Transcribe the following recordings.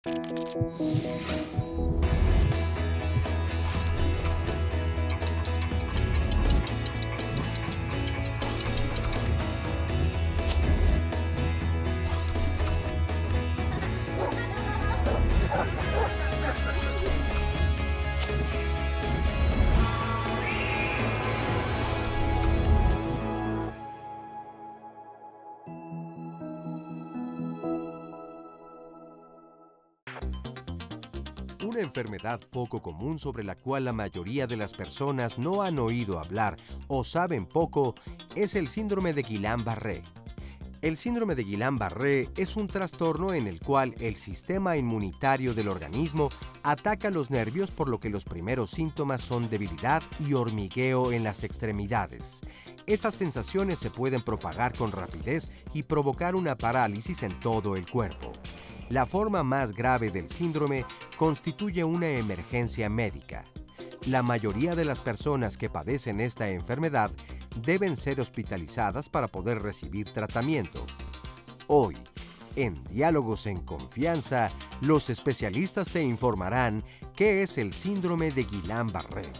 Una enfermedad poco común sobre la cual la mayoría de las personas no han oído hablar o saben poco es el síndrome de Guillain-Barré. El síndrome de Guillain-Barré es un trastorno en el cual el sistema inmunitario del organismo ataca los nervios, por lo que los primeros síntomas son debilidad y hormigueo en las extremidades. Estas sensaciones se pueden propagar con rapidez y provocar una parálisis en todo el cuerpo. La forma más grave del síndrome constituye una emergencia médica. La mayoría de las personas que padecen esta enfermedad deben ser hospitalizadas para poder recibir tratamiento. Hoy, en Diálogos en Confianza, los especialistas te informarán qué es el síndrome de Guillain-Barré,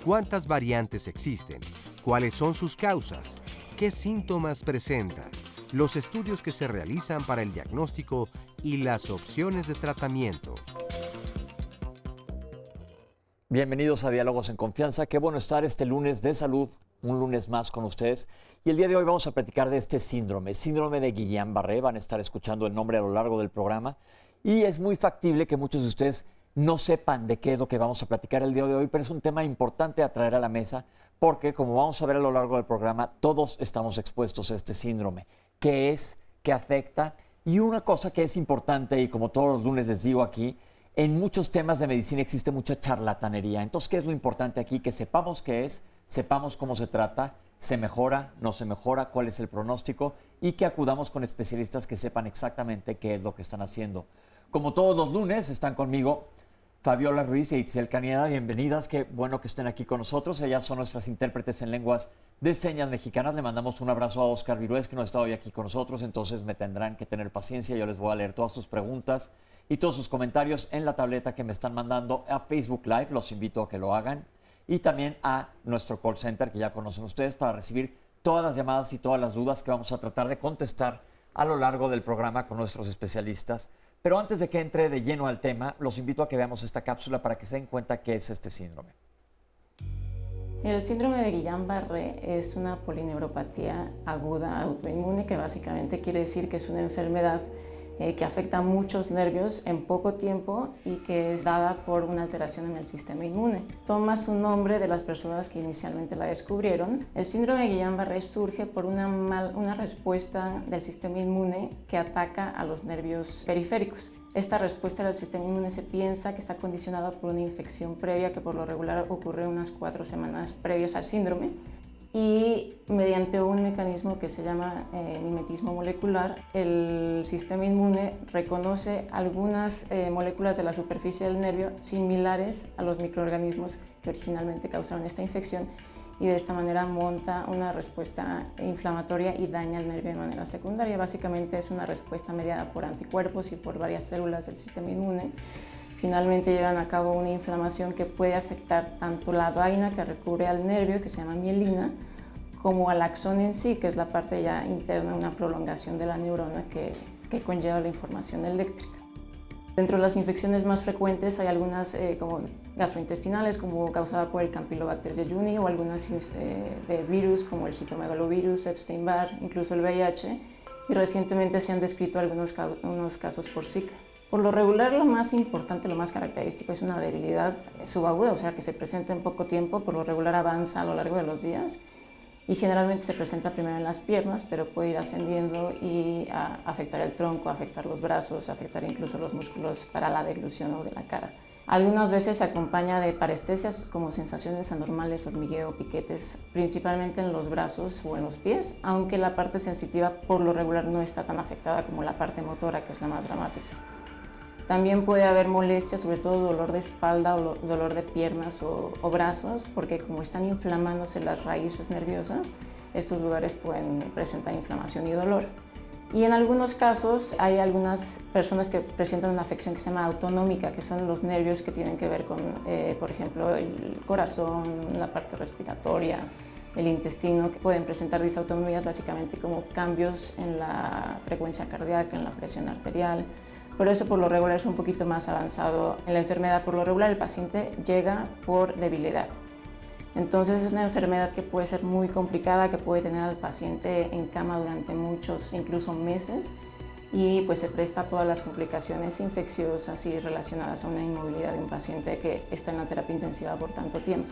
cuántas variantes existen, cuáles son sus causas, qué síntomas presenta, los estudios que se realizan para el diagnóstico y las opciones de tratamiento. Bienvenidos a Diálogos en Confianza. Qué bueno estar este lunes de salud, un lunes más con ustedes. Y el día de hoy vamos a platicar de este síndrome de Guillain-Barré. Van a estar escuchando el nombre a lo largo del programa. Y es muy factible que muchos de ustedes no sepan de qué es lo que vamos a platicar el día de hoy, pero es un tema importante a traer a la mesa porque, como vamos a ver a lo largo del programa, todos estamos expuestos a este síndrome. ¿Qué es? ¿Qué afecta? Y una cosa que es importante, y como todos los lunes les digo aquí, en muchos temas de medicina existe mucha charlatanería. Entonces, ¿qué es lo importante aquí? Que sepamos qué es, sepamos cómo se trata, se mejora, no se mejora, cuál es el pronóstico y que acudamos con especialistas que sepan exactamente qué es lo que están haciendo. Como todos los lunes, están conmigo Fabiola Ruiz y Itzel Cañeda. Bienvenidas, qué bueno que estén aquí con nosotros. Ellas son nuestras intérpretes en lenguas de señas mexicanas. Le mandamos un abrazo a Oscar Virués, que no está hoy aquí con nosotros, entonces me tendrán que tener paciencia. Yo les voy a leer todas sus preguntas y todos sus comentarios en la tableta que me están mandando a Facebook Live. Los invito a que lo hagan. Y también a nuestro call center, que ya conocen ustedes, para recibir todas las llamadas y todas las dudas que vamos a tratar de contestar a lo largo del programa con nuestros especialistas. Pero antes de que entre de lleno al tema, los invito a que veamos esta cápsula para que se den cuenta qué es este síndrome. El síndrome de Guillain-Barré es una polineuropatía aguda autoinmune, que básicamente quiere decir que es una enfermedad que afecta a muchos nervios en poco tiempo y que es dada por una alteración en el sistema inmune. Toma su nombre de las personas que inicialmente la descubrieron. El síndrome de Guillain-Barré surge por una respuesta del sistema inmune que ataca a los nervios periféricos. Esta respuesta del sistema inmune se piensa que está condicionada por una infección previa que por lo regular ocurre unas 4 semanas previas al síndrome, y mediante un mecanismo que se llama mimetismo molecular, el sistema inmune reconoce algunas moléculas de la superficie del nervio similares a los microorganismos que originalmente causaron esta infección, y de esta manera monta una respuesta inflamatoria y daña el nervio de manera secundaria. Básicamente es una respuesta mediada por anticuerpos y por varias células del sistema inmune. Finalmente llevan a cabo una inflamación que puede afectar tanto la vaina que recubre al nervio, que se llama mielina, como al axón en sí, que es la parte ya interna, una prolongación de la neurona que conlleva la información eléctrica. Dentro de las infecciones más frecuentes hay algunas como gastrointestinales, como causada por el Campylobacter jejuni, o algunas de virus como el citomegalovirus, Epstein-Barr, incluso el VIH, y recientemente se han descrito algunos casos por Zika. Por lo regular, lo más importante, lo más característico es una debilidad subaguda, o sea que se presenta en poco tiempo, por lo regular avanza a lo largo de los días y generalmente se presenta primero en las piernas, pero puede ir ascendiendo y afectar el tronco, afectar los brazos, afectar incluso los músculos para la deglución o de la cara. Algunas veces se acompaña de parestesias como sensaciones anormales, hormigueo, piquetes, principalmente en los brazos o en los pies, aunque la parte sensitiva por lo regular no está tan afectada como la parte motora, que es la más dramática. También puede haber molestia, sobre todo dolor de espalda o dolor de piernas o brazos, porque como están inflamándose las raíces nerviosas, estos lugares pueden presentar inflamación y dolor. Y en algunos casos hay algunas personas que presentan una afección que se llama autonómica, que son los nervios que tienen que ver con, por ejemplo, el corazón, la parte respiratoria, el intestino, que pueden presentar disautonomías básicamente como cambios en la frecuencia cardíaca, en la presión arterial. Por eso, por lo regular, es un poquito más avanzado en la enfermedad. Por lo regular, el paciente llega por debilidad. Entonces es una enfermedad que puede ser muy complicada, que puede tener al paciente en cama durante muchos, incluso meses, y pues se presta a todas las complicaciones infecciosas y relacionadas a una inmovilidad de un paciente que está en la terapia intensiva por tanto tiempo.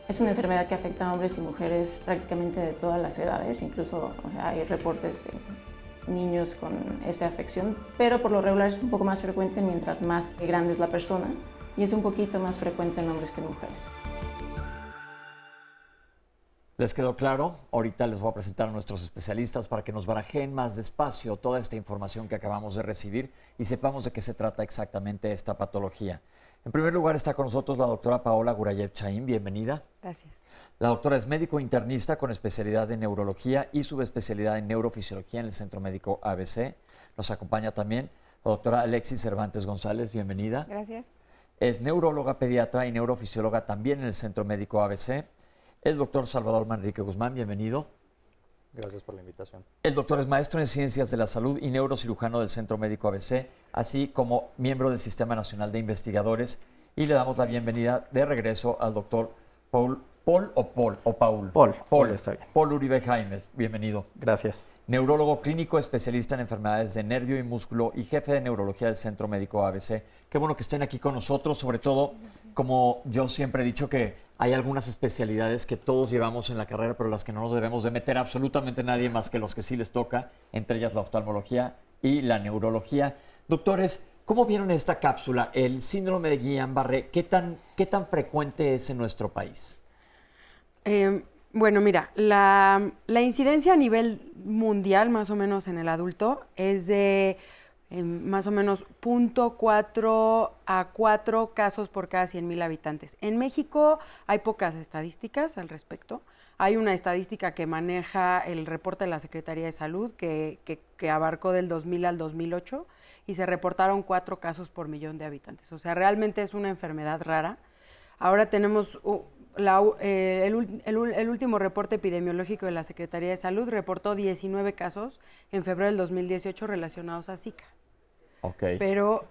Es una enfermedad que afecta a hombres y mujeres prácticamente de todas las edades, incluso hay reportes de niños con esta afección, pero por lo regular es un poco más frecuente mientras más grande es la persona y es un poquito más frecuente en hombres que en mujeres. ¿Les quedó claro? Ahorita les voy a presentar a nuestros especialistas para que nos barajeen más despacio toda esta información que acabamos de recibir y sepamos de qué se trata exactamente esta patología. En primer lugar está con nosotros la doctora Paola Gurayev Chaín, bienvenida. Gracias. La doctora es médico internista con especialidad en neurología y subespecialidad en neurofisiología en el Centro Médico ABC. Nos acompaña también la doctora Alexis Cervantes González, bienvenida. Gracias. Es neuróloga pediatra y neurofisióloga también en el Centro Médico ABC. El doctor Salvador Manrique Guzmán, bienvenido. Gracias por la invitación. El doctor es maestro en Ciencias de la Salud y neurocirujano del Centro Médico ABC, así como miembro del Sistema Nacional de Investigadores. Y le damos la bienvenida de regreso al doctor Paul Está bien. Paul Uribe Jaimes, bienvenido. Gracias. Neurólogo clínico, especialista en enfermedades de nervio y músculo y jefe de neurología del Centro Médico ABC. Qué bueno que estén aquí con nosotros, sobre todo, como yo siempre he dicho, que hay algunas especialidades que todos llevamos en la carrera, pero las que no nos debemos de meter absolutamente nadie más que los que sí les toca, entre ellas la oftalmología y la neurología. Doctores, ¿cómo vieron esta cápsula? El síndrome de Guillain-Barré, ¿qué tan frecuente es en nuestro país? Bueno, mira, la incidencia a nivel mundial, más o menos en el adulto, es de más o menos 0.4 a 4 casos por cada 100,000 habitantes. En México hay pocas estadísticas al respecto. Hay una estadística que maneja el reporte de la Secretaría de Salud que abarcó del 2000 al 2008 y se reportaron 4 casos por millón de habitantes. O sea, realmente es una enfermedad rara. Ahora tenemos el último reporte epidemiológico de la Secretaría de Salud reportó 19 casos en febrero del 2018 relacionados a Zika. Okay. Pero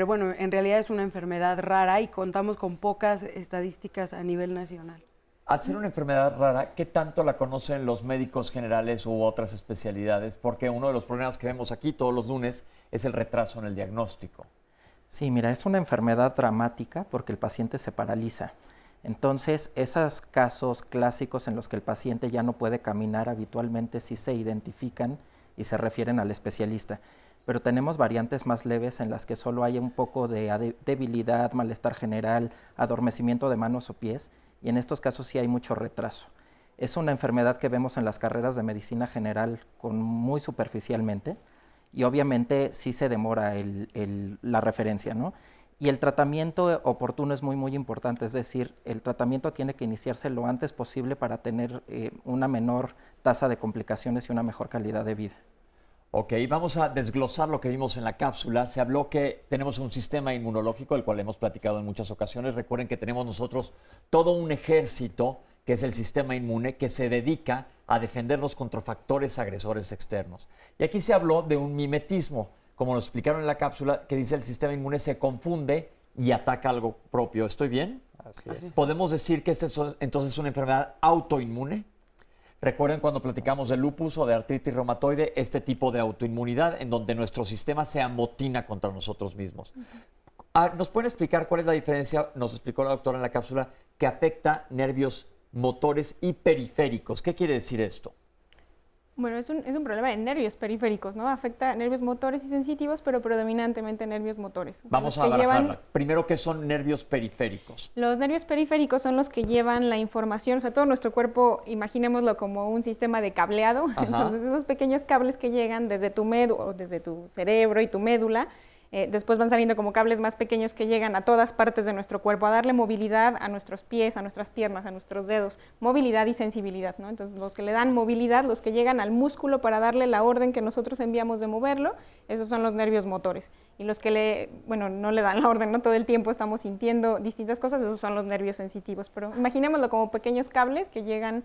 bueno, en realidad es una enfermedad rara y contamos con pocas estadísticas a nivel nacional. Al ser una enfermedad rara, ¿qué tanto la conocen los médicos generales u otras especialidades? Porque uno de los problemas que vemos aquí todos los lunes es el retraso en el diagnóstico. Sí, mira, es una enfermedad dramática porque el paciente se paraliza. Entonces, esos casos clásicos en los que el paciente ya no puede caminar habitualmente sí se identifican y se refieren al especialista. Pero tenemos variantes más leves en las que solo hay un poco de debilidad, malestar general, adormecimiento de manos o pies, y en estos casos sí hay mucho retraso. Es una enfermedad que vemos en las carreras de medicina general muy superficialmente, y obviamente sí se demora la referencia, ¿no? Y el tratamiento oportuno es muy importante, es decir, el tratamiento tiene que iniciarse lo antes posible para tener una menor tasa de complicaciones y una mejor calidad de vida. Ok, vamos a desglosar lo que vimos en la cápsula. Se habló que tenemos un sistema inmunológico, el cual hemos platicado en muchas ocasiones. Recuerden que tenemos nosotros todo un ejército, que es el sistema inmune, que se dedica a defendernos contra factores agresores externos. Y aquí se habló de un mimetismo, como nos explicaron en la cápsula, que dice el sistema inmune se confunde y ataca algo propio. ¿Estoy bien? Así es. ¿Podemos decir que esta es entonces una enfermedad autoinmune? Recuerden cuando platicamos de lupus o de artritis reumatoide, este tipo de autoinmunidad en donde nuestro sistema se amotina contra nosotros mismos. ¿Nos pueden explicar cuál es la diferencia? Nos explicó la doctora en la cápsula que afecta nervios motores y periféricos. ¿Qué quiere decir esto? Bueno, es un problema de nervios periféricos, ¿no? Afecta nervios motores y sensitivos, pero predominantemente nervios motores. O sea, vamos a barajarla. Primero, ¿qué son nervios periféricos? Los nervios periféricos son los que llevan la información, o sea, todo nuestro cuerpo, imaginémoslo como un sistema de cableado. Ajá. Entonces, esos pequeños cables que llegan desde tu cerebro y tu médula, después van saliendo como cables más pequeños que llegan a todas partes de nuestro cuerpo, a darle movilidad a nuestros pies, a nuestras piernas, a nuestros dedos, movilidad y sensibilidad, ¿no? Entonces, los que le dan movilidad, los que llegan al músculo para darle la orden que nosotros enviamos de moverlo, esos son los nervios motores. Y los que no le dan la orden, ¿no? Todo el tiempo estamos sintiendo distintas cosas, esos son los nervios sensitivos. Pero imaginémoslo como pequeños cables que llegan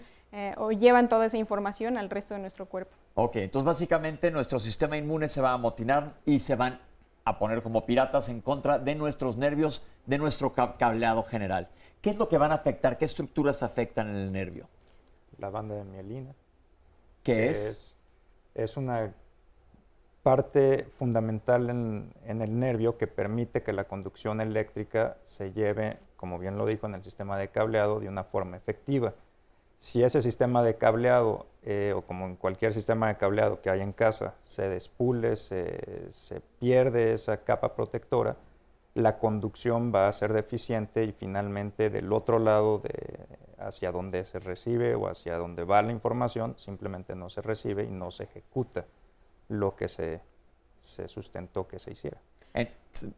o llevan toda esa información al resto de nuestro cuerpo. Ok, entonces básicamente nuestro sistema inmune se va a amotinar y se van a poner como piratas en contra de nuestros nervios, de nuestro cableado general. ¿Qué es lo que van a afectar? ¿Qué estructuras afectan en el nervio? La banda de mielina. ¿Qué es? Es una parte fundamental en el nervio que permite que la conducción eléctrica se lleve, como bien lo dijo, en el sistema de cableado de una forma efectiva. Si ese sistema de cableado, o como en cualquier sistema de cableado que hay en casa, se despule, se pierde esa capa protectora, la conducción va a ser deficiente y finalmente del otro lado, hacia donde se recibe o hacia donde va la información, simplemente no se recibe y no se ejecuta lo que se sustentó que se hiciera.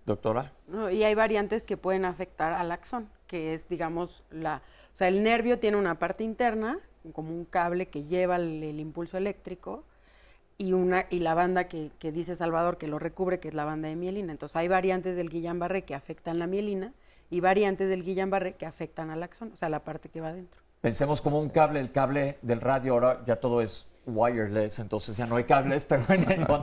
Doctora. No, y hay variantes que pueden afectar al axón, que es, digamos, o sea, el nervio tiene una parte interna, como un cable que lleva el impulso eléctrico, y la banda que dice Salvador que lo recubre, que es la banda de mielina. Entonces hay variantes del Guillain-Barré que afectan la mielina y variantes del Guillain-Barré que afectan al axón, o sea, la parte que va adentro. Pensemos como un cable, el cable del radio, ahora ya todo es wireless, entonces ya no hay cables, pero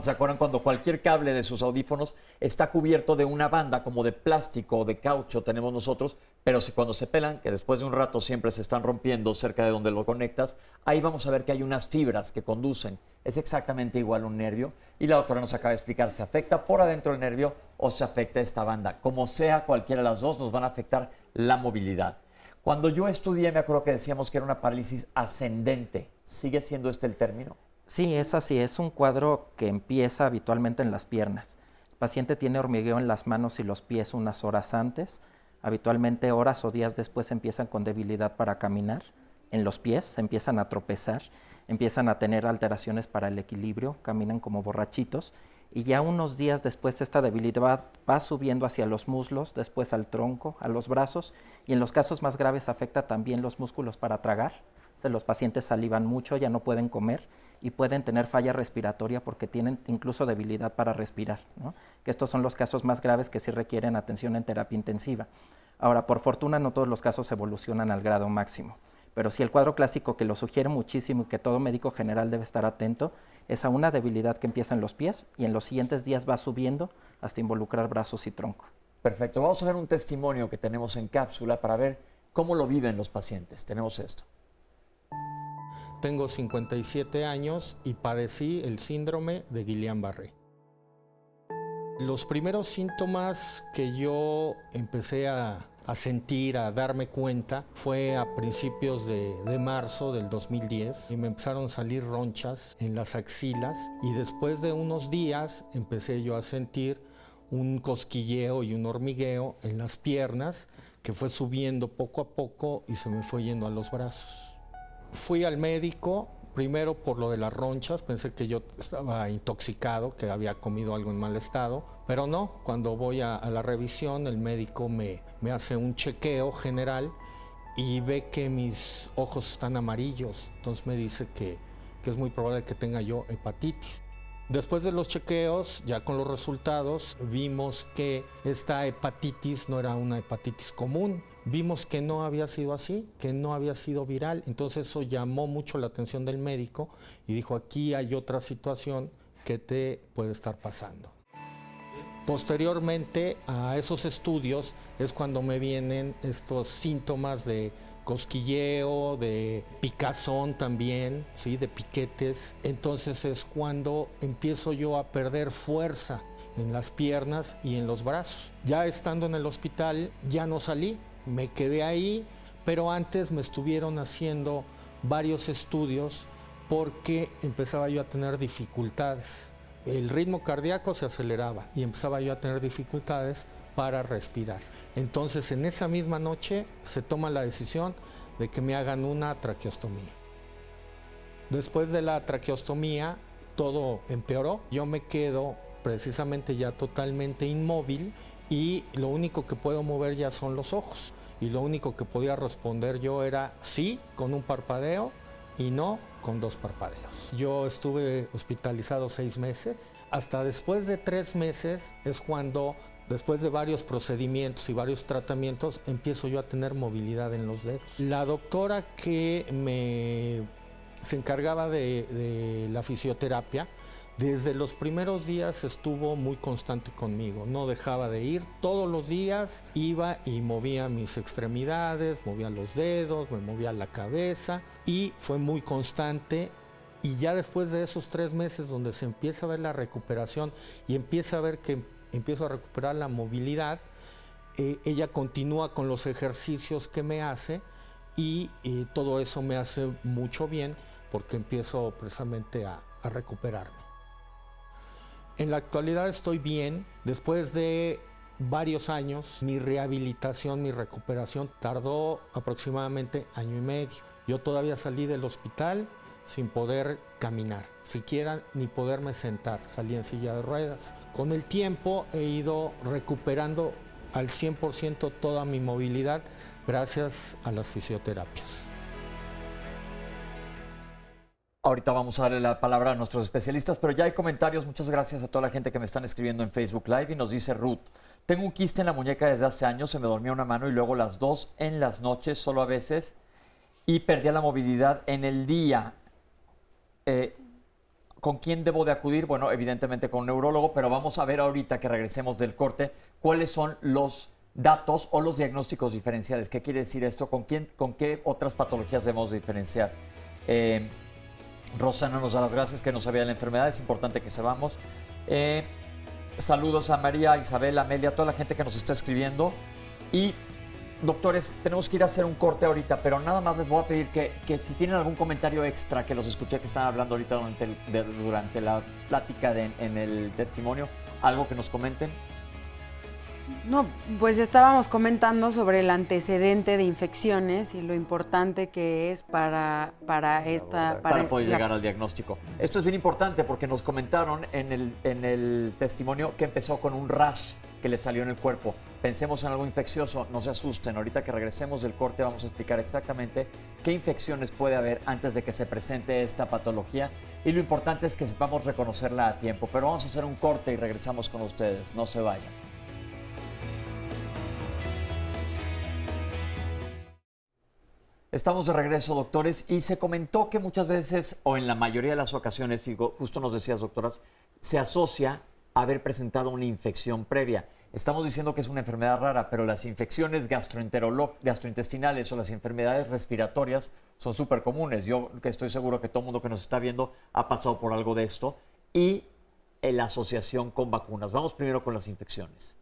¿se acuerdan cuando cualquier cable de sus audífonos está cubierto de una banda como de plástico o de caucho tenemos nosotros, pero cuando se pelan, que después de un rato siempre se están rompiendo cerca de donde lo conectas, ahí vamos a ver que hay unas fibras que conducen. Es exactamente igual un nervio y la doctora nos acaba de explicar, ¿se afecta por adentro el nervio o se afecta esta banda? Como sea, cualquiera de las dos nos van a afectar la movilidad. Cuando yo estudié, me acuerdo que decíamos que era una parálisis ascendente. ¿Sigue siendo este el término? Sí, es así. Es un cuadro que empieza habitualmente en las piernas. El paciente tiene hormigueo en las manos y los pies unas horas antes. Habitualmente horas o días después empiezan con debilidad para caminar. En los pies se empiezan a tropezar, empiezan a tener alteraciones para el equilibrio, caminan como borrachitos. Y ya unos días después esta debilidad va subiendo hacia los muslos, después al tronco, a los brazos, y en los casos más graves afecta también los músculos para tragar. O sea, los pacientes salivan mucho, ya no pueden comer y pueden tener falla respiratoria porque tienen incluso debilidad para respirar, ¿no? Que estos son los casos más graves que sí requieren atención en terapia intensiva. Ahora, por fortuna, no todos los casos evolucionan al grado máximo, pero sí el cuadro clásico que lo sugiere muchísimo y que todo médico general debe estar atento es a una debilidad que empieza en los pies y en los siguientes días va subiendo hasta involucrar brazos y tronco. Perfecto. Vamos a ver un testimonio que tenemos en cápsula para ver cómo lo viven los pacientes. Tenemos esto. Tengo 57 años y padecí el síndrome de Guillain-Barré. Los primeros síntomas que yo empecé a sentir, a darme cuenta, fue a principios de marzo del 2010 y me empezaron a salir ronchas en las axilas y después de unos días empecé yo a sentir un cosquilleo y un hormigueo en las piernas que fue subiendo poco a poco y se me fue yendo a los brazos. Fui al médico, primero por lo de las ronchas, pensé que yo estaba intoxicado, que había comido algo en mal estado, pero no, cuando voy a la revisión el médico me hace un chequeo general y ve que mis ojos están amarillos, entonces me dice que es muy probable que tenga yo hepatitis. Después de los chequeos, ya con los resultados, vimos que esta hepatitis no era una hepatitis común. Vimos que no había sido así, que no había sido viral. Entonces eso llamó mucho la atención del médico y dijo, aquí hay otra situación que te puede estar pasando. Posteriormente a esos estudios es cuando me vienen estos síntomas de cosquilleo, de picazón también, ¿sí? De piquetes. Entonces es cuando empiezo yo a perder fuerza en las piernas y en los brazos. Ya estando en el hospital ya no salí, me quedé ahí, pero antes me estuvieron haciendo varios estudios porque empezaba yo a tener dificultades. El ritmo cardíaco se aceleraba y empezaba yo a tener dificultades para respirar. Entonces, en esa misma noche se toma la decisión de que me hagan una traqueostomía. Después de la traqueostomía, todo empeoró. Yo me quedo precisamente ya totalmente inmóvil y lo único que puedo mover ya son los ojos. Y lo único que podía responder yo era sí con un parpadeo y no con 2 parpadeos. Yo estuve hospitalizado 6 meses. Hasta después de 3 meses es cuando, después de varios procedimientos y varios tratamientos, empiezo yo a tener movilidad en los dedos. La doctora que se encargaba de la fisioterapia, desde los primeros días estuvo muy constante conmigo, no dejaba de ir, todos los días iba y movía mis extremidades, movía los dedos, me movía la cabeza y fue muy constante. Y ya después de esos 3 meses donde se empieza a ver la recuperación y empieza a ver que empiezo a recuperar la movilidad, ella continúa con los ejercicios que me hace y todo eso me hace mucho bien porque empiezo precisamente a recuperarme. En la actualidad estoy bien. Después de varios años, mi rehabilitación, mi recuperación tardó aproximadamente 1 año y medio. Yo todavía salí del hospital sin poder caminar, siquiera ni poderme sentar, salí en silla de ruedas. Con el tiempo he ido recuperando al 100% toda mi movilidad gracias a las fisioterapias. Ahorita vamos a darle la palabra a nuestros especialistas, pero ya hay comentarios. Muchas gracias a toda la gente que me están escribiendo en Facebook Live y nos dice Ruth: tengo un quiste en la muñeca desde hace años, se me dormía una mano y luego las 2 en las noches, solo a veces, y perdía la movilidad en el día. ¿Con quién debo de acudir? Bueno, evidentemente con un neurólogo, pero vamos a ver ahorita que regresemos del corte cuáles son los datos o los diagnósticos diferenciales. ¿Qué quiere decir esto? ¿Con qué otras patologías debemos diferenciar? Rosana nos da las gracias, que no sabía de la enfermedad, es importante que sepamos. Saludos a María, Isabel, Amelia, toda la gente que nos está escribiendo. Y, doctores, tenemos que ir a hacer un corte ahorita, pero nada más les voy a pedir que si tienen algún comentario extra, que los escuché que están hablando ahorita durante la plática en el testimonio, algo que nos comenten. No, pues estábamos comentando sobre el antecedente de infecciones y lo importante que es para poder llegar al diagnóstico. Esto es bien importante porque nos comentaron en el testimonio que empezó con un rash que le salió en el cuerpo. Pensemos en algo infeccioso, no se asusten. Ahorita que regresemos del corte vamos a explicar exactamente qué infecciones puede haber antes de que se presente esta patología, y lo importante es que sepamos reconocerla a tiempo. Pero vamos a hacer un corte y regresamos con ustedes. No se vayan. Estamos de regreso, doctores, y se comentó que muchas veces, o en la mayoría de las ocasiones, y justo nos decías, doctoras, se asocia a haber presentado una infección previa. Estamos diciendo que es una enfermedad rara, pero las infecciones gastrointestinales o las enfermedades respiratorias son súper comunes. Yo que estoy seguro que todo el mundo que nos está viendo ha pasado por algo de esto, y la asociación con vacunas. Vamos primero con las infecciones.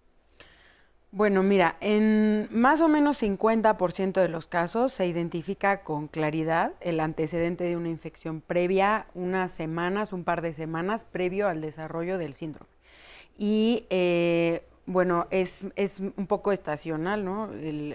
Bueno, mira, en más o menos 50% de los casos se identifica con claridad el antecedente de una infección previa, unas semanas, un par de semanas previo al desarrollo del síndrome. Y bueno, es un poco estacional, ¿no?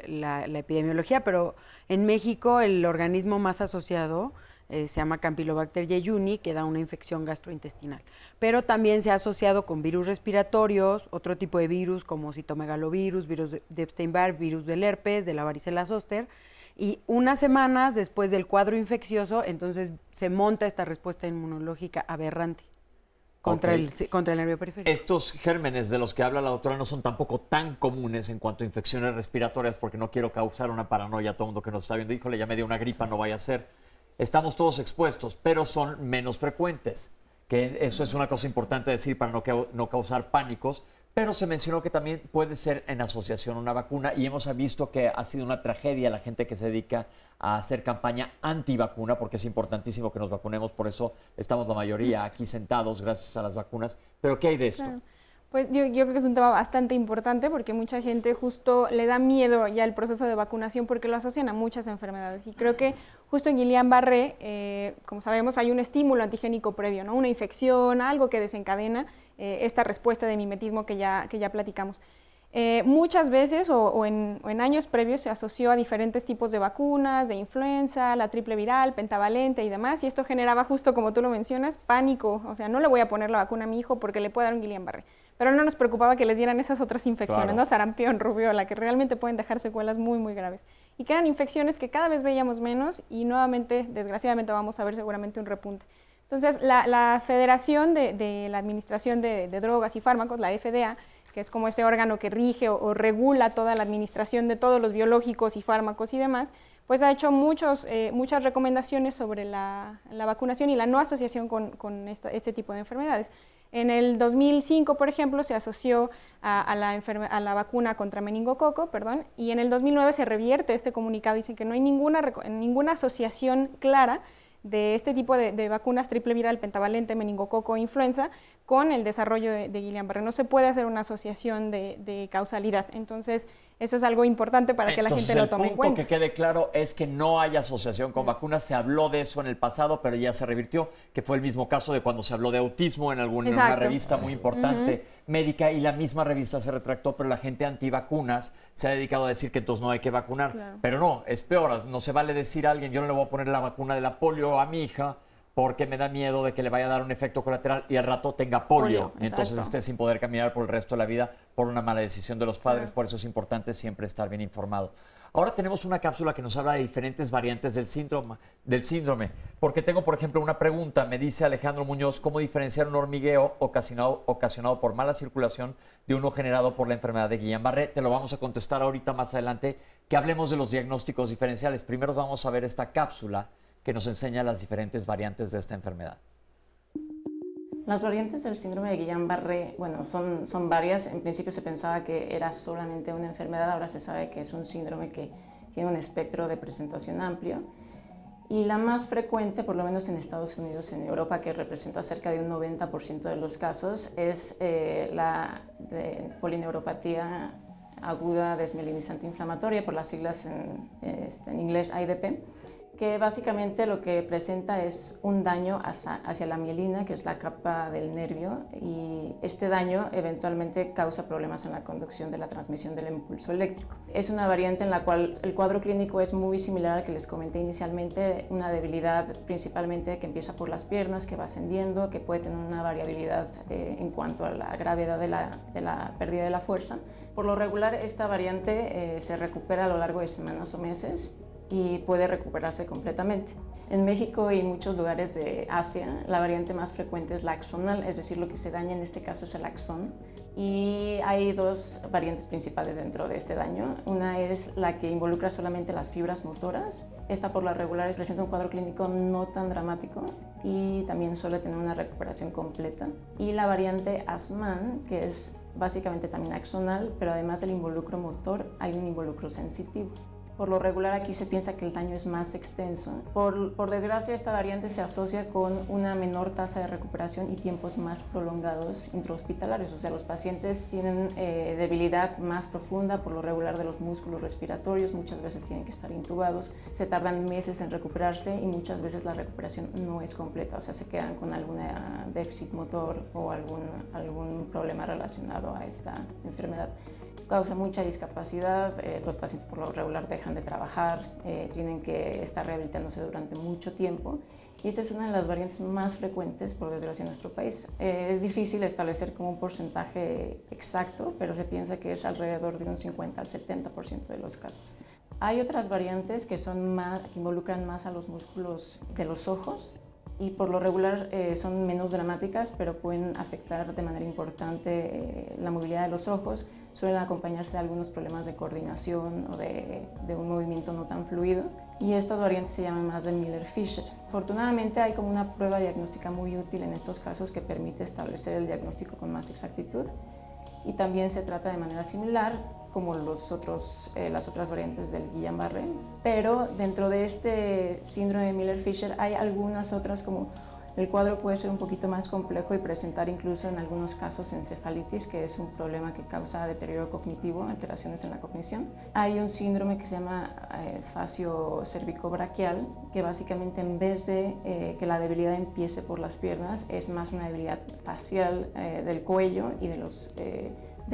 La epidemiología, pero en México el organismo más asociado se llama Campylobacter jejuni, que da una infección gastrointestinal. Pero también se ha asociado con virus respiratorios, otro tipo de virus como citomegalovirus, virus de Epstein-Barr, virus del herpes, de la varicela zoster. Y unas semanas después del cuadro infeccioso, entonces se monta esta respuesta inmunológica aberrante contra el nervio periférico. Estos gérmenes de los que habla la doctora no son tampoco tan comunes en cuanto a infecciones respiratorias, porque no quiero causar una paranoia a todo el mundo que nos está viendo. Híjole, ya me dio una gripa, no vaya a ser. Estamos todos expuestos, pero son menos frecuentes, que eso es una cosa importante decir para no causar pánicos, pero se mencionó que también puede ser en asociación a una vacuna, y hemos visto que ha sido una tragedia la gente que se dedica a hacer campaña antivacuna, porque es importantísimo que nos vacunemos, por eso estamos la mayoría aquí sentados gracias a las vacunas. ¿Pero qué hay de esto? Claro. Pues yo creo que es un tema bastante importante porque mucha gente justo le da miedo ya el proceso de vacunación porque lo asocian a muchas enfermedades. Y creo que justo en Guillain-Barré, como sabemos, hay un estímulo antigénico previo, ¿no? Una infección, algo que desencadena esta respuesta de mimetismo que ya platicamos. Muchas veces o en años previos se asoció a diferentes tipos de vacunas, de influenza, la triple viral, pentavalente y demás, y esto generaba, justo como tú lo mencionas, pánico. O sea, no le voy a poner la vacuna a mi hijo porque le puede dar un Guillain-Barré, pero no nos preocupaba que les dieran esas otras infecciones, Claro. ¿no? Sarampión, rubiola, que realmente pueden dejar secuelas muy, muy graves, y que eran infecciones que cada vez veíamos menos y nuevamente, desgraciadamente, vamos a ver seguramente un repunte. Entonces, la Federación de la Administración de Drogas y Fármacos, la FDA, que es como este órgano que rige o regula toda la administración de todos los biológicos y fármacos y demás, pues ha hecho muchas recomendaciones sobre la vacunación y la no asociación con este tipo de enfermedades. En el 2005, por ejemplo, se asoció a la vacuna contra meningococo, y en el 2009 se revierte este comunicado, dicen que no hay ninguna asociación clara de este tipo de vacunas triple viral, pentavalente, meningococo, influenza, con el desarrollo de Guillain-Barré. No se puede hacer una asociación de causalidad. Entonces, eso es algo importante para que la gente lo tome en cuenta. El punto que quede claro es que no hay asociación con vacunas. Se habló de eso en el pasado, pero ya se revirtió, que fue el mismo caso de cuando se habló de autismo en una revista muy importante médica, y la misma revista se retractó, pero la gente antivacunas se ha dedicado a decir que entonces no hay que vacunar. Claro. Pero no, es peor. No se vale decir a alguien, yo no le voy a poner la vacuna de la polio a mi hija porque me da miedo de que le vaya a dar un efecto colateral y al rato tenga polio. Entonces esté sin poder caminar por el resto de la vida por una mala decisión de los padres. Por eso es importante siempre estar bien informado. Ahora tenemos una cápsula que nos habla de diferentes variantes del síndrome. Porque tengo, por ejemplo, una pregunta. Me dice Alejandro Muñoz, ¿cómo diferenciar un hormigueo ocasionado por mala circulación de uno generado por la enfermedad de Guillain-Barré? Te lo vamos a contestar ahorita más adelante, que hablemos de los diagnósticos diferenciales. Primero vamos a ver esta cápsula que nos enseña las diferentes variantes de esta enfermedad. Las variantes del síndrome de Guillain-Barré, bueno, son varias. En principio se pensaba que era solamente una enfermedad, ahora se sabe que es un síndrome que tiene un espectro de presentación amplio. Y la más frecuente, por lo menos en Estados Unidos, en Europa, que representa cerca de un 90% de los casos, es la polineuropatía aguda desmielinizante inflamatoria, por las siglas en inglés IDP, que básicamente lo que presenta es un daño hacia la mielina, que es la capa del nervio, y este daño eventualmente causa problemas en la conducción de la transmisión del impulso eléctrico. Es una variante en la cual el cuadro clínico es muy similar al que les comenté inicialmente, una debilidad principalmente que empieza por las piernas, que va ascendiendo, que puede tener una variabilidad en cuanto a la gravedad de la pérdida de la fuerza. Por lo regular, esta variante se recupera a lo largo de semanas o meses y puede recuperarse completamente. En México y muchos lugares de Asia, la variante más frecuente es la axonal, es decir, lo que se daña en este caso es el axón. Y hay dos variantes principales dentro de este daño. Una es la que involucra solamente las fibras motoras. Esta por lo regular presenta un cuadro clínico no tan dramático y también suele tener una recuperación completa. Y la variante Asman, que es básicamente también axonal, pero además del involucro motor hay un involucro sensitivo. Por lo regular aquí se piensa que el daño es más extenso. Por desgracia, esta variante se asocia con una menor tasa de recuperación y tiempos más prolongados intrahospitalarios. O sea, los pacientes tienen debilidad más profunda, por lo regular de los músculos respiratorios, muchas veces tienen que estar intubados, se tardan meses en recuperarse y muchas veces la recuperación no es completa, o sea, se quedan con algún déficit motor o algún problema relacionado a esta enfermedad. Causa mucha discapacidad, los pacientes por lo regular dejan de trabajar, tienen que estar rehabilitándose durante mucho tiempo y esta es una de las variantes más frecuentes, por desgracia, en nuestro país. Es difícil establecer como un porcentaje exacto, pero se piensa que es alrededor de un 50 al 70% de los casos. Hay otras variantes que involucran más a los músculos de los ojos y por lo regular son menos dramáticas, pero pueden afectar de manera importante la movilidad de los ojos. Suelen acompañarse de algunos problemas de coordinación o de un movimiento no tan fluido. Y estas variantes se llaman más de Miller-Fisher. Afortunadamente hay como una prueba diagnóstica muy útil en estos casos que permite establecer el diagnóstico con más exactitud. Y también se trata de manera similar como las otras variantes del Guillain-Barré. Pero dentro de este síndrome de Miller-Fisher hay algunas otras como el cuadro puede ser un poquito más complejo y presentar incluso en algunos casos encefalitis, que es un problema que causa deterioro cognitivo, alteraciones en la cognición. Hay un síndrome que se llama fascio cervicobraquial, que básicamente en vez de que la debilidad empiece por las piernas, es más una debilidad facial del cuello y de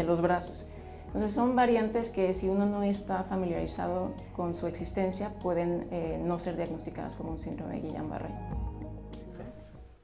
los brazos. Entonces son variantes que si uno no está familiarizado con su existencia pueden no ser diagnosticadas como un síndrome de Guillain-Barré.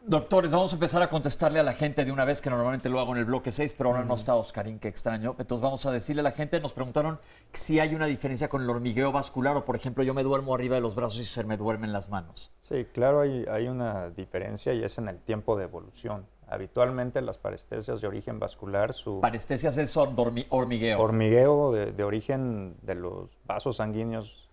Doctores, vamos a empezar a contestarle a la gente de una vez, que normalmente lo hago en el bloque 6, pero ahora no está Oscarín, qué extraño. Entonces vamos a decirle a la gente, nos preguntaron si hay una diferencia con el hormigueo vascular o, por ejemplo, yo me duermo arriba de los brazos y se me duermen las manos. Sí, claro, hay una diferencia y es en el tiempo de evolución. Habitualmente las parestesias de origen vascular, su Parestesias es hormigueo. hormigueo de origen de los vasos sanguíneos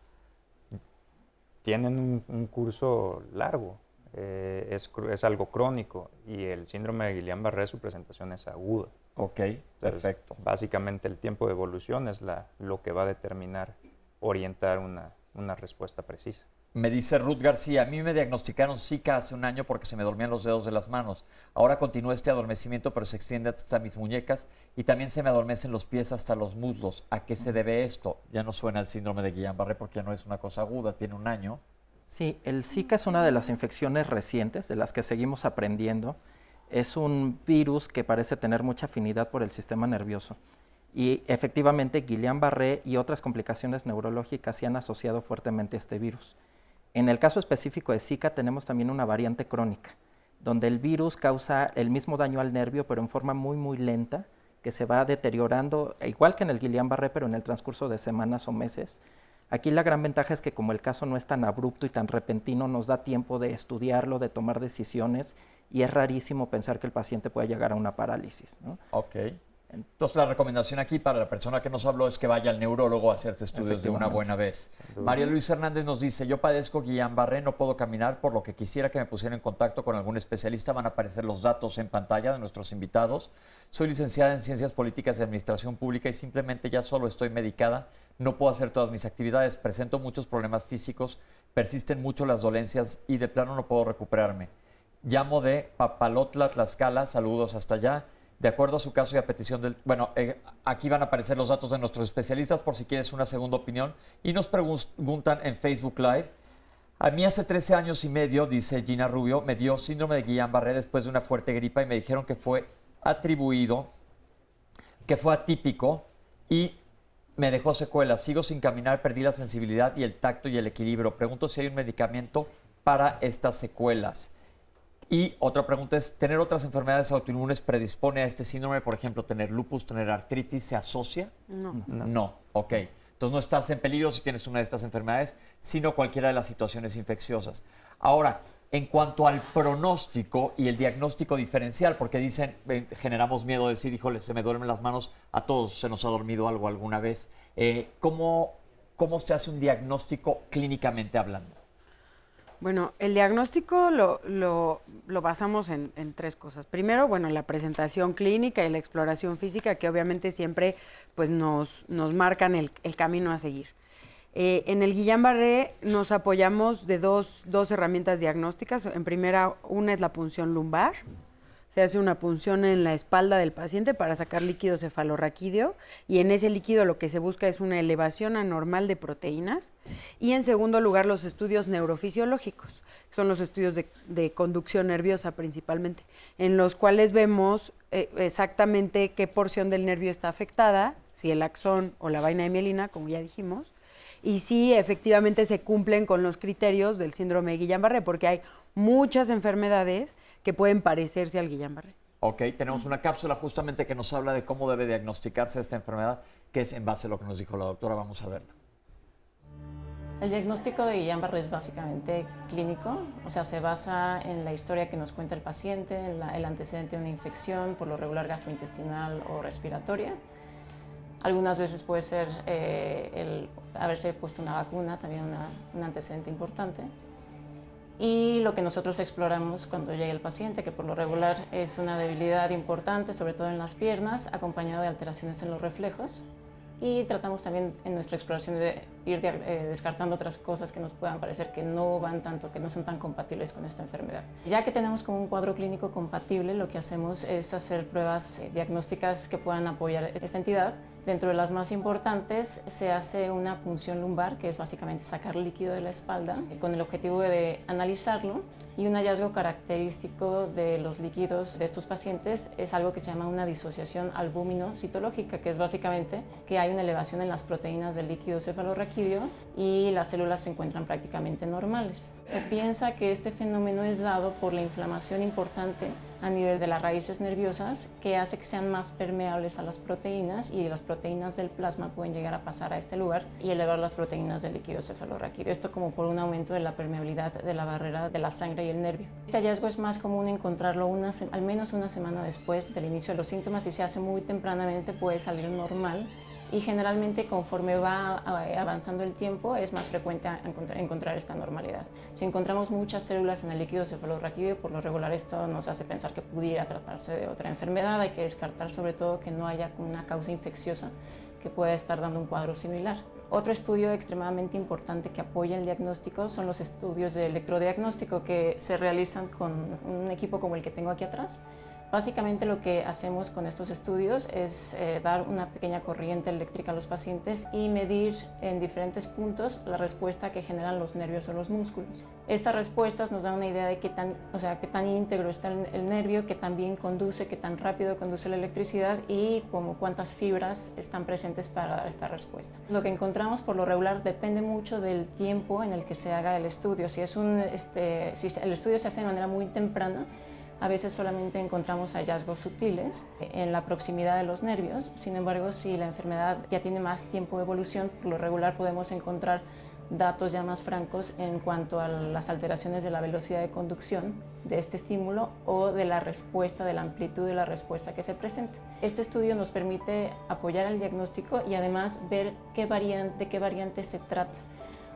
tienen un curso largo. Es algo crónico y el síndrome de Guillain-Barré, su presentación es aguda. Ok, Entonces, perfecto. básicamente el tiempo de evolución es lo que va a determinar, orientar una respuesta precisa. Me dice Ruth García, a mí me diagnosticaron Zika hace un año porque se me dormían los dedos de las manos. Ahora continúa este adormecimiento, pero se extiende hasta mis muñecas y también se me adormecen los pies hasta los muslos. ¿A qué se debe esto? Ya no suena el síndrome de Guillain-Barré porque ya no es una cosa aguda, tiene un año. Sí, el Zika es una de las infecciones recientes de las que seguimos aprendiendo. Es un virus que parece tener mucha afinidad por el sistema nervioso. Y efectivamente, Guillain-Barré y otras complicaciones neurológicas se han asociado fuertemente a este virus. En el caso específico de Zika tenemos también una variante crónica, donde el virus causa el mismo daño al nervio, pero en forma muy, muy lenta, que se va deteriorando, igual que en el Guillain-Barré, pero en el transcurso de semanas o meses. Aquí la gran ventaja es que como el caso no es tan abrupto y tan repentino, nos da tiempo de estudiarlo, de tomar decisiones, y es rarísimo pensar que el paciente pueda llegar a una parálisis, ¿no? Ok. Entonces la recomendación aquí para la persona que nos habló es que vaya al neurólogo a hacerse estudios de una buena vez. María Luisa Hernández nos dice, yo padezco Guillain-Barré, no puedo caminar, por lo que quisiera que me pusiera en contacto con algún especialista. Van a aparecer los datos en pantalla de nuestros invitados. Soy licenciada en Ciencias Políticas y Administración Pública y simplemente ya solo estoy medicada. No puedo hacer todas mis actividades, presento muchos problemas físicos, persisten mucho las dolencias y de plano no puedo recuperarme. Llamo de Papalotla, Tlaxcala, saludos hasta allá. De acuerdo a su caso y a petición del... Bueno, aquí van a aparecer los datos de nuestros especialistas por si quieres una segunda opinión. Y nos preguntan en Facebook Live. A mí hace 13 años y medio, dice Gina Rubio, me dio síndrome de Guillain-Barré después de una fuerte gripa y me dijeron que fue atribuido, que fue atípico y me dejó secuelas. Sigo sin caminar, perdí la sensibilidad y el tacto y el equilibrio. Pregunto si hay un medicamento para estas secuelas. Y otra pregunta es, ¿tener otras enfermedades autoinmunes predispone a este síndrome? Por ejemplo, tener lupus, tener artritis, ¿se asocia? No. No, ok. Entonces no estás en peligro si tienes una de estas enfermedades, sino cualquiera de las situaciones infecciosas. Ahora, en cuanto al pronóstico y el diagnóstico diferencial, porque dicen, generamos miedo de decir, híjole, se me duermen las manos, a todos se nos ha dormido algo alguna vez. ¿Cómo se hace un diagnóstico clínicamente hablando? Bueno, el diagnóstico lo basamos en tres cosas. Primero, bueno, la presentación clínica y la exploración física, que obviamente siempre pues, nos marcan el camino a seguir. En el Guillain-Barré nos apoyamos de dos herramientas diagnósticas. En primera, una es la punción lumbar. Se hace una punción en la espalda del paciente para sacar líquido cefalorraquídeo y en ese líquido lo que se busca es una elevación anormal de proteínas. Y en segundo lugar, los estudios neurofisiológicos, que son los estudios de conducción nerviosa principalmente, en los cuales vemos exactamente qué porción del nervio está afectada, si el axón o la vaina de mielina, como ya dijimos, y si efectivamente se cumplen con los criterios del síndrome de Guillain-Barré, porque hay muchas enfermedades que pueden parecerse al Guillain-Barré. Ok, tenemos una cápsula justamente que nos habla de cómo debe diagnosticarse esta enfermedad, que es en base a lo que nos dijo la doctora. Vamos a verla. El diagnóstico de Guillain-Barré es básicamente clínico, o sea, se basa en la historia que nos cuenta el paciente, el antecedente de una infección, por lo regular gastrointestinal o respiratoria. Algunas veces puede ser el haberse puesto una vacuna, también un antecedente importante. Y lo que nosotros exploramos cuando llega el paciente, que por lo regular es una debilidad importante, sobre todo en las piernas, acompañado de alteraciones en los reflejos. Y tratamos también en nuestra exploración de ir descartando otras cosas que nos puedan parecer que no van tanto, que no son tan compatibles con esta enfermedad. Ya que tenemos como un cuadro clínico compatible, lo que hacemos es hacer pruebas diagnósticas que puedan apoyar esta entidad Dentro de las más importantes se hace una punción lumbar, que es básicamente sacar líquido de la espalda, con el objetivo de analizarlo. Y un hallazgo característico de los líquidos de estos pacientes es algo que se llama una disociación albúmino-citológica, que es básicamente que hay una elevación en las proteínas del líquido cefalorraquídeo y las células se encuentran prácticamente normales. Se piensa que este fenómeno es dado por la inflamación importante a nivel de las raíces nerviosas, que hace que sean más permeables a las proteínas, y las proteínas del plasma pueden llegar a pasar a este lugar y elevar las proteínas del líquido cefalorraquídeo. Esto como por un aumento de la permeabilidad de la barrera de la sangre y el nervio. Este hallazgo es más común encontrarlo al menos una semana después del inicio de los síntomas, y se hace muy tempranamente puede salir normal. Y generalmente conforme va avanzando el tiempo es más frecuente encontrar esta normalidad. Si encontramos muchas células en el líquido cefalorraquídeo, por lo regular esto nos hace pensar que pudiera tratarse de otra enfermedad. Hay que descartar sobre todo que no haya una causa infecciosa que pueda estar dando un cuadro similar. Otro estudio extremadamente importante que apoya el diagnóstico son los estudios de electrodiagnóstico que se realizan con un equipo como el que tengo aquí atrás. Básicamente lo que hacemos con estos estudios es dar una pequeña corriente eléctrica a los pacientes y medir en diferentes puntos la respuesta que generan los nervios o los músculos. Estas respuestas nos dan una idea de qué tan íntegro está el nervio, qué tan bien conduce, qué tan rápido conduce la electricidad y cuántas fibras están presentes para dar esta respuesta. Lo que encontramos por lo regular depende mucho del tiempo en el que se haga el estudio. Si el estudio se hace de manera muy temprana, a veces solamente encontramos hallazgos sutiles en la proximidad de los nervios. Sin embargo, si la enfermedad ya tiene más tiempo de evolución, por lo regular podemos encontrar datos ya más francos en cuanto a las alteraciones de la velocidad de conducción de este estímulo o de la respuesta, de la amplitud de la respuesta que se presenta. Este estudio nos permite apoyar el diagnóstico y además ver de qué variante se trata.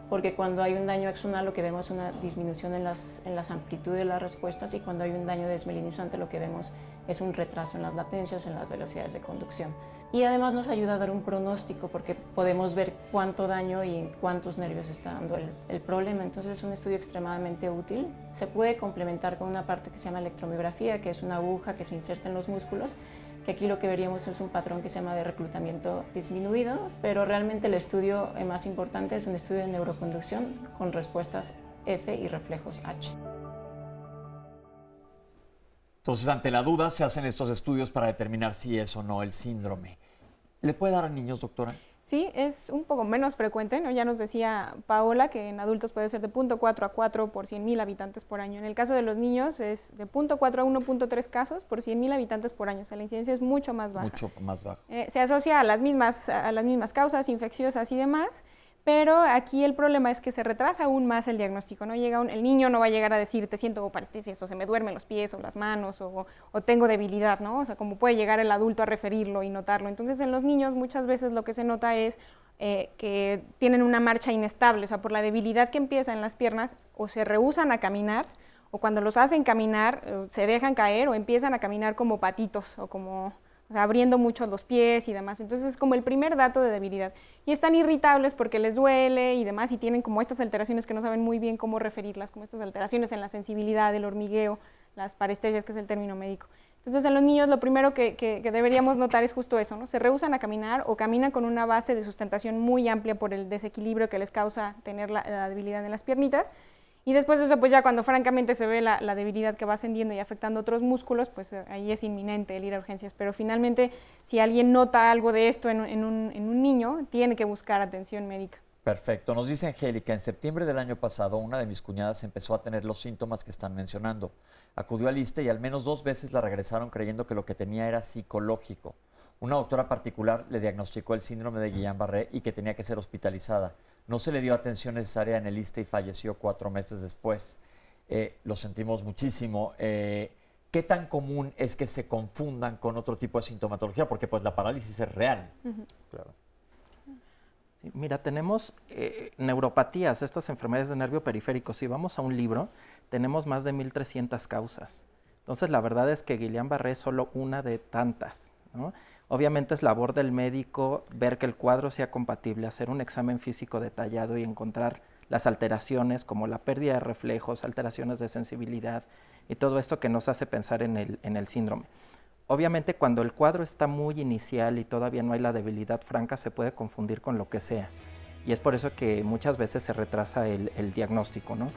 Porque cuando hay un daño axonal lo que vemos es una disminución en las amplitudes de las respuestas, y cuando hay un daño desmelinizante lo que vemos es un retraso en las latencias, en las velocidades de conducción. Y además nos ayuda a dar un pronóstico porque podemos ver cuánto daño y en cuántos nervios está dando el problema. Entonces es un estudio extremadamente útil. Se puede complementar con una parte que se llama electromiografía, que es una aguja que se inserta en los músculos, que aquí lo que veríamos es un patrón que se llama de reclutamiento disminuido, pero realmente el estudio más importante es un estudio de neuroconducción con respuestas F y reflejos H. Entonces, ante la duda, se hacen estos estudios para determinar si es o no el síndrome. ¿Le puede dar a niños, doctora? Sí, es un poco menos frecuente, ¿no? Ya nos decía Paola que en adultos puede ser de 0.4 a 4 por 100,000 habitantes por año. En el caso de los niños es de 0.4 a 1.3 casos por 100,000 habitantes por año. O sea, la incidencia es mucho más baja. Mucho más baja. Se asocia a las mismas causas infecciosas y demás, pero aquí el problema es que se retrasa aún más el diagnóstico, ¿no? El niño no va a llegar a decir, te siento parestesia, o se me duermen los pies o las manos, o tengo debilidad, ¿no? O sea, como puede llegar el adulto a referirlo y notarlo. Entonces, en los niños muchas veces lo que se nota es que tienen una marcha inestable, o sea, por la debilidad que empieza en las piernas, o se rehúsan a caminar, o cuando los hacen caminar, se dejan caer o empiezan a caminar como patitos, o como... O sea, abriendo mucho los pies y demás. Entonces es como el primer dato de debilidad. Y están irritables porque les duele y demás, y tienen como estas alteraciones que no saben muy bien cómo referirlas, como estas alteraciones en la sensibilidad, el hormigueo, las parestesias, que es el término médico. Entonces en los niños lo primero que deberíamos notar es justo eso, ¿no? Se rehúsan a caminar o caminan con una base de sustentación muy amplia por el desequilibrio que les causa tener la debilidad en las piernitas. Y después de eso, pues ya cuando francamente se ve la debilidad que va ascendiendo y afectando otros músculos, pues ahí es inminente el ir a urgencias. Pero finalmente, si alguien nota algo de esto en un niño, tiene que buscar atención médica. Perfecto. Nos dice Angélica, en septiembre del año pasado, una de mis cuñadas empezó a tener los síntomas que están mencionando. Acudió al ISSSTE y al menos 2 veces la regresaron creyendo que lo que tenía era psicológico. Una doctora particular le diagnosticó el síndrome de Guillain-Barré y que tenía que ser hospitalizada. No se le dio atención necesaria en el ISSSTE y falleció 4 meses después. Lo sentimos muchísimo. ¿Qué tan común es que se confundan con otro tipo de sintomatología? Porque pues la parálisis es real. Claro. Sí, mira, tenemos neuropatías, estas enfermedades de nervio periférico. Si vamos a un libro, tenemos más de 1,300 causas. Entonces, la verdad es que Guillain-Barré es solo una de tantas, ¿no? Obviamente es labor del médico ver que el cuadro sea compatible, hacer un examen físico detallado y encontrar las alteraciones como la pérdida de reflejos, alteraciones de sensibilidad y todo esto que nos hace pensar en el síndrome. Obviamente cuando el cuadro está muy inicial y todavía no hay la debilidad franca, se puede confundir con lo que sea. Y es por eso que muchas veces se retrasa el diagnóstico, ¿no?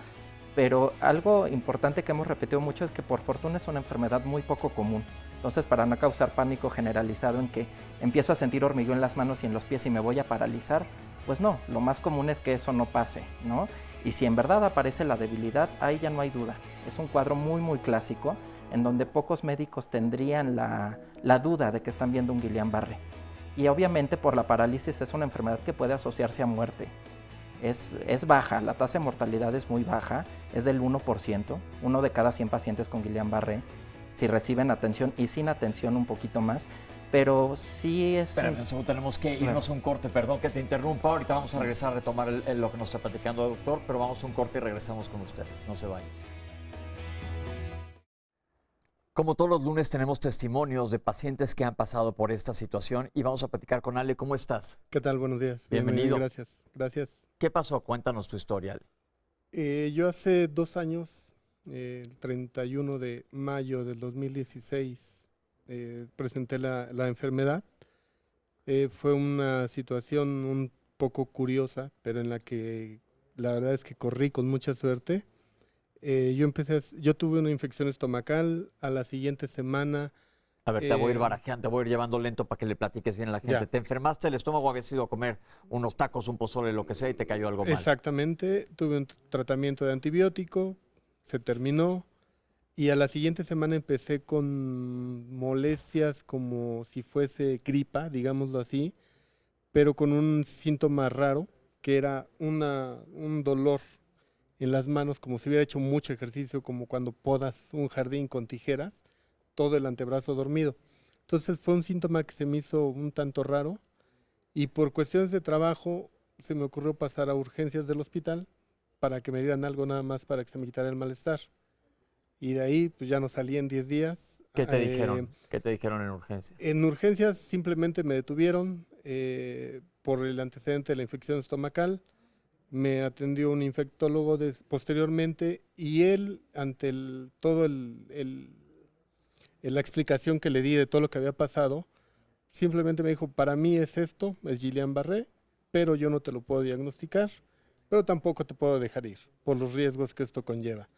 Pero algo importante que hemos repetido mucho es que por fortuna es una enfermedad muy poco común. Entonces, para no causar pánico generalizado en que empiezo a sentir hormigueo en las manos y en los pies y me voy a paralizar, pues no, lo más común es que eso no pase, ¿no? Y si en verdad aparece la debilidad, ahí ya no hay duda. Es un cuadro muy, muy clásico, en donde pocos médicos tendrían la duda de que están viendo un Guillain-Barré. Y obviamente por la parálisis es una enfermedad que puede asociarse a muerte. Es baja, la tasa de mortalidad es muy baja, es del 1%, 1 de cada 100 pacientes con Guillain-Barré, si reciben atención y sin atención un poquito más, pero sí es... Espérame un segundo, tenemos que irnos a un corte, perdón que te interrumpa, ahorita vamos a regresar a retomar lo que nos está platicando el doctor, pero vamos a un corte y regresamos con ustedes, no se vayan. Como todos los lunes tenemos testimonios de pacientes que han pasado por esta situación y vamos a platicar con Ale. ¿Cómo estás? ¿Qué tal? Buenos días. Bienvenido. Gracias. Gracias. ¿Qué pasó? Cuéntanos tu historia, Ale. Yo hace 2 años, el 31 de mayo del 2016, presenté la enfermedad. Fue una situación un poco curiosa, pero en la que la verdad es que corrí con mucha suerte. Yo tuve una infección estomacal, a la siguiente semana... A ver, te voy a ir barajeando, te voy a ir llevando lento para que le platiques bien a la gente. Ya. ¿Te enfermaste el estómago? ¿Habías ido a comer unos tacos, un pozole, lo que sea, y te cayó algo mal? Exactamente, tuve un tratamiento de antibiótico, se terminó, y a la siguiente semana empecé con molestias como si fuese gripa, digámoslo así, pero con un síntoma raro, que era un dolor en las manos, como si hubiera hecho mucho ejercicio, como cuando podas un jardín con tijeras, todo el antebrazo dormido. Entonces fue un síntoma que se me hizo un tanto raro, y por cuestiones de trabajo se me ocurrió pasar a urgencias del hospital para que me dieran algo nada más para que se me quitara el malestar. Y de ahí pues ya no salí en 10 días. ¿Qué te dijeron? ¿Qué te dijeron en urgencias? En urgencias simplemente me detuvieron por el antecedente de la infección estomacal. Me atendió un infectólogo posteriormente, y él, ante la explicación que le di de todo lo que había pasado, simplemente me dijo: para mí es esto, es Guillain-Barré, pero yo no te lo puedo diagnosticar, pero tampoco te puedo dejar ir por los riesgos que esto conlleva.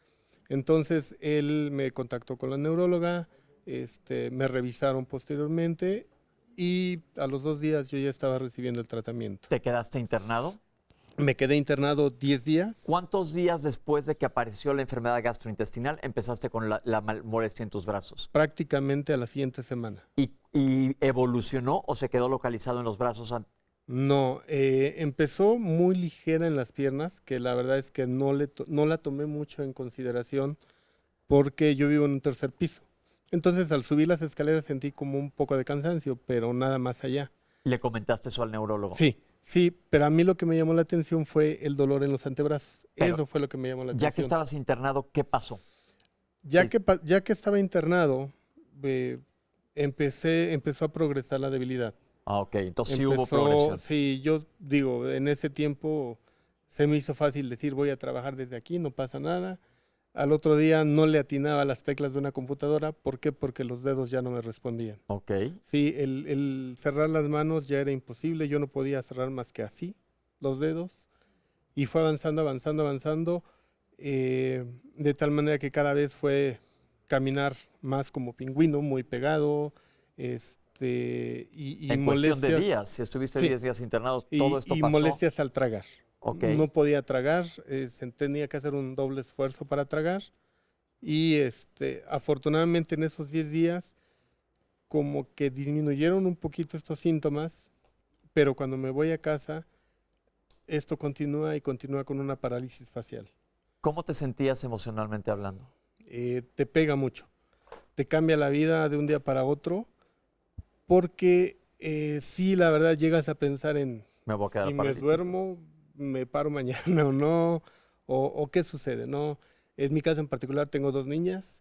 Entonces él me contactó con la neuróloga, me revisaron posteriormente, y a los 2 días yo ya estaba recibiendo el tratamiento. ¿Te quedaste internado? Me quedé internado 10 días. ¿Cuántos días después de que apareció la enfermedad gastrointestinal empezaste con la molestia en tus brazos? Prácticamente a la siguiente semana. ¿Y evolucionó o se quedó localizado en los brazos? No, empezó muy ligera en las piernas, que la verdad es que no la tomé mucho en consideración porque yo vivo en un 3er piso. Entonces al subir las escaleras sentí como un poco de cansancio, pero nada más allá. ¿Le comentaste eso al neurólogo? Sí, pero a mí lo que me llamó la atención fue el dolor en los antebrazos. Pero, eso fue lo que me llamó la atención. Ya que estabas internado, ¿qué pasó? Ya que estaba internado, empezó a progresar la debilidad. Ah, ok, entonces sí hubo progresión. Sí, yo digo, en ese tiempo se me hizo fácil decir: voy a trabajar desde aquí, no pasa nada. Al otro día no le atinaba a las teclas de una computadora. ¿Por qué? Porque los dedos ya no me respondían. Ok. Sí, el cerrar las manos ya era imposible. Yo no podía cerrar más que así los dedos. Y fue avanzando, de tal manera que cada vez fue caminar más como pingüino, muy pegado, y en cuestión de días, si estuviste 10 días internados, todo esto pasó. Y molestias al tragar. Okay. No podía tragar, tenía que hacer un doble esfuerzo para tragar, y afortunadamente en esos 10 días como que disminuyeron un poquito estos síntomas, pero cuando me voy a casa esto continúa con una parálisis facial. ¿Cómo te sentías emocionalmente hablando? Te pega mucho, te cambia la vida de un día para otro, porque sí, la verdad llegas a pensar en me voy a quedar si me duermo, me paro mañana o no, o qué sucede, ¿no? En mi caso en particular tengo 2 niñas,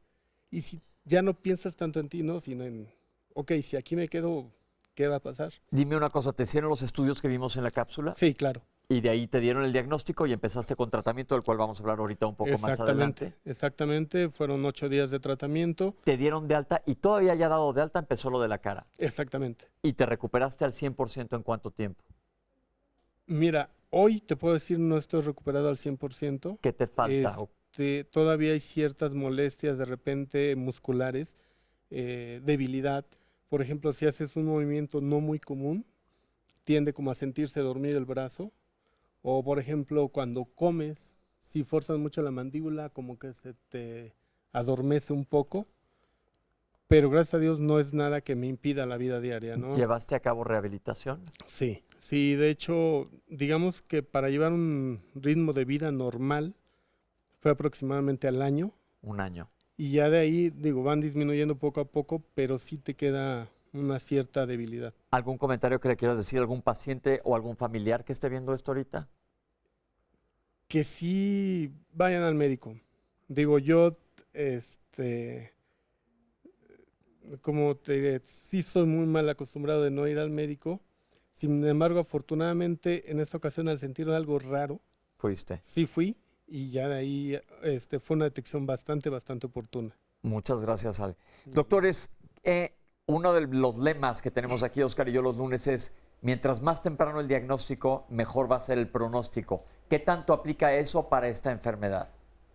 y si ya no piensas tanto en ti, ¿no? Sino en, ok, si aquí me quedo, ¿qué va a pasar? Dime una cosa, ¿te hicieron los estudios que vimos en la cápsula? Sí, claro. Y de ahí te dieron el diagnóstico y empezaste con tratamiento, del cual vamos a hablar ahorita un poco más adelante. Exactamente, fueron 8 días de tratamiento. Te dieron de alta y todavía ya dado de alta empezó lo de la cara. Exactamente. ¿Y te recuperaste al 100% en cuánto tiempo? Mira, hoy te puedo decir no estoy recuperado al 100%. ¿Qué te falta? Todavía hay ciertas molestias de repente musculares, debilidad. Por ejemplo, si haces un movimiento no muy común, tiende como a sentirse dormir el brazo. O por ejemplo, cuando comes, si forzas mucho la mandíbula, como que se te adormece un poco. Pero gracias a Dios no es nada que me impida la vida diaria, ¿no? ¿Llevaste a cabo rehabilitación? Sí, sí, de hecho, digamos que para llevar un ritmo de vida normal fue aproximadamente al año. Un año. Y ya de ahí, digo, van disminuyendo poco a poco, pero sí te queda una cierta debilidad. ¿Algún comentario que le quieras decir a algún paciente o algún familiar que esté viendo esto ahorita? Que sí vayan al médico. Digo, yo, como te diré, sí soy muy mal acostumbrado de no ir al médico. Sin embargo, afortunadamente, en esta ocasión, al sentir algo raro, ¿Fuiste? sí fui y ya de ahí fue una detección bastante oportuna. Muchas gracias, Ale. Doctores, uno de los lemas que tenemos aquí, Oscar y yo, los lunes es: mientras más temprano el diagnóstico, mejor va a ser el pronóstico. ¿Qué tanto aplica eso para esta enfermedad?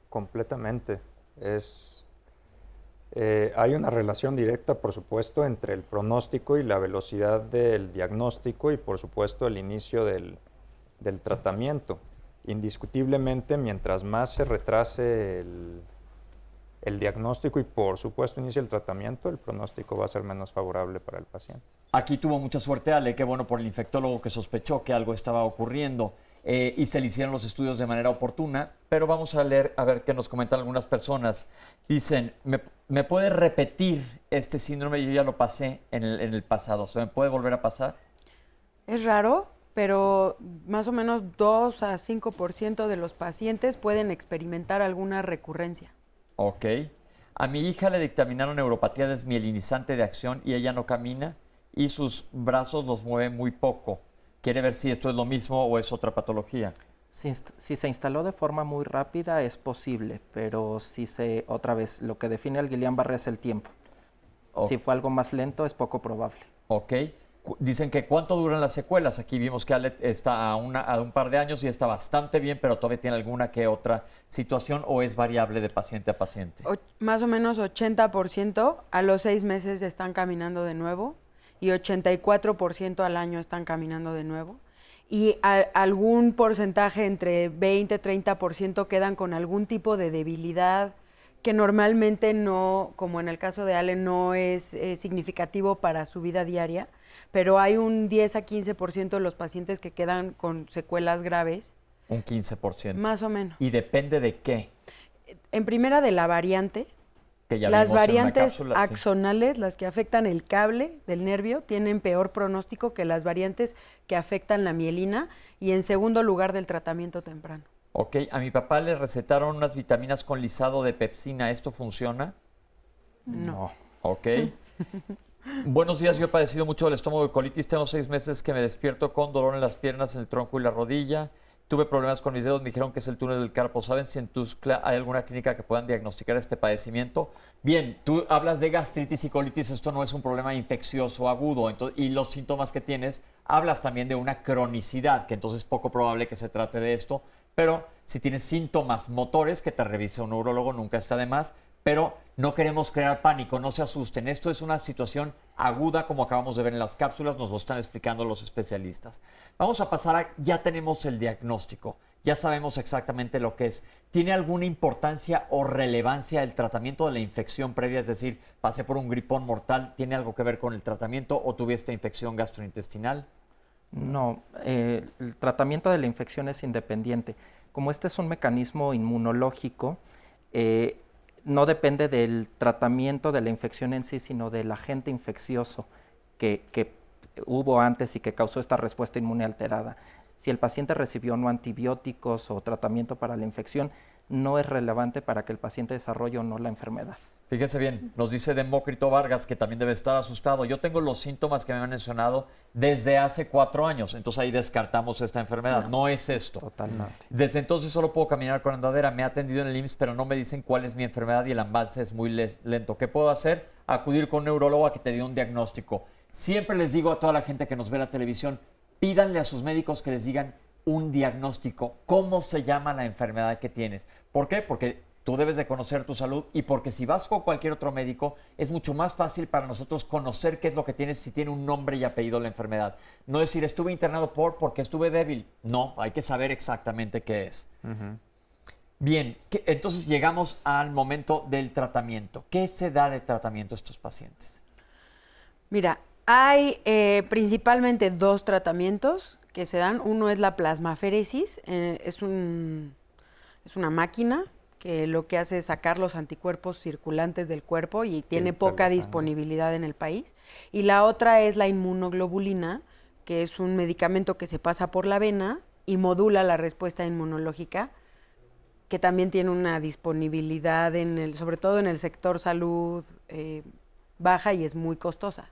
Completamente. Hay una relación directa, por supuesto, entre el pronóstico y la velocidad del diagnóstico y, por supuesto, el inicio del tratamiento. Indiscutiblemente, mientras más se retrase el diagnóstico y, por supuesto, inicie el tratamiento, el pronóstico va a ser menos favorable para el paciente. Aquí tuvo mucha suerte Ale, qué bueno por el infectólogo que sospechó que algo estaba ocurriendo y se le hicieron los estudios de manera oportuna, pero vamos a leer a ver qué nos comentan algunas personas. Dicen, ¿me puede repetir este síndrome? Yo ya lo pasé en el pasado, ¿se me puede volver a pasar? Es raro, pero más o menos 2 a 5% de los pacientes pueden experimentar alguna recurrencia. Ok. A mi hija le dictaminaron neuropatía desmielinizante de acción y ella no camina y sus brazos los mueve muy poco. ¿Quiere ver si esto es lo mismo o es otra patología? Si se instaló de forma muy rápida es posible, pero otra vez, lo que define al Guillain-Barré es el tiempo. Si fue algo más lento es poco probable. Ok. Dicen que ¿cuánto duran las secuelas? Aquí vimos que Ale está a un par de años y está bastante bien, pero todavía tiene alguna que otra situación o es variable de paciente a paciente. Más o menos 80% a los 6 meses están caminando de nuevo y 84% al año están caminando de nuevo. Y algún porcentaje entre 20 y 30% quedan con algún tipo de debilidad que normalmente no, como en el caso de Ale, no es significativo para su vida diaria, pero hay un 10 a 15% de los pacientes que quedan con secuelas graves. Un 15%. Más o menos. ¿Y depende de qué? En primera, de la variante. Que ya las vimos en una variantes cápsula, axonales, sí, las que afectan el cable del nervio, tienen peor pronóstico que las variantes que afectan la mielina y en segundo lugar del tratamiento temprano. Ok, a mi papá le recetaron unas vitaminas con lisado de pepsina. ¿Esto funciona? No. Ok. Buenos días, yo he padecido mucho del estómago de colitis. Tengo 6 meses que me despierto con dolor en las piernas, en el tronco y la rodilla. Tuve problemas con mis dedos, me dijeron que es el túnel del carpo. ¿Saben si en Tuxtla hay alguna clínica que puedan diagnosticar este padecimiento? Bien, tú hablas de gastritis y colitis, esto no es un problema infeccioso agudo. Y los síntomas que tienes, hablas también de una cronicidad, que entonces es poco probable que se trate de esto. Pero si tienes síntomas motores, que te revise un neurólogo, nunca está de más. Pero no queremos crear pánico, no se asusten. Esto es una situación aguda, como acabamos de ver en las cápsulas, nos lo están explicando los especialistas. Vamos a pasar a, ya tenemos el diagnóstico, ya sabemos exactamente lo que es. ¿Tiene alguna importancia o relevancia el tratamiento de la infección previa? Es decir, pasé por un gripón mortal, ¿tiene algo que ver con el tratamiento o tuviste infección gastrointestinal? No, el tratamiento de la infección es independiente. Como este es un mecanismo inmunológico, no depende del tratamiento de la infección en sí, sino del agente infeccioso que hubo antes y que causó esta respuesta inmune alterada. Si el paciente recibió no antibióticos o tratamiento para la infección, no es relevante para que el paciente desarrolle o no la enfermedad. Fíjese bien, nos dice Demócrito Vargas que también debe estar asustado. Yo tengo los síntomas que me han mencionado desde hace 4 años, entonces ahí descartamos esta enfermedad. No es esto. Totalmente. Desde entonces solo puedo caminar con andadera. Me ha atendido en el IMSS, pero no me dicen cuál es mi enfermedad y el avance es muy lento. ¿Qué puedo hacer? Acudir con un neurólogo a que te dé un diagnóstico. Siempre les digo a toda la gente que nos ve en la televisión, pídanle a sus médicos que les digan un diagnóstico. ¿Cómo se llama la enfermedad que tienes? ¿Por qué? Porque tú debes de conocer tu salud y porque si vas con cualquier otro médico es mucho más fácil para nosotros conocer qué es lo que tienes si tiene un nombre y apellido la enfermedad. No decir estuve internado porque estuve débil. No, hay que saber exactamente qué es. Bien, entonces llegamos al momento del tratamiento. ¿Qué se da de tratamiento a estos pacientes? Mira, hay principalmente 2 tratamientos que se dan. Uno es la plasmaféresis, es una máquina que lo que hace es sacar los anticuerpos circulantes del cuerpo y tiene poca disponibilidad en el país. Y la otra es la inmunoglobulina, que es un medicamento que se pasa por la vena y modula la respuesta inmunológica, que también tiene una disponibilidad, sobre todo en el sector salud, baja y es muy costosa.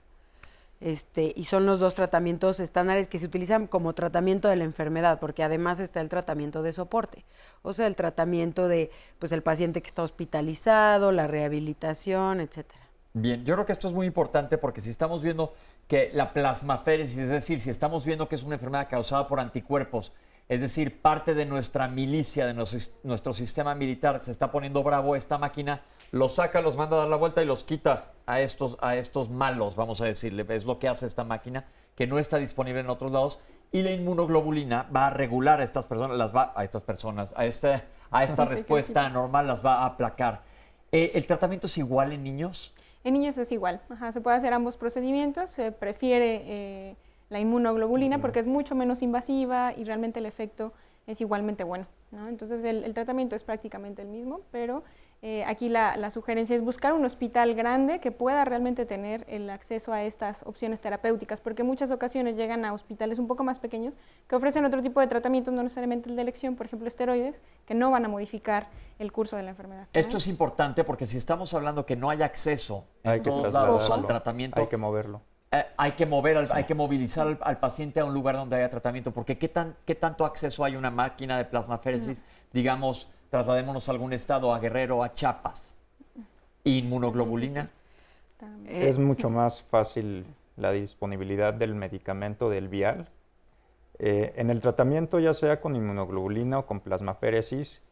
Y son los 2 tratamientos estándares que se utilizan como tratamiento de la enfermedad, porque además está el tratamiento de soporte, o sea, el tratamiento de el paciente que está hospitalizado, la rehabilitación, etcétera. Bien, yo creo que esto es muy importante porque si estamos viendo que la plasmaféresis, es decir, si estamos viendo que es una enfermedad causada por anticuerpos, es decir, parte de nuestra milicia, de nuestro sistema militar se está poniendo bravo, esta máquina los saca, los manda a dar la vuelta y los quita a estos malos, vamos a decirle. Es lo que hace esta máquina, que no está disponible en otros lados. Y la inmunoglobulina va a regular a estas personas, a esta respuesta anormal, las va a aplacar. ¿El tratamiento es igual en niños? En niños es igual. Se puede hacer ambos procedimientos. Se prefiere la inmunoglobulina porque es mucho menos invasiva y realmente el efecto es igualmente bueno, ¿no? Entonces el tratamiento es prácticamente el mismo, pero aquí la sugerencia es buscar un hospital grande que pueda realmente tener el acceso a estas opciones terapéuticas, porque en muchas ocasiones llegan a hospitales un poco más pequeños que ofrecen otro tipo de tratamientos, no necesariamente el de elección, por ejemplo esteroides, que no van a modificar el curso de la enfermedad, ¿no? Esto es importante porque si estamos hablando que no hay acceso Hay en que todos lados al trasladarlo, tratamiento, hay que moverlo. hay que movilizar al paciente a un lugar donde haya tratamiento, porque ¿qué tanto acceso hay a una máquina de plasmaféresis? Digamos, trasladémonos a algún estado, a Guerrero, a Chiapas. ¿Inmunoglobulina? Es mucho más fácil la disponibilidad del medicamento del vial. En el tratamiento, ya sea con inmunoglobulina o con plasmaféresis,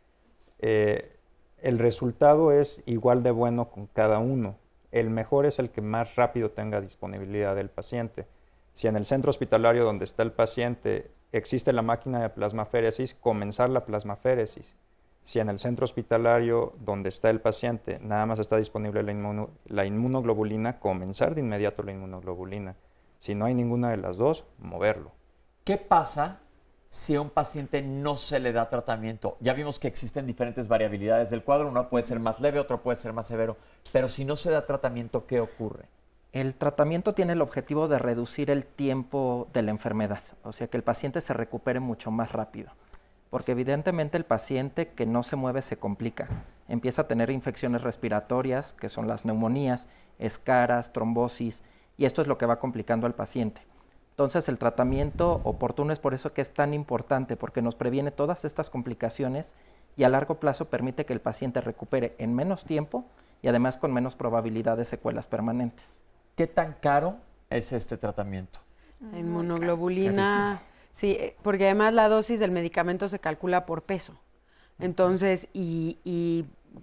el resultado es igual de bueno con cada uno. El mejor es el que más rápido tenga disponibilidad del paciente. Si en el centro hospitalario donde está el paciente existe la máquina de plasmaféresis, comenzar la plasmaféresis. Si en el centro hospitalario donde está el paciente nada más está disponible la inmunoglobulina, comenzar de inmediato la inmunoglobulina. Si no hay ninguna de las dos, moverlo. ¿Qué pasa si a un paciente no se le da tratamiento? Ya vimos que existen diferentes variabilidades del cuadro, uno puede ser más leve, otro puede ser más severo, pero si no se da tratamiento, ¿qué ocurre? El tratamiento tiene el objetivo de reducir el tiempo de la enfermedad, o sea, que el paciente se recupere mucho más rápido, porque evidentemente el paciente que no se mueve se complica, empieza a tener infecciones respiratorias, que son las neumonías, escaras, trombosis, y esto es lo que va complicando al paciente. Entonces el tratamiento oportuno es por eso que es tan importante, porque nos previene todas estas complicaciones y a largo plazo permite que el paciente recupere en menos tiempo y además con menos probabilidad de secuelas permanentes. ¿Qué tan caro es este tratamiento? La inmunoglobulina, sí, porque además la dosis del medicamento se calcula por peso. Entonces,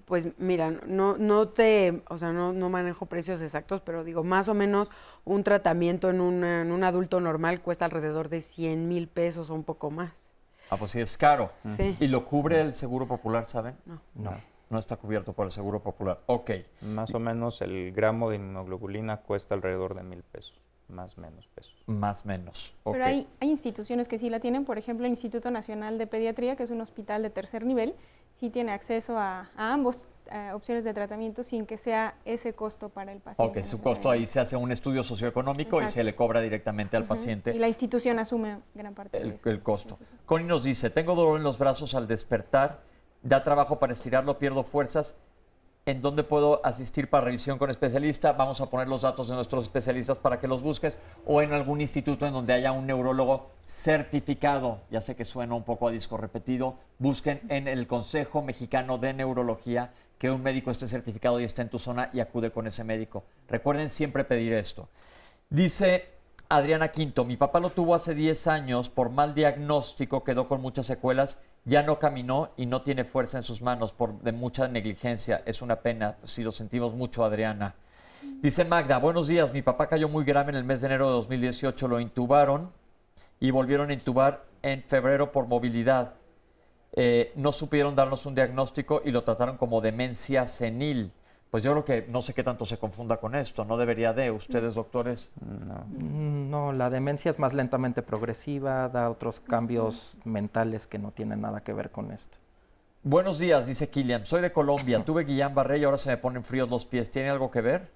pues mira, no manejo precios exactos, pero digo, más o menos un tratamiento en un adulto normal cuesta alrededor de 100,000 pesos o un poco más. Ah, pues sí, es caro. Sí. ¿Y lo cubre el Seguro Popular, saben? No. No está cubierto por el Seguro Popular. Ok. Más o menos el gramo de inmunoglobulina cuesta alrededor de 1,000 pesos. Más o menos pesos. Más o menos. Okay. Pero hay instituciones que sí la tienen, por ejemplo, el Instituto Nacional de Pediatría, que es un hospital de tercer nivel, sí tiene acceso a ambos opciones de tratamiento sin que sea ese costo para el paciente. Ok, su costo ahí se hace un estudio socioeconómico. Exacto. Y se le cobra directamente al paciente. Y la institución asume gran parte de eso. El costo. Connie nos dice, tengo dolor en los brazos al despertar, da trabajo para estirarlo, pierdo fuerzas. ¿En dónde puedo asistir para revisión con especialista? Vamos a poner los datos de nuestros especialistas para que los busques, o en algún instituto en donde haya un neurólogo certificado. Ya sé que suena un poco a disco repetido. Busquen en el Consejo Mexicano de Neurología que un médico esté certificado y esté en tu zona y acude con ese médico. Recuerden siempre pedir esto. Dice Adriana Quinto, mi papá lo tuvo hace 10 años, por mal diagnóstico quedó con muchas secuelas, ya no caminó y no tiene fuerza en sus manos de mucha negligencia. Es una pena, sí lo sentimos mucho, Adriana. Dice Magda, buenos días, mi papá cayó muy grave en el mes de enero de 2018, lo intubaron y volvieron a intubar en febrero por movilidad. No supieron darnos un diagnóstico y lo trataron como demencia senil. Pues yo creo que no sé qué tanto se confunda con esto, no debería de. ¿Ustedes, doctores? No, la demencia es más lentamente progresiva, da otros cambios mentales que no tienen nada que ver con esto. Buenos días, dice Kilian. Soy de Colombia, tuve Guillain-Barré y ahora se me ponen fríos los pies. ¿Tiene algo que ver?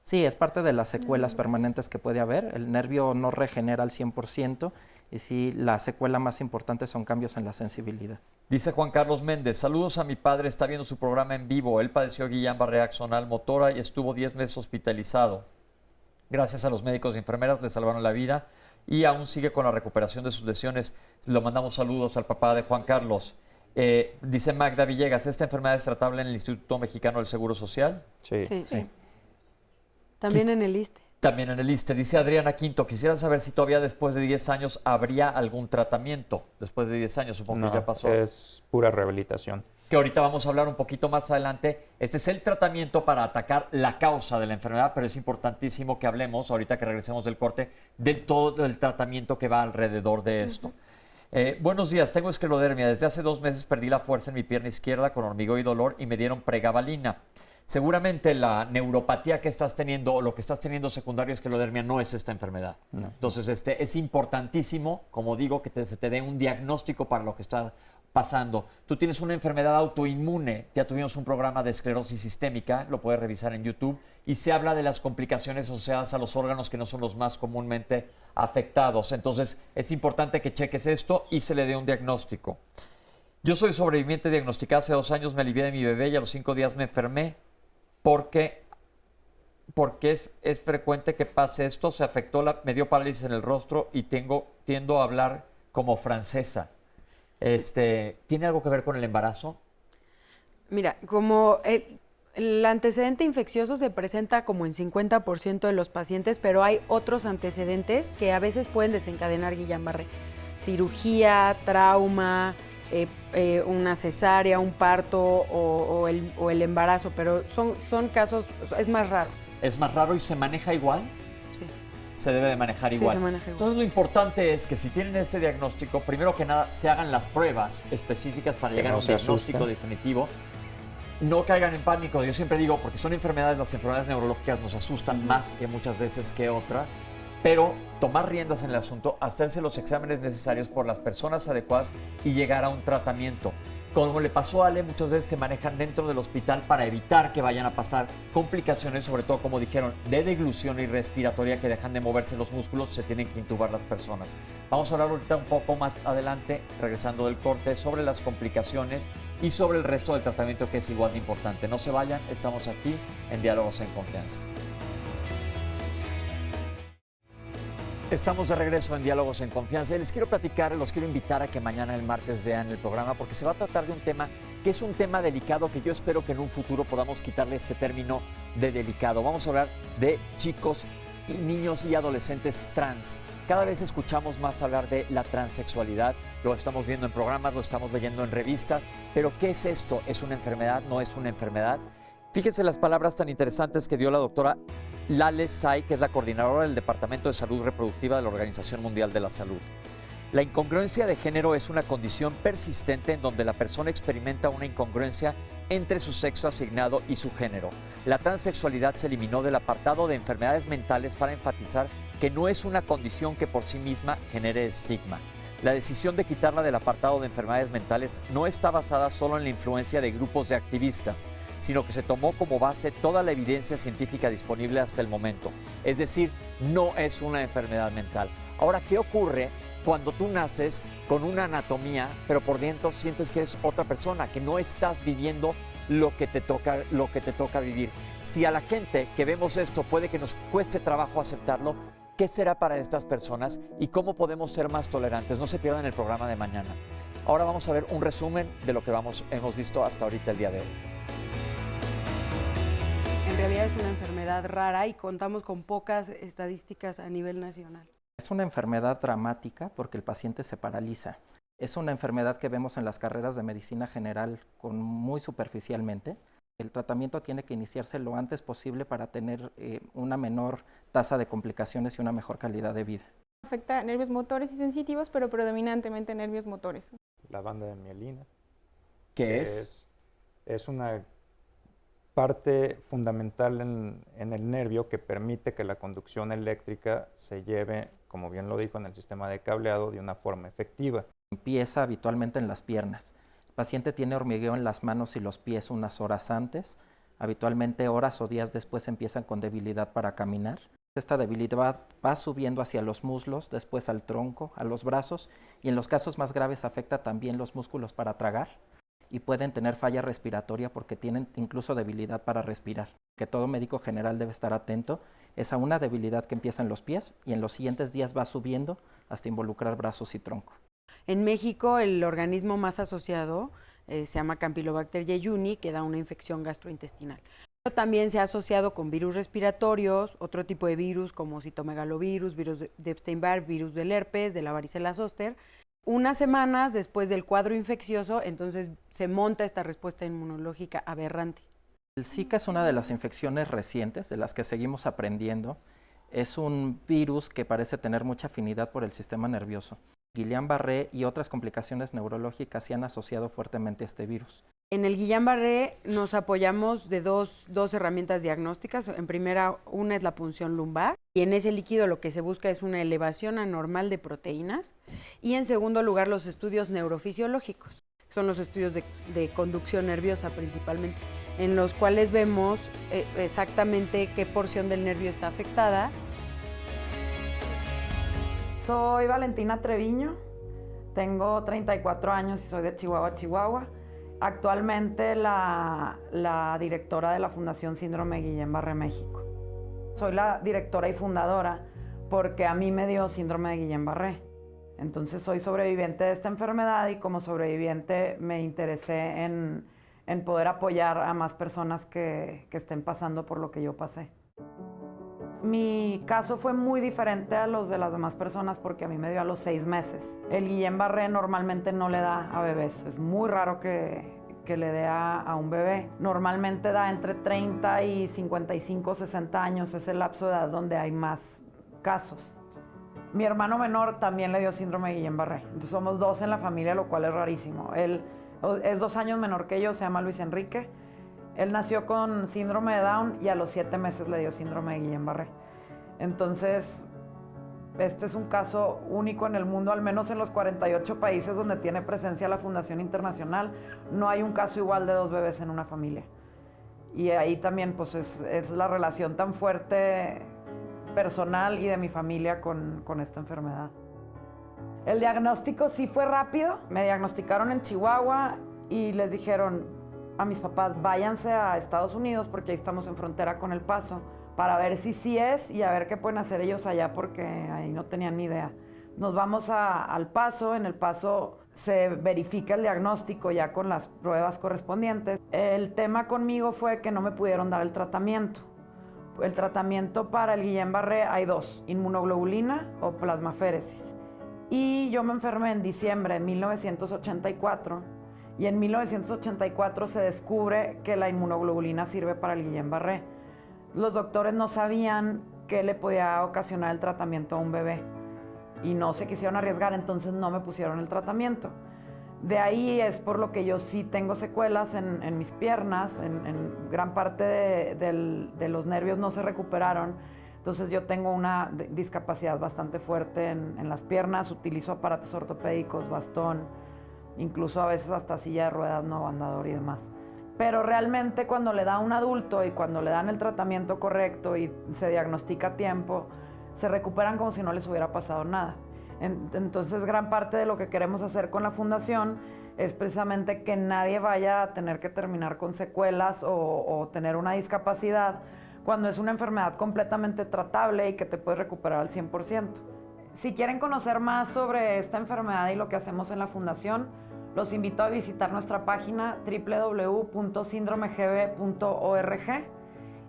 Sí, es parte de las secuelas permanentes que puede haber. El nervio no regenera al 100% y sí, la secuela más importante son cambios en la sensibilidad. Dice Juan Carlos Méndez, saludos a mi padre, está viendo su programa en vivo. Él padeció Guillain-Barré axonal motora y estuvo 10 meses hospitalizado. Gracias a los médicos y enfermeras le salvaron la vida y aún sigue con la recuperación de sus lesiones. Le mandamos saludos al papá de Juan Carlos. Dice Magda Villegas, ¿esta enfermedad es tratable en el Instituto Mexicano del Seguro Social? Sí. También en el ISSSTE. También en el ISSSTE. Dice Adriana Quinto, quisiera saber si todavía después de 10 años habría algún tratamiento. Después de 10 años, supongo que ya pasó. Es pura rehabilitación. Que ahorita vamos a hablar un poquito más adelante. Este es el tratamiento para atacar la causa de la enfermedad, pero es importantísimo que hablemos, ahorita que regresemos del corte, de todo el tratamiento que va alrededor de esto. Buenos días, tengo esclerodermia. Desde hace 2 meses perdí la fuerza en mi pierna izquierda con hormigón y dolor y me dieron pregabalina. Seguramente la neuropatía que estás teniendo o lo que estás teniendo secundario a esclerodermia no es esta enfermedad. No. Entonces, es importantísimo, como digo, que se te dé un diagnóstico para lo que está pasando. Tú tienes una enfermedad autoinmune. Ya tuvimos un programa de esclerosis sistémica, lo puedes revisar en YouTube, y se habla de las complicaciones asociadas a los órganos que no son los más comúnmente afectados. Entonces, es importante que cheques esto y se le dé un diagnóstico. Yo soy sobreviviente diagnosticada hace 2 años, me alivié de mi bebé y a los 5 días me enfermé. Porque es frecuente que pase esto, se afectó, me dio parálisis en el rostro y tiendo a hablar como francesa. ¿Tiene algo que ver con el embarazo? Mira, como el antecedente infeccioso se presenta como en 50% de los pacientes, pero hay otros antecedentes que a veces pueden desencadenar Guillain-Barré. Cirugía, trauma, una cesárea, un parto o el embarazo, pero son casos, es más raro. ¿Es más raro y se maneja igual? Sí. Se debe de manejar igual. Sí, se maneja igual. Entonces lo importante es que si tienen este diagnóstico, primero que nada se hagan las pruebas específicas para llegar a un diagnóstico definitivo. No caigan en pánico, yo siempre digo, porque son enfermedades, las enfermedades neurológicas nos asustan más que muchas veces que otras. Pero tomar riendas en el asunto, hacerse los exámenes necesarios por las personas adecuadas y llegar a un tratamiento. Como le pasó a Ale, muchas veces se manejan dentro del hospital para evitar que vayan a pasar complicaciones, sobre todo, como dijeron, de deglución y respiratoria, que dejan de moverse los músculos, se tienen que intubar las personas. Vamos a hablar ahorita un poco más adelante, regresando del corte, sobre las complicaciones y sobre el resto del tratamiento, que es igual de importante. No se vayan, estamos aquí en Diálogos en Confianza. Estamos de regreso en Diálogos en Confianza y les quiero platicar, los quiero invitar a que mañana, el martes, vean el programa, porque se va a tratar de un tema que es un tema delicado, que yo espero que en un futuro podamos quitarle este término de delicado. Vamos a hablar de chicos y niños y adolescentes trans. Cada vez escuchamos más hablar de la transexualidad, lo estamos viendo en programas, lo estamos leyendo en revistas, pero ¿qué es esto? ¿Es una enfermedad? ¿No es una enfermedad? Fíjense las palabras tan interesantes que dio la doctora Lale Sai, que es la coordinadora del Departamento de Salud Reproductiva de la Organización Mundial de la Salud. La incongruencia de género es una condición persistente en donde la persona experimenta una incongruencia entre su sexo asignado y su género. La transexualidad se eliminó del apartado de enfermedades mentales para enfatizar que no es una condición que por sí misma genere estigma. La decisión de quitarla del apartado de enfermedades mentales no está basada solo en la influencia de grupos de activistas, sino que se tomó como base toda la evidencia científica disponible hasta el momento. Es decir, no es una enfermedad mental. Ahora, ¿qué ocurre cuando tú naces con una anatomía, pero por dentro sientes que eres otra persona, que no estás viviendo lo que te toca vivir. Si a la gente que vemos esto puede que nos cueste trabajo aceptarlo, ¿qué será para estas personas y cómo podemos ser más tolerantes? No se pierdan el programa de mañana. Ahora vamos a ver un resumen de lo que hemos visto hasta ahorita el día de hoy. En realidad es una enfermedad rara y contamos con pocas estadísticas a nivel nacional. Es una enfermedad dramática porque el paciente se paraliza. Es una enfermedad que vemos en las carreras de medicina general muy superficialmente. El tratamiento tiene que iniciarse lo antes posible para tener una menor tasa de complicaciones y una mejor calidad de vida. Afecta a nervios motores y sensitivos, pero predominantemente nervios motores. La banda de mielina. ¿Qué es? Es una parte fundamental en el nervio que permite que la conducción eléctrica se lleve, como bien lo dijo, en el sistema de cableado de una forma efectiva. Empieza habitualmente en las piernas. El paciente tiene hormigueo en las manos y los pies unas horas antes. Habitualmente horas o días después empiezan con debilidad para caminar. Esta debilidad va subiendo hacia los muslos, después al tronco, a los brazos y en los casos más graves afecta también los músculos para tragar y pueden tener falla respiratoria porque tienen incluso debilidad para respirar. Que todo médico general debe estar atento es a una debilidad que empieza en los pies y en los siguientes días va subiendo hasta involucrar brazos y tronco. En México el organismo más asociado se llama Campylobacter jejuni, que da una infección gastrointestinal. Pero también se ha asociado con virus respiratorios, otro tipo de virus como citomegalovirus, virus de Epstein-Barr, virus del herpes, de la varicela zoster. Unas semanas después del cuadro infeccioso, entonces se monta esta respuesta inmunológica aberrante. El Zika es una de las infecciones recientes de las que seguimos aprendiendo. Es un virus que parece tener mucha afinidad por el sistema nervioso. Guillain-Barré y otras complicaciones neurológicas se han asociado fuertemente a este virus. En el Guillain-Barré nos apoyamos de dos herramientas diagnósticas. En primera, una es la punción lumbar y en ese líquido lo que se busca es una elevación anormal de proteínas. Y en segundo lugar, los estudios neurofisiológicos. Son los estudios de conducción nerviosa principalmente, en los cuales vemos exactamente qué porción del nervio está afectada. Soy Valentina Treviño, tengo 34 años y soy de Chihuahua, Chihuahua. Actualmente la directora de la Fundación Síndrome Guillain-Barré México. Soy la directora y fundadora porque a mí me dio síndrome de Guillain-Barré. Entonces soy sobreviviente de esta enfermedad y como sobreviviente me interesé en poder apoyar a más personas que estén pasando por lo que yo pasé. Mi caso fue muy diferente a los de las demás personas porque a mí me dio a los 6 meses. El Guillain-Barré normalmente no le da a bebés. Es muy raro que le dé a un bebé. Normalmente da entre 30 y 55, 60 años. Es el lapso de edad donde hay más casos. Mi hermano menor también le dio síndrome de Guillain-Barré. Entonces somos 2 en la familia, lo cual es rarísimo. Él es 2 años menor que yo, se llama Luis Enrique. Él nació con síndrome de Down y a los 7 meses le dio síndrome de Guillain-Barré. Entonces, este es un caso único en el mundo, al menos en los 48 países donde tiene presencia la Fundación Internacional. No hay un caso igual de 2 bebés en una familia. Y ahí también pues es la relación tan fuerte personal y de mi familia con esta enfermedad. El diagnóstico sí fue rápido. Me diagnosticaron en Chihuahua y les dijeron a mis papás, váyanse a Estados Unidos porque ahí estamos en frontera con El Paso, para ver si sí es y a ver qué pueden hacer ellos allá porque ahí no tenían ni idea. Nos vamos al Paso, en El Paso se verifica el diagnóstico ya con las pruebas correspondientes. El tema conmigo fue que no me pudieron dar el tratamiento. El tratamiento para el Guillain-Barré hay 2, inmunoglobulina o plasmaféresis. Y yo me enfermé en diciembre de 1984 y en 1984 se descubre que la inmunoglobulina sirve para el Guillain-Barré. Los doctores no sabían qué le podía ocasionar el tratamiento a un bebé y no se quisieron arriesgar, entonces no me pusieron el tratamiento. De ahí es por lo que yo sí tengo secuelas en mis piernas, en gran parte de los nervios no se recuperaron, entonces yo tengo una discapacidad bastante fuerte en las piernas, utilizo aparatos ortopédicos, bastón, incluso a veces hasta silla de ruedas, no andador y demás. Pero realmente cuando le da a un adulto y cuando le dan el tratamiento correcto y se diagnostica a tiempo, se recuperan como si no les hubiera pasado nada. Entonces, gran parte de lo que queremos hacer con la fundación es precisamente que nadie vaya a tener que terminar con secuelas o tener una discapacidad cuando es una enfermedad completamente tratable y que te puedes recuperar al 100%. Si quieren conocer más sobre esta enfermedad y lo que hacemos en la fundación, los invito a visitar nuestra página www.sindromegb.org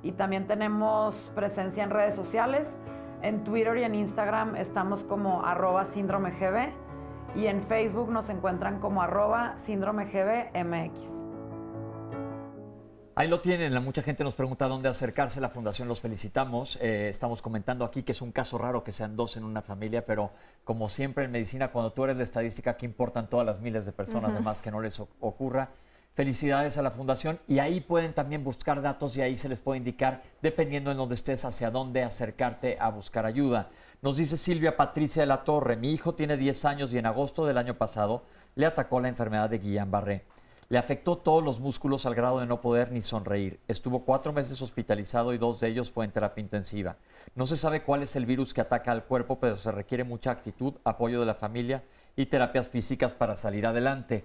y también tenemos presencia en redes sociales. En Twitter y en Instagram estamos como @síndromegb y en Facebook nos encuentran como @síndromegbmx. Ahí lo tienen, mucha gente nos pregunta dónde acercarse a la fundación, los felicitamos. Estamos comentando aquí que es un caso raro que sean 2 en una familia, pero como siempre en medicina, cuando tú eres la estadística, que importan todas las miles de personas, además que no les ocurra. Felicidades a la fundación y ahí pueden también buscar datos y ahí se les puede indicar, dependiendo en donde estés, hacia dónde acercarte a buscar ayuda. Nos dice Silvia Patricia de la Torre, mi hijo tiene 10 años y en agosto del año pasado le atacó la enfermedad de Guillain-Barré. Le afectó todos los músculos al grado de no poder ni sonreír. Estuvo 4 meses hospitalizado y 2 de ellos fue en terapia intensiva. No se sabe cuál es el virus que ataca al cuerpo, pero se requiere mucha actitud, apoyo de la familia y terapias físicas para salir adelante.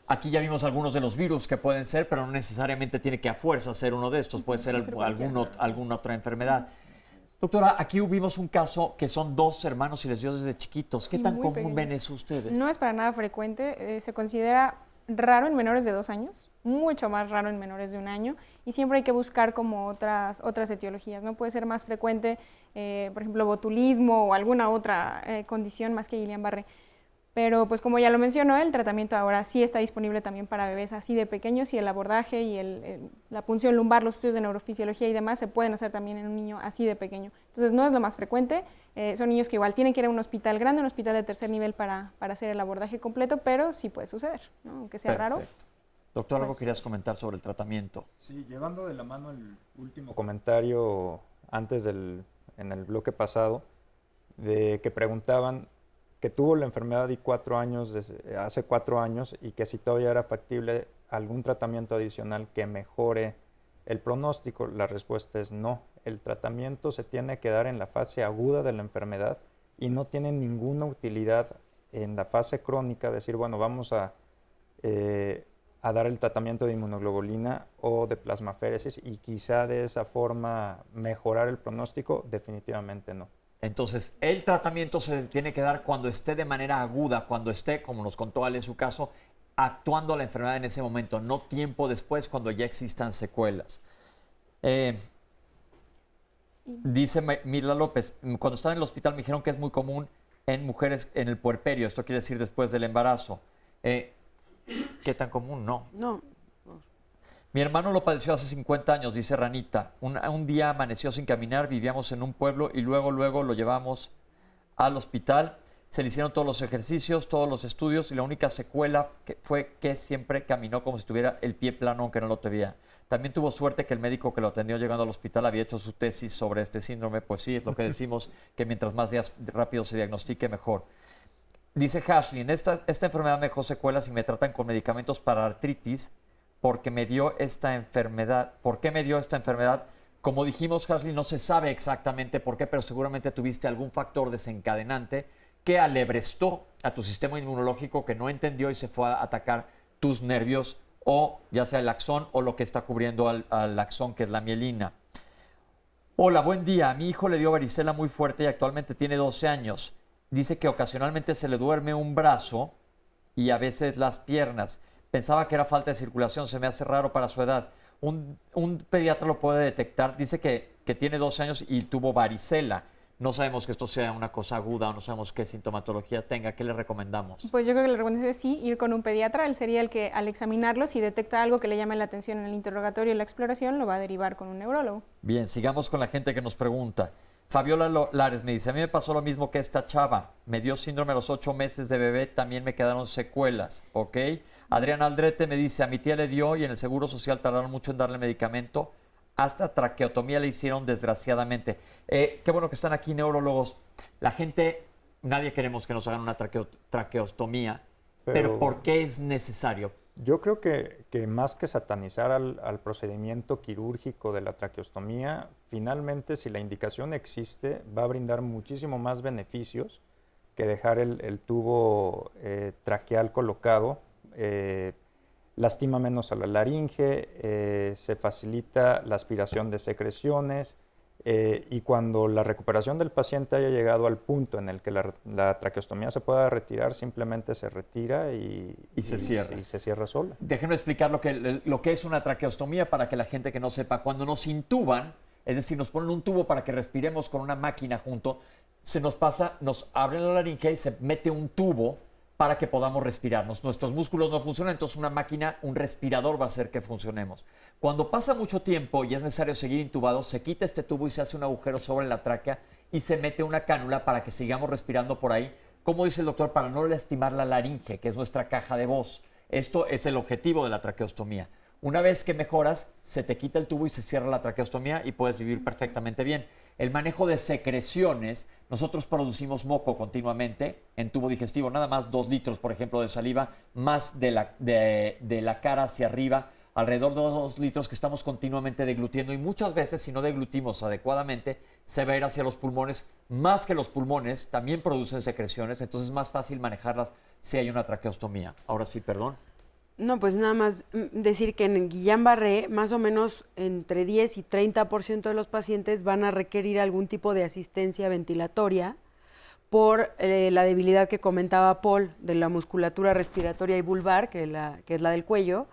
Aquí ya vimos algunos de los virus que pueden ser, pero no necesariamente tiene que a fuerza ser uno de estos. Puede ser alguna otra enfermedad. Doctora, aquí vimos un caso que son 2 hermanos y les dio desde chiquitos. ¿Qué tan común ven eso ustedes? No es para nada frecuente. Se considera raro en menores de 2 años, mucho más raro en menores de 1 año, y siempre hay que buscar como otras etiologías, ¿no? Puede ser más frecuente, por ejemplo, botulismo o alguna otra condición más que Guillain-Barré. Pero pues como ya lo mencionó, el tratamiento ahora sí está disponible también para bebés así de pequeños y el abordaje y la punción lumbar, los estudios de neurofisiología y demás se pueden hacer también en un niño así de pequeño. Entonces no es lo más frecuente, son niños que igual tienen que ir a un hospital grande, un hospital de tercer nivel para hacer el abordaje completo, pero sí puede suceder, ¿no? Aunque sea raro. Doctor, algo querías comentar sobre el tratamiento. Sí, llevando de la mano el último comentario antes en el bloque pasado, de que preguntaban que tuvo la enfermedad hace 4 años y que si todavía era factible algún tratamiento adicional que mejore el pronóstico. La respuesta es no. El tratamiento se tiene que dar en la fase aguda de la enfermedad y no tiene ninguna utilidad en la fase crónica, decir, bueno, vamos a dar el tratamiento de inmunoglobulina o de plasmaféresis y quizá de esa forma mejorar el pronóstico. Definitivamente no. Entonces, el tratamiento se tiene que dar cuando esté de manera aguda, cuando esté, como nos contó Ale su caso, actuando la enfermedad en ese momento, no tiempo después cuando ya existan secuelas. Dice Mirla López, cuando estaba en el hospital me dijeron que es muy común en mujeres en el puerperio, esto quiere decir después del embarazo. ¿Qué tan común? No. No. Mi hermano lo padeció hace 50 años, dice Ranita. Un día amaneció sin caminar, vivíamos en un pueblo y luego lo llevamos al hospital. Se le hicieron todos los ejercicios, todos los estudios y la única secuela fue que siempre caminó como si tuviera el pie plano aunque no lo tuviera. También tuvo suerte que el médico que lo atendió llegando al hospital había hecho su tesis sobre este síndrome. Pues sí, es lo que decimos, que mientras más rápido se diagnostique, mejor. Dice Hashlin, esta enfermedad me dejó secuelas y me tratan con medicamentos para artritis. ¿Por qué me dio esta enfermedad? Como dijimos, Hashlin, no se sabe exactamente por qué, pero seguramente tuviste algún factor desencadenante que alebrestó a tu sistema inmunológico que no entendió y se fue a atacar tus nervios o ya sea el axón o lo que está cubriendo al axón, que es la mielina. Hola, buen día. A mi hijo le dio varicela muy fuerte y actualmente tiene 12 años. Dice que ocasionalmente se le duerme un brazo y a veces las piernas. Pensaba que era falta de circulación, se me hace raro para su edad. Un pediatra lo puede detectar. Dice que tiene 12 años y tuvo varicela. No sabemos que esto sea una cosa aguda o no sabemos qué sintomatología tenga. ¿Qué le recomendamos? Pues yo creo que le recomendación es sí, ir con un pediatra. Él sería el que al examinarlo, si detecta algo que le llame la atención en el interrogatorio y la exploración, lo va a derivar con un neurólogo. Bien, sigamos con la gente que nos pregunta. Fabiola Lares me dice, a mí me pasó lo mismo que esta chava. Me dio síndrome a los 8 meses de bebé, también me quedaron secuelas, ¿ok? Adriana Aldrete me dice, a mi tía le dio y en el Seguro Social tardaron mucho en darle medicamento. Hasta traqueotomía le hicieron, desgraciadamente. Qué bueno que están aquí neurólogos. La gente, nadie queremos que nos hagan una traqueostomía, pero ¿por qué es necesario? Yo creo que más que satanizar al procedimiento quirúrgico de la traqueostomía, finalmente si la indicación existe va a brindar muchísimo más beneficios que dejar el tubo traqueal colocado lastima menos a la laringe, se facilita la aspiración de secreciones y cuando la recuperación del paciente haya llegado al punto en el que la traqueostomía se pueda retirar, simplemente se retira y se cierra. Y se cierra sola. Déjenme explicar lo que es una traqueostomía para que la gente que no sepa. Cuando nos intuban, es decir, nos ponen un tubo para que respiremos con una máquina junto, nos abren la laringe y se mete un tubo para que podamos respirar. Nuestros músculos no funcionan, entonces una máquina, un respirador va a hacer que funcionemos. Cuando pasa mucho tiempo y es necesario seguir intubados, se quita este tubo y se hace un agujero sobre la tráquea y se mete una cánula para que sigamos respirando por ahí, como dice el doctor, para no lastimar la laringe, que es nuestra caja de voz. Esto es el objetivo de la traqueostomía. Una vez que mejoras, se te quita el tubo y se cierra la traqueostomía y puedes vivir perfectamente bien. El manejo de secreciones, nosotros producimos moco continuamente en tubo digestivo, nada más 2 litros, por ejemplo, de saliva, más de la cara hacia arriba, alrededor de 2 litros que estamos continuamente deglutiendo y muchas veces, si no deglutimos adecuadamente, se va a ir hacia los pulmones, más que los pulmones también producen secreciones, entonces es más fácil manejarlas si hay una traqueostomía. Ahora sí, perdón. No, pues nada más decir que en Guillain-Barré más o menos entre 10 y 30% de los pacientes van a requerir algún tipo de asistencia ventilatoria por la debilidad que comentaba Paul de la musculatura respiratoria y vulvar, que es la del cuello.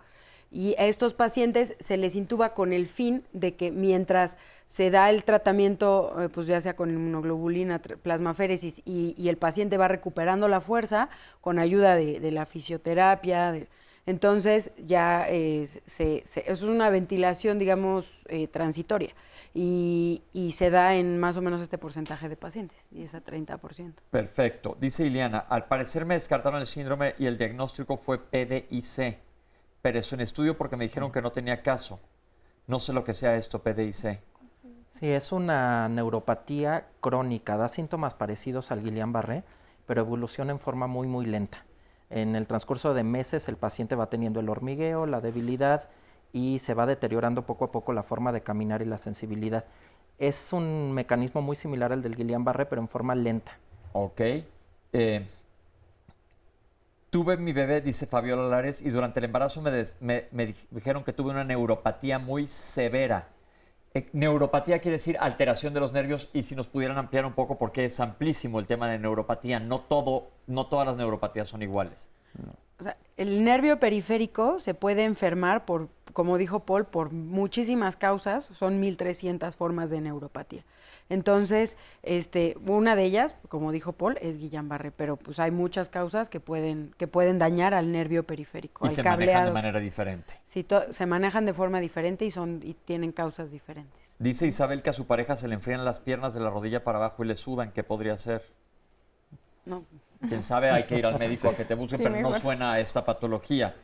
Y a estos pacientes se les intuba con el fin de que mientras se da el tratamiento, pues ya sea con inmunoglobulina, plasmaféresis, y el paciente va recuperando la fuerza con ayuda de la fisioterapia, entonces ya es una ventilación, digamos, transitoria y se da en más o menos este porcentaje de pacientes, 10 a 30%. Perfecto. Dice Ileana, al parecer me descartaron el síndrome y el diagnóstico fue PDIC, pero es un estudio porque me dijeron que no tenía caso. No sé lo que sea esto, PDIC. Sí, es una neuropatía crónica, da síntomas parecidos al Guillain-Barré, pero evoluciona en forma muy, muy lenta. En el transcurso de meses el paciente va teniendo el hormigueo, la debilidad y se va deteriorando poco a poco la forma de caminar y la sensibilidad. Es un mecanismo muy similar al del Guillain-Barré, pero en forma lenta. Ok. Tuve mi bebé, dice Fabiola Lares, y durante el embarazo me dijeron que tuve una neuropatía muy severa. Neuropatía quiere decir alteración de los nervios, y si nos pudieran ampliar un poco porque es amplísimo el tema de neuropatía. No todas las neuropatías son iguales. No. O sea, el nervio periférico se puede enfermar por, como dijo Paul, por muchísimas causas, son 1300 formas de neuropatía. Entonces, una de ellas, como dijo Paul, es Guillain-Barré, pero pues hay muchas causas que pueden dañar al nervio periférico. Y se manejan de manera diferente. Sí, se manejan de forma diferente y tienen causas diferentes. Dice Isabel que a su pareja se le enfrían las piernas de la rodilla para abajo y le sudan. ¿Qué podría ser? No. Quién sabe, hay que ir al médico a que te busquen, pero no suena a esta patología.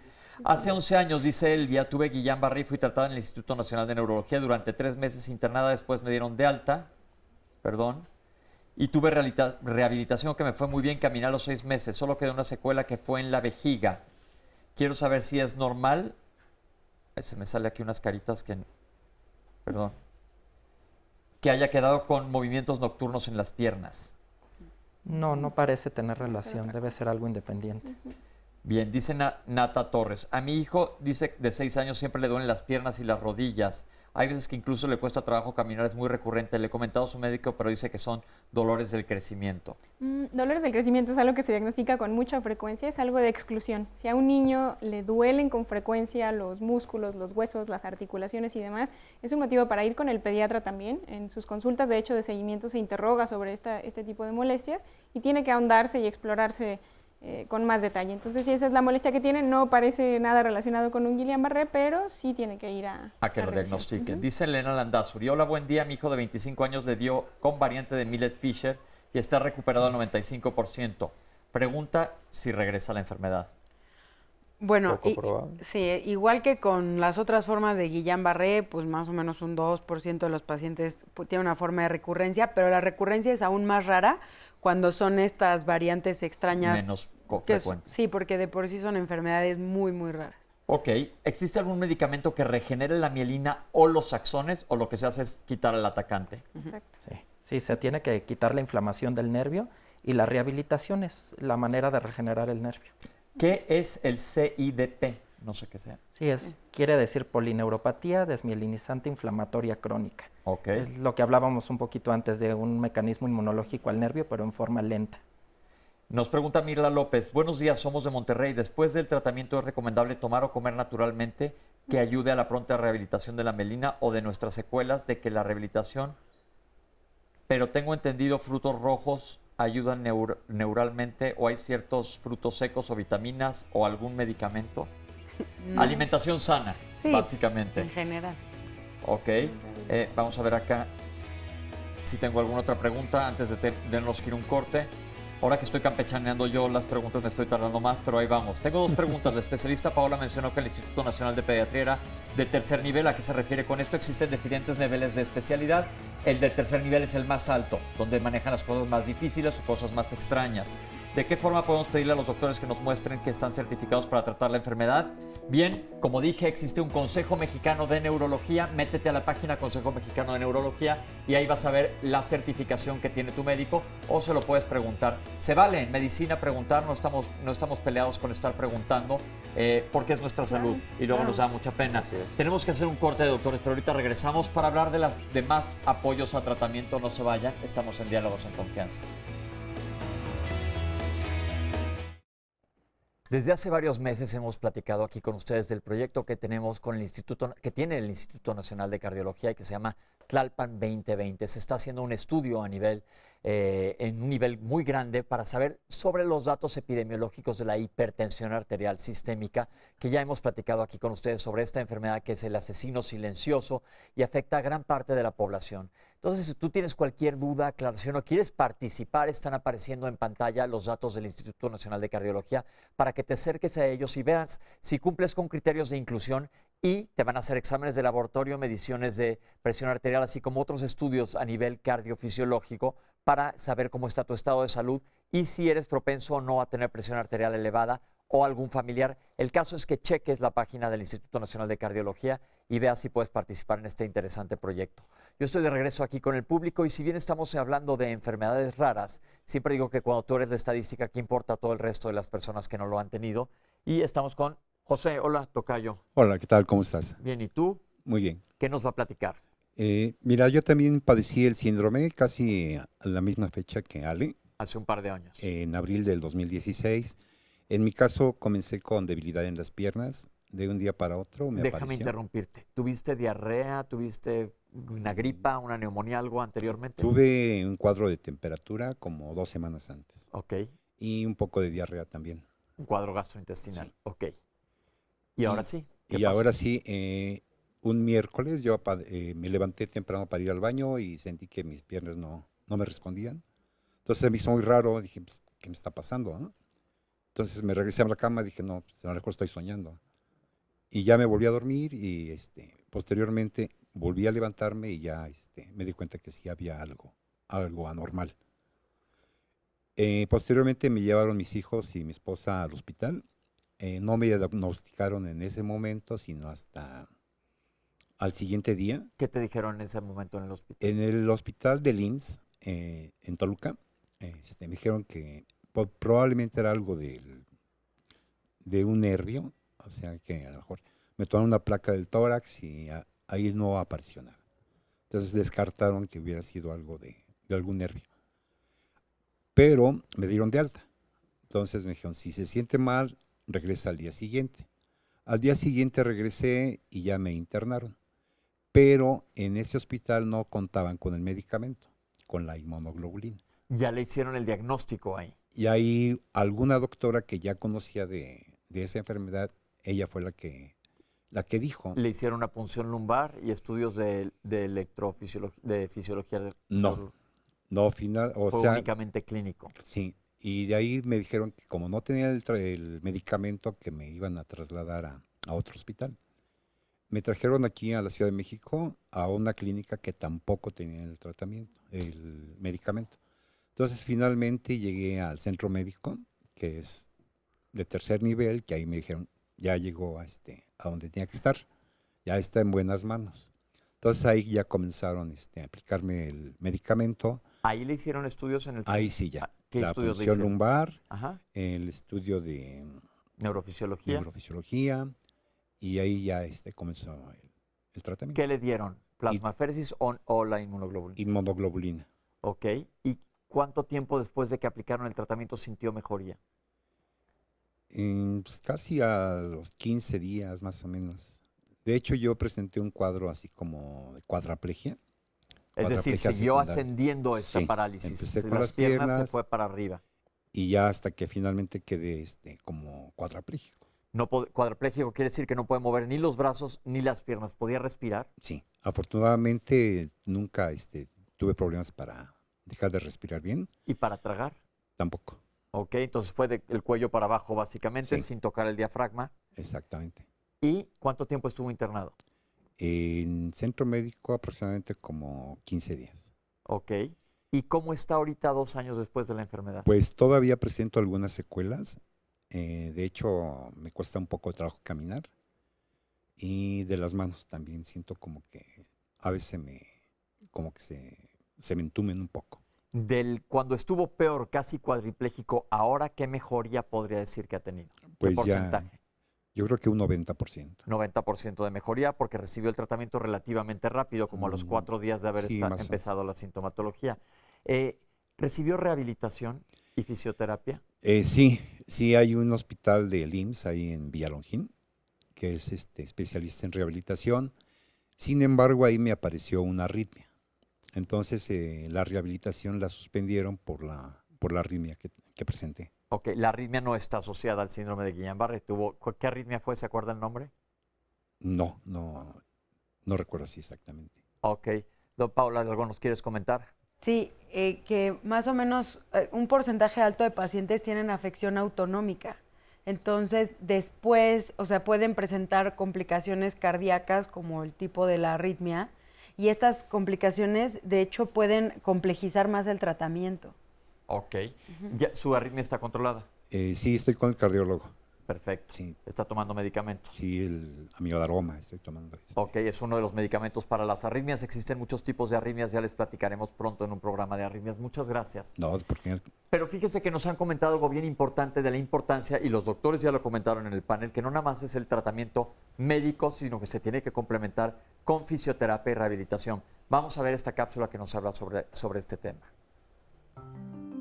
Hace 11 años, dice Elvia, tuve Guillain-Barré y fui tratada en el Instituto Nacional de Neurología durante 3 meses internada, después me dieron de alta, y tuve rehabilitación que me fue muy bien, caminé a los 6 meses, solo quedó una secuela que fue en la vejiga. Quiero saber si es normal, se me sale aquí unas caritas que haya quedado con movimientos nocturnos en las piernas. No parece tener relación, debe ser algo independiente. Bien, dice Nata Torres. A mi hijo, dice, de 6 años siempre le duelen las piernas y las rodillas. Hay veces que incluso le cuesta trabajo caminar, es muy recurrente. Le he comentado a su médico, pero dice que son dolores del crecimiento. Dolores del crecimiento es algo que se diagnostica con mucha frecuencia, es algo de exclusión. Si a un niño le duelen con frecuencia los músculos, los huesos, las articulaciones y demás, es un motivo para ir con el pediatra también. En sus consultas, de hecho, de seguimiento se interroga sobre este tipo de molestias y tiene que ahondarse y explorarse con más detalle. Entonces, si esa es la molestia que tiene, no parece nada relacionado con un Guillain-Barré, pero sí tiene que ir a que lo diagnostiquen. Dice Elena Landazuri, hola, buen día, mi hijo de 25 años le dio con variante de Millet-Fischer y está recuperado al 95%. Pregunta si regresa la enfermedad. Bueno, sí, igual que con las otras formas de Guillain-Barré, pues más o menos un 2% de los pacientes tienen una forma de recurrencia, pero la recurrencia es aún más rara cuando son estas variantes extrañas. Menos frecuentes. Sí, porque de por sí son enfermedades muy, muy raras. Ok, ¿existe algún medicamento que regenere la mielina o los axones o lo que se hace es quitar al atacante? Exacto. Sí, se tiene que quitar la inflamación del nervio y la rehabilitación es la manera de regenerar el nervio. ¿Qué es el CIDP? No sé qué sea. Sí, quiere decir polineuropatía desmielinizante inflamatoria crónica. Ok. Es lo que hablábamos un poquito antes de un mecanismo inmunológico al nervio, pero en forma lenta. Nos pregunta Mirla López, buenos días, somos de Monterrey. Después del tratamiento es recomendable tomar o comer naturalmente que ayude a la pronta rehabilitación de la melena o de nuestras secuelas de que la rehabilitación, pero tengo entendido frutos rojos ayudan neuralmente o hay ciertos frutos secos o vitaminas o algún medicamento. No. Alimentación sana, Sí, básicamente. en general. Ok, vamos a ver acá si tengo alguna otra pregunta antes de tenernos que ir un corte. Ahora que estoy campechaneando yo las preguntas me estoy tardando más, pero ahí vamos. Tengo dos preguntas. La especialista Paola mencionó que el Instituto Nacional de Pediatría era de tercer nivel. ¿A qué se refiere con esto? Existen diferentes niveles de especialidad. El de tercer nivel es el más alto, donde manejan las cosas más difíciles o cosas más extrañas. ¿De qué forma podemos pedirle a los doctores que nos muestren que están certificados para tratar la enfermedad? Bien, como dije, existe un Consejo Mexicano de Neurología. Métete a la página Consejo Mexicano de Neurología y ahí vas a ver la certificación que tiene tu médico o se lo puedes preguntar. Se vale en medicina preguntar, no estamos peleados con estar preguntando porque es nuestra salud y luego nos da mucha pena. Tenemos que hacer un corte de doctores, pero ahorita regresamos para hablar de las demás apoyos a tratamiento. No se vayan, estamos en Diálogos en Confianza. Desde hace varios meses hemos platicado aquí con ustedes del proyecto que tenemos con el Instituto, que tiene el Instituto Nacional de Cardiología y que se llama Tlalpan 2020. Se está haciendo un estudio a nivel, en un nivel muy grande para saber sobre los datos epidemiológicos de la hipertensión arterial sistémica, que ya hemos platicado aquí con ustedes sobre esta enfermedad que es el asesino silencioso y afecta a gran parte de la población. Entonces, si tú tienes cualquier duda, aclaración o quieres participar, están apareciendo en pantalla los datos del Instituto Nacional de Cardiología para que te acerques a ellos y veas si cumples con criterios de inclusión y te van a hacer exámenes de laboratorio, mediciones de presión arterial, así como otros estudios a nivel cardiofisiológico para saber cómo está tu estado de salud y si eres propenso o no a tener presión arterial elevada o algún familiar. El caso es que cheques la página del Instituto Nacional de Cardiología y veas si puedes participar en este interesante proyecto. Yo estoy de regreso aquí con el público y si bien estamos hablando de enfermedades raras, siempre digo que cuando tú eres la estadística, ¿qué importa todo el resto de las personas que no lo han tenido? Y estamos con José. Hola, tocayo. Hola, ¿qué tal? ¿Cómo estás? Bien, ¿y tú? Muy bien. ¿Qué nos va a platicar? Mira, yo también padecí el síndrome casi a la misma fecha que Ale. Hace un par de años. En abril del 2016. En mi caso comencé con debilidad en las piernas. De un día para otro me Déjame apareció. interrumpirte. ¿Tuviste diarrea? ¿Tuviste una gripa, una neumonía, algo anteriormente? Tuve un cuadro de temperatura como 2 semanas antes. Ok. Y un poco de diarrea también. Un cuadro gastrointestinal. Sí. Ok. ¿Y ahora sí? Y ahora sí, un miércoles yo me levanté temprano para ir al baño y sentí que mis piernas no me respondían. Entonces se me hizo muy raro, dije, pues, ¿qué me está pasando? ¿No? Entonces me regresé a la cama, dije, no, pues, a lo mejor estoy soñando. Y ya me volví a dormir y posteriormente volví a levantarme y ya me di cuenta que sí había algo anormal. Posteriormente me llevaron mis hijos y mi esposa al hospital. No me diagnosticaron en ese momento, sino hasta al siguiente día. ¿Qué te dijeron en ese momento en el hospital? En el hospital del IMSS, en Toluca, me dijeron que probablemente era algo de un nervio, o sea que a lo mejor me tomaron una placa del tórax y ahí no apareció nada. Entonces descartaron que hubiera sido algo de algún nervio. Pero me dieron de alta. Entonces me dijeron, si se siente mal, regresa al día siguiente. Al día siguiente regresé y ya me internaron. Pero en ese hospital no contaban con el medicamento, con la inmunoglobulina. Ya le hicieron el diagnóstico ahí. Y ahí alguna doctora que ya conocía de esa enfermedad, ella fue la que dijo. ¿Le hicieron una punción lumbar y estudios de electrofisiología, de fisiología? No, final, fue únicamente clínico. Sí, y de ahí me dijeron que como no tenía el medicamento, que me iban a trasladar a otro hospital. Me trajeron aquí a la Ciudad de México a una clínica que tampoco tenía el tratamiento, el medicamento. Entonces finalmente llegué al centro médico, que es de tercer nivel, que ahí me dijeron, ya llegó a donde tenía que estar, ya está en buenas manos. Entonces ahí ya comenzaron a aplicarme el medicamento. ¿Ahí le hicieron estudios en el centro? Ahí sí ya. ¿Qué la estudios le punción hicieron? lumbar, Ajá. el estudio de Neurofisiología. y ahí ya comenzó el tratamiento. ¿Qué le dieron? ¿Plasmaféresis o la inmunoglobulina? Inmunoglobulina. Ok. ¿Y cuánto tiempo después de que aplicaron el tratamiento sintió mejoría? Pues casi a los 15 días más o menos. De hecho, yo presenté un cuadro así como de cuadraplegia. Es decir, Cuadraplegia siguió secundaria. ascendiendo esa Sí, parálisis. empecé Si con las las piernas se piernas. fue para arriba. Y ya hasta que finalmente quedé como cuadrapléjico. Cuadrapléjico quiere decir que no puede mover ni los brazos ni las piernas. ¿Podía respirar? Sí, afortunadamente nunca tuve problemas para dejar de respirar bien. ¿Y para tragar? Tampoco. Ok, entonces fue del cuello para abajo básicamente, Sí. sin tocar el diafragma. Exactamente. ¿Y cuánto tiempo estuvo internado? En centro médico aproximadamente como 15 días. Ok. ¿Y cómo está ahorita 2 años después de la enfermedad? Pues todavía presento algunas secuelas. De hecho, me cuesta un poco de trabajo caminar. Y de las manos también siento como que a veces se me entumen un poco. Cuando estuvo peor, casi cuadripléjico, ¿ahora qué mejoría podría decir que ha tenido? Pues ¿Qué porcentaje? Yo creo que un 90%. 90% de mejoría porque recibió el tratamiento relativamente rápido, como a los 4 días de haber sí, más o empezado la sintomatología. ¿Recibió rehabilitación y fisioterapia? Sí hay un hospital del IMSS ahí en Villalongín, que es especialista en rehabilitación. Sin embargo, ahí me apareció una arritmia. Entonces, la rehabilitación la suspendieron por la arritmia que presenté. Ok, la arritmia no está asociada al síndrome de Guillain-Barré. ¿Qué arritmia fue? ¿Se acuerda el nombre? No recuerdo así exactamente. Ok. Don Paula, ¿algo nos quieres comentar? Sí, que más o menos un porcentaje alto de pacientes tienen afección autonómica. Entonces, después, o sea, pueden presentar complicaciones cardíacas como el tipo de la arritmia, y estas complicaciones, de hecho, pueden complejizar más el tratamiento. Ok. ¿Su arritmia está controlada? Sí, estoy con el cardiólogo. Perfecto. Sí. ¿Está tomando medicamentos? Sí, el amiodaroma estoy tomando. Ok, es uno de los medicamentos para las arritmias. Existen muchos tipos de arritmias, ya les platicaremos pronto en un programa de arritmias. Muchas gracias. No, porque... Pero fíjese que nos han comentado algo bien importante de la importancia, y los doctores ya lo comentaron en el panel, que no nada más es el tratamiento médico, sino que se tiene que complementar con fisioterapia y rehabilitación. Vamos a ver esta cápsula que nos habla sobre este tema.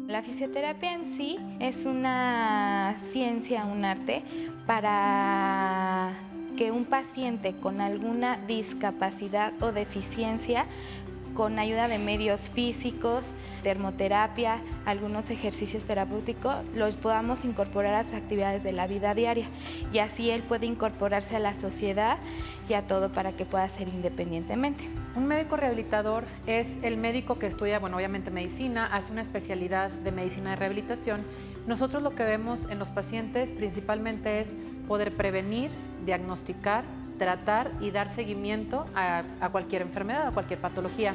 La fisioterapia en sí es una ciencia, un arte para que un paciente con alguna discapacidad o deficiencia, con ayuda de medios físicos, termoterapia, algunos ejercicios terapéuticos, los podamos incorporar a sus actividades de la vida diaria, y así él puede incorporarse a la sociedad y a todo para que pueda ser independientemente. Un médico rehabilitador es el médico que estudia, bueno, obviamente medicina, hace una especialidad de medicina de rehabilitación. Nosotros lo que vemos en los pacientes principalmente es poder prevenir, diagnosticar, tratar y dar seguimiento a cualquier enfermedad, a cualquier patología.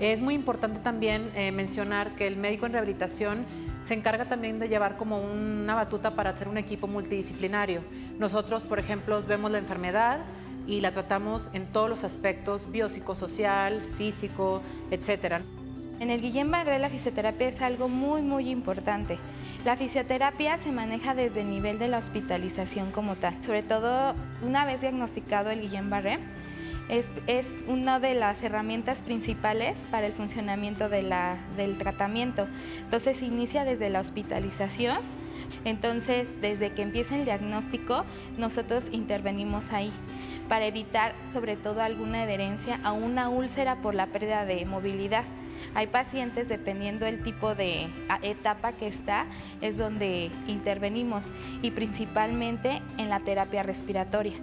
Es muy importante también mencionar que el médico en rehabilitación se encarga también de llevar como una batuta para hacer un equipo multidisciplinario. Nosotros, por ejemplo, vemos la enfermedad y la tratamos en todos los aspectos, biopsicosocial, físico, etcétera. En el Guillain-Barré la fisioterapia es algo muy importante. La fisioterapia se maneja desde el nivel de la hospitalización como tal. Sobre todo, una vez diagnosticado el Guillain-Barré, es una de las herramientas principales para el funcionamiento del tratamiento. Entonces, se inicia desde la hospitalización. Entonces, desde que empieza el diagnóstico, nosotros intervenimos ahí para evitar, sobre todo, alguna adherencia a una úlcera por la pérdida de movilidad. Hay pacientes, dependiendo del tipo de etapa que está, es donde intervenimos, y principalmente en la terapia respiratoria,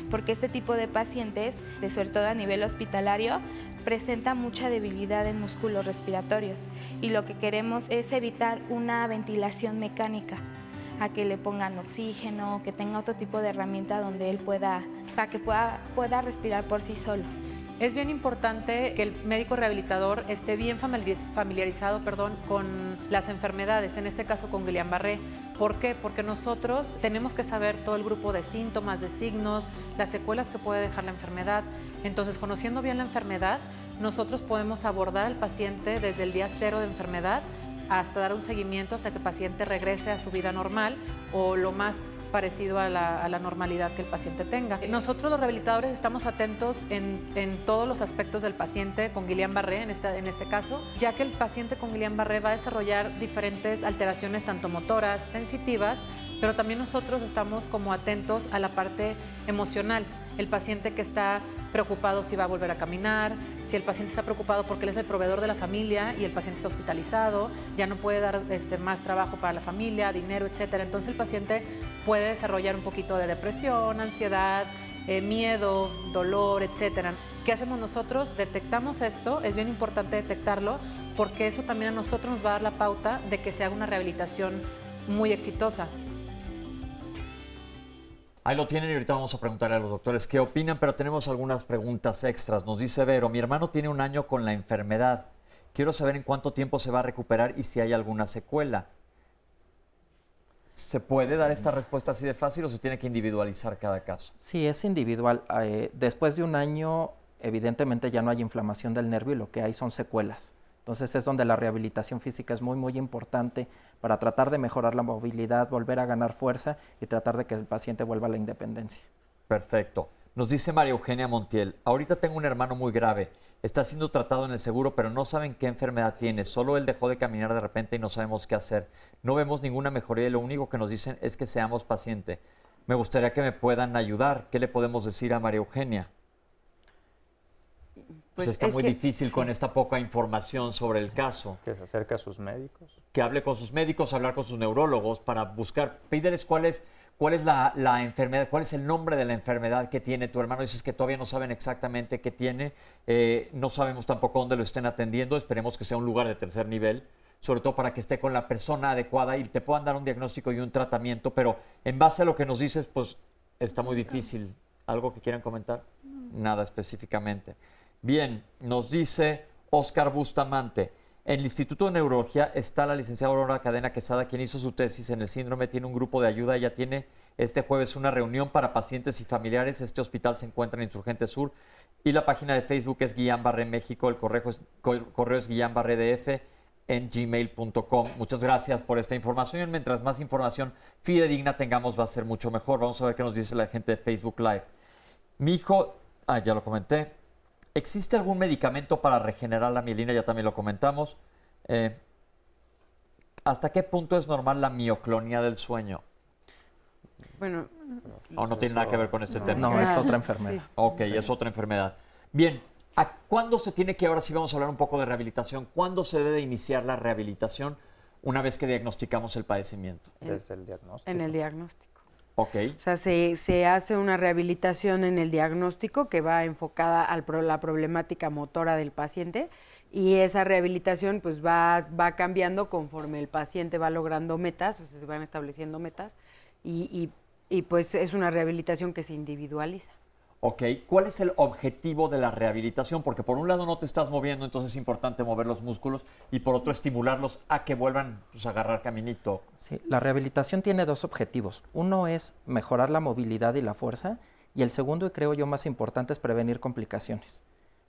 porque este tipo de pacientes, sobre todo a nivel hospitalario, presenta mucha debilidad en músculos respiratorios, y lo que queremos es evitar una ventilación mecánica, a que le pongan oxígeno, que tenga otro tipo de herramienta donde él pueda pueda respirar por sí solo. Es bien importante que el médico rehabilitador esté bien familiarizado con las enfermedades, en este caso con Guillain-Barré. ¿Por qué? Porque nosotros tenemos que saber todo el grupo de síntomas, de signos, las secuelas que puede dejar la enfermedad. Entonces, conociendo bien la enfermedad, nosotros podemos abordar al paciente desde el día 0 de enfermedad hasta dar un seguimiento hasta que el paciente regrese a su vida normal o lo más parecido a la normalidad que el paciente tenga. Nosotros los rehabilitadores estamos atentos en todos los aspectos del paciente con Guillain-Barré, en este caso, ya que el paciente con Guillain-Barré va a desarrollar diferentes alteraciones tanto motoras, sensitivas, pero también nosotros estamos como atentos a la parte emocional. El paciente que está preocupado si va a volver a caminar, si el paciente está preocupado porque él es el proveedor de la familia y el paciente está hospitalizado, ya no puede dar más trabajo para la familia, dinero, etcétera. Entonces el paciente puede desarrollar un poquito de depresión, ansiedad, miedo, dolor, etcétera. ¿Qué hacemos nosotros? Detectamos esto, es bien importante detectarlo porque eso también a nosotros nos va a dar la pauta de que se haga una rehabilitación muy exitosa. Ahí lo tienen y ahorita vamos a preguntarle a los doctores qué opinan, pero tenemos algunas preguntas extras. Nos dice Vero, mi hermano tiene 1 año con la enfermedad. Quiero saber en cuánto tiempo se va a recuperar y si hay alguna secuela. ¿Se puede dar esta respuesta así de fácil o se tiene que individualizar cada caso? Sí, es individual. Después de 1 año, evidentemente ya no hay inflamación del nervio y lo que hay son secuelas. Entonces es donde la rehabilitación física es muy, muy importante para tratar de mejorar la movilidad, volver a ganar fuerza y tratar de que el paciente vuelva a la independencia. Perfecto. Nos dice María Eugenia Montiel, ahorita tengo un hermano muy grave, está siendo tratado en el seguro, pero no saben qué enfermedad tiene, solo él dejó de caminar de repente y no sabemos qué hacer. No vemos ninguna mejoría y lo único que nos dicen es que seamos pacientes. Me gustaría que me puedan ayudar. ¿Qué le podemos decir a María Eugenia? Pues está muy difícil con esta poca información sobre el caso. Que se acerque a sus médicos. Que hable con sus médicos, hablar con sus neurólogos para buscar, pídeles cuál es la enfermedad, cuál es el nombre de la enfermedad que tiene tu hermano. Dices que todavía no saben exactamente qué tiene, no sabemos tampoco dónde lo estén atendiendo, esperemos que sea un lugar de 3er nivel, sobre todo para que esté con la persona adecuada y te puedan dar un diagnóstico y un tratamiento, pero en base a lo que nos dices, pues está muy difícil. ¿Algo que quieran comentar? Nada específicamente. Bien, nos dice Óscar Bustamante, en el Instituto de Neurología está la licenciada Aurora Cadena Quesada, quien hizo su tesis en el síndrome, tiene un grupo de ayuda, ella tiene este jueves una reunión para pacientes y familiares, este hospital se encuentra en Insurgente Sur y la página de Facebook es Guillain-Barré México, el correo es guillainbarredf@gmail.com. Muchas gracias por esta información, mientras más información fidedigna tengamos va a ser mucho mejor. Vamos a ver qué nos dice la gente de Facebook Live. Mi hijo, ya lo comenté. ¿Existe algún medicamento para regenerar la mielina? Ya también lo comentamos. ¿Hasta qué punto es normal la mioclonía del sueño? Bueno, ¿O no tiene nada que ver con este tema? No, es otra enfermedad. Sí. Ok, es otra enfermedad. Bien, ¿cuándo se tiene que, ahora sí vamos a hablar un poco de rehabilitación, cuándo se debe iniciar la rehabilitación una vez que diagnosticamos el padecimiento? Desde el diagnóstico. En el diagnóstico. Ok. O sea, se hace una rehabilitación en el diagnóstico que va enfocada a la problemática motora del paciente y esa rehabilitación pues va cambiando conforme el paciente va logrando metas, o sea, se van estableciendo metas y pues es una rehabilitación que se individualiza. Ok, ¿cuál es el objetivo de la rehabilitación? Porque por un lado no te estás moviendo, entonces es importante mover los músculos y por otro estimularlos a que vuelvan a agarrar caminito. Sí, la rehabilitación tiene 2 objetivos. Uno es mejorar la movilidad y la fuerza y el segundo, y creo yo más importante, es prevenir complicaciones,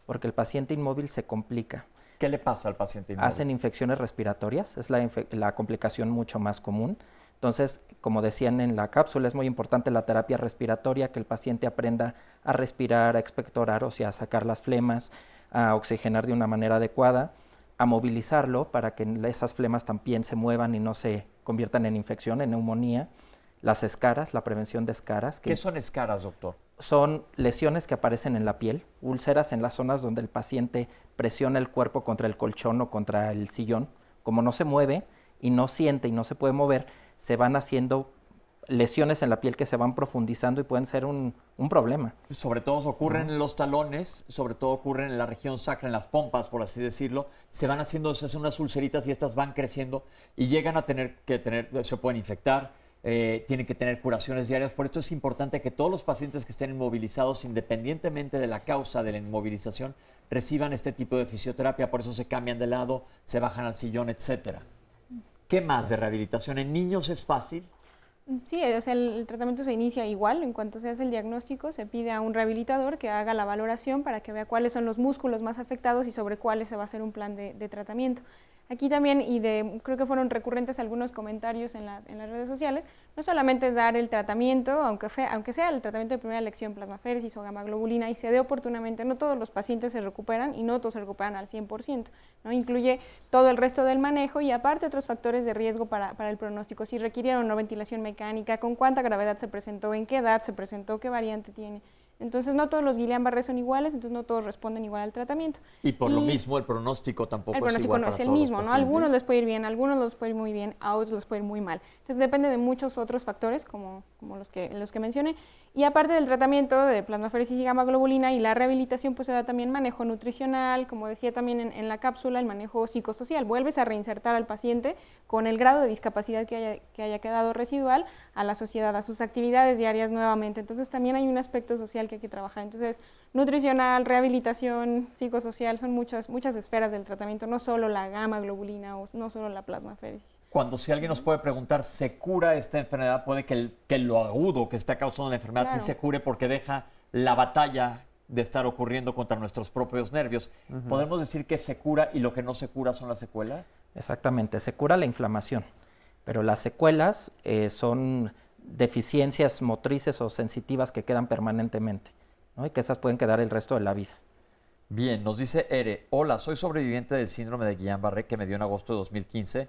porque el paciente inmóvil se complica. ¿Qué le pasa al paciente inmóvil? Hacen infecciones respiratorias, es la complicación mucho más común. Entonces, como decían en la cápsula, es muy importante la terapia respiratoria, que el paciente aprenda a respirar, a expectorar, o sea, a sacar las flemas, a oxigenar de una manera adecuada, a movilizarlo para que esas flemas también se muevan y no se conviertan en infección, en neumonía. Las escaras, la prevención de escaras. ¿Qué son escaras, doctor? Son lesiones que aparecen en la piel, úlceras en las zonas donde el paciente presiona el cuerpo contra el colchón o contra el sillón. Como no se mueve y no siente y no se puede mover, se van haciendo lesiones en la piel que se van profundizando y pueden ser un problema. Sobre todo ocurren en los talones, sobre todo ocurren en la región sacra, en las pompas, por así decirlo. Se van haciendo, se hacen unas ulceritas y estas van creciendo y llegan a se pueden infectar, tienen que tener curaciones diarias. Por esto es importante que todos los pacientes que estén inmovilizados, independientemente de la causa de la inmovilización, reciban este tipo de fisioterapia. Por eso se cambian de lado, se bajan al sillón, etcétera. ¿Qué más de rehabilitación? ¿En niños es fácil? Sí, o sea, el tratamiento se inicia igual. En cuanto se hace el diagnóstico, se pide a un rehabilitador que haga la valoración para que vea cuáles son los músculos más afectados y sobre cuáles se va a hacer un plan de tratamiento. Aquí también, creo que fueron recurrentes algunos comentarios en las redes sociales, no solamente es dar el tratamiento, aunque sea el tratamiento de primera elección, plasmaféresis o gamma-globulina, y se dé oportunamente, no todos los pacientes se recuperan y no todos se recuperan al 100%, ¿no? Incluye todo el resto del manejo y aparte otros factores de riesgo para el pronóstico, si requirieron o no ventilación mecánica, con cuánta gravedad se presentó, en qué edad se presentó, qué variante tiene. Entonces, no todos los Guillain-Barré son iguales, entonces no todos responden igual al tratamiento. Y por lo mismo, el pronóstico tampoco es igual. El pronóstico no es el mismo, ¿no? A algunos les puede ir bien, a algunos les puede ir muy bien, a otros les puede ir muy mal. Entonces, depende de muchos otros factores, como los que mencioné. Y aparte del tratamiento de plasmaféresis y gamma-globulina y la rehabilitación, pues se da también manejo nutricional, como decía también en la cápsula, el manejo psicosocial. Vuelves a reinsertar al paciente con el grado de discapacidad que haya quedado residual a la sociedad, a sus actividades diarias nuevamente. Entonces, también hay un aspecto social que hay que trabajar. Entonces, nutricional, rehabilitación, psicosocial, son muchas esferas del tratamiento, no solo la gamma-globulina o no solo la plasmaféresis. Si alguien nos puede preguntar, ¿se cura esta enfermedad? Puede que lo agudo que está causando la enfermedad sí se cure porque deja la batalla de estar ocurriendo contra nuestros propios nervios. ¿Podemos decir que se cura y lo que no se cura son las secuelas? Exactamente, se cura la inflamación, pero las secuelas son deficiencias motrices o sensitivas que quedan permanentemente, ¿no? Y que esas pueden quedar el resto de la vida. Bien, nos dice Ere, hola, soy sobreviviente del síndrome de Guillain-Barré que me dio en agosto de 2015.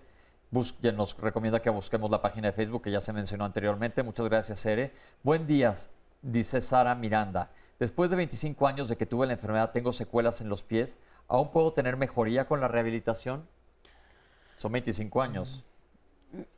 Nos recomienda que busquemos la página de Facebook que ya se mencionó anteriormente. Muchas gracias, Ere. Buen día, dice Sara Miranda. Después de 25 años de que tuve la enfermedad, tengo secuelas en los pies. ¿Aún puedo tener mejoría con la rehabilitación? Son 25 años.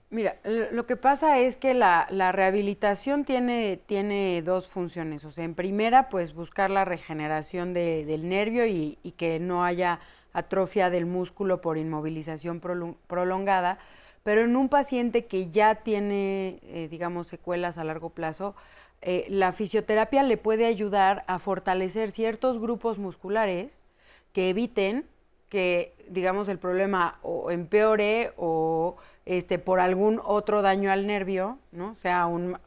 Mira, lo que pasa es que la rehabilitación tiene dos funciones. O sea, en primera, pues buscar la regeneración del nervio y que no haya atrofia del músculo por inmovilización prolongada, pero en un paciente que ya tiene, digamos, secuelas a largo plazo, la fisioterapia le puede ayudar a fortalecer ciertos grupos musculares que eviten que, digamos, el problema o empeore o por algún otro daño al nervio, ¿no? sea aún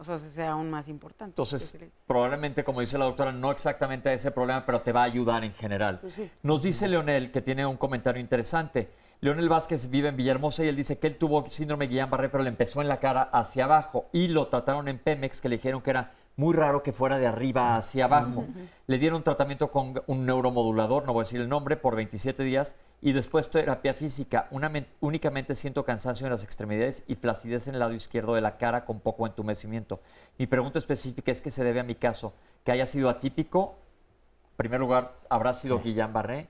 más importante. Entonces, probablemente, como dice la doctora, no exactamente a ese problema, pero te va a ayudar en general. Pues sí. Nos dice Leonel, que tiene un comentario interesante. Leonel Vázquez vive en Villahermosa y él dice que él tuvo síndrome de Guillain-Barré, pero le empezó en la cara hacia abajo y lo trataron en Pemex, que le dijeron que era muy raro que fuera de arriba hacia abajo. Le dieron tratamiento con un neuromodulador, no voy a decir el nombre, por 27 días y después terapia física. Únicamente siento cansancio en las extremidades y flacidez en el lado izquierdo de la cara con poco entumecimiento. Mi pregunta específica es que se debe a mi caso, que haya sido atípico. En primer lugar, ¿habrá sido Guillain-Barré?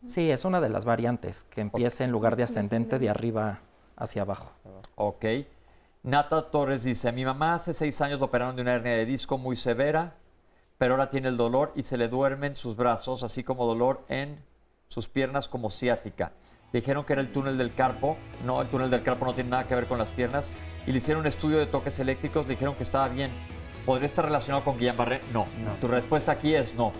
Sí, es una de las variantes, que empiece en lugar de ascendente de arriba hacia abajo. Ok. Nata Torres dice, a mi mamá hace 6 años lo operaron de una hernia de disco muy severa, pero ahora tiene el dolor y se le duermen sus brazos, así como dolor en sus piernas como ciática. Le dijeron que era el túnel del carpo. No, el túnel del carpo no tiene nada que ver con las piernas. Y le hicieron un estudio de toques eléctricos, le dijeron que estaba bien. ¿Podría estar relacionado con Guillain-Barré? No. Tu respuesta aquí es no.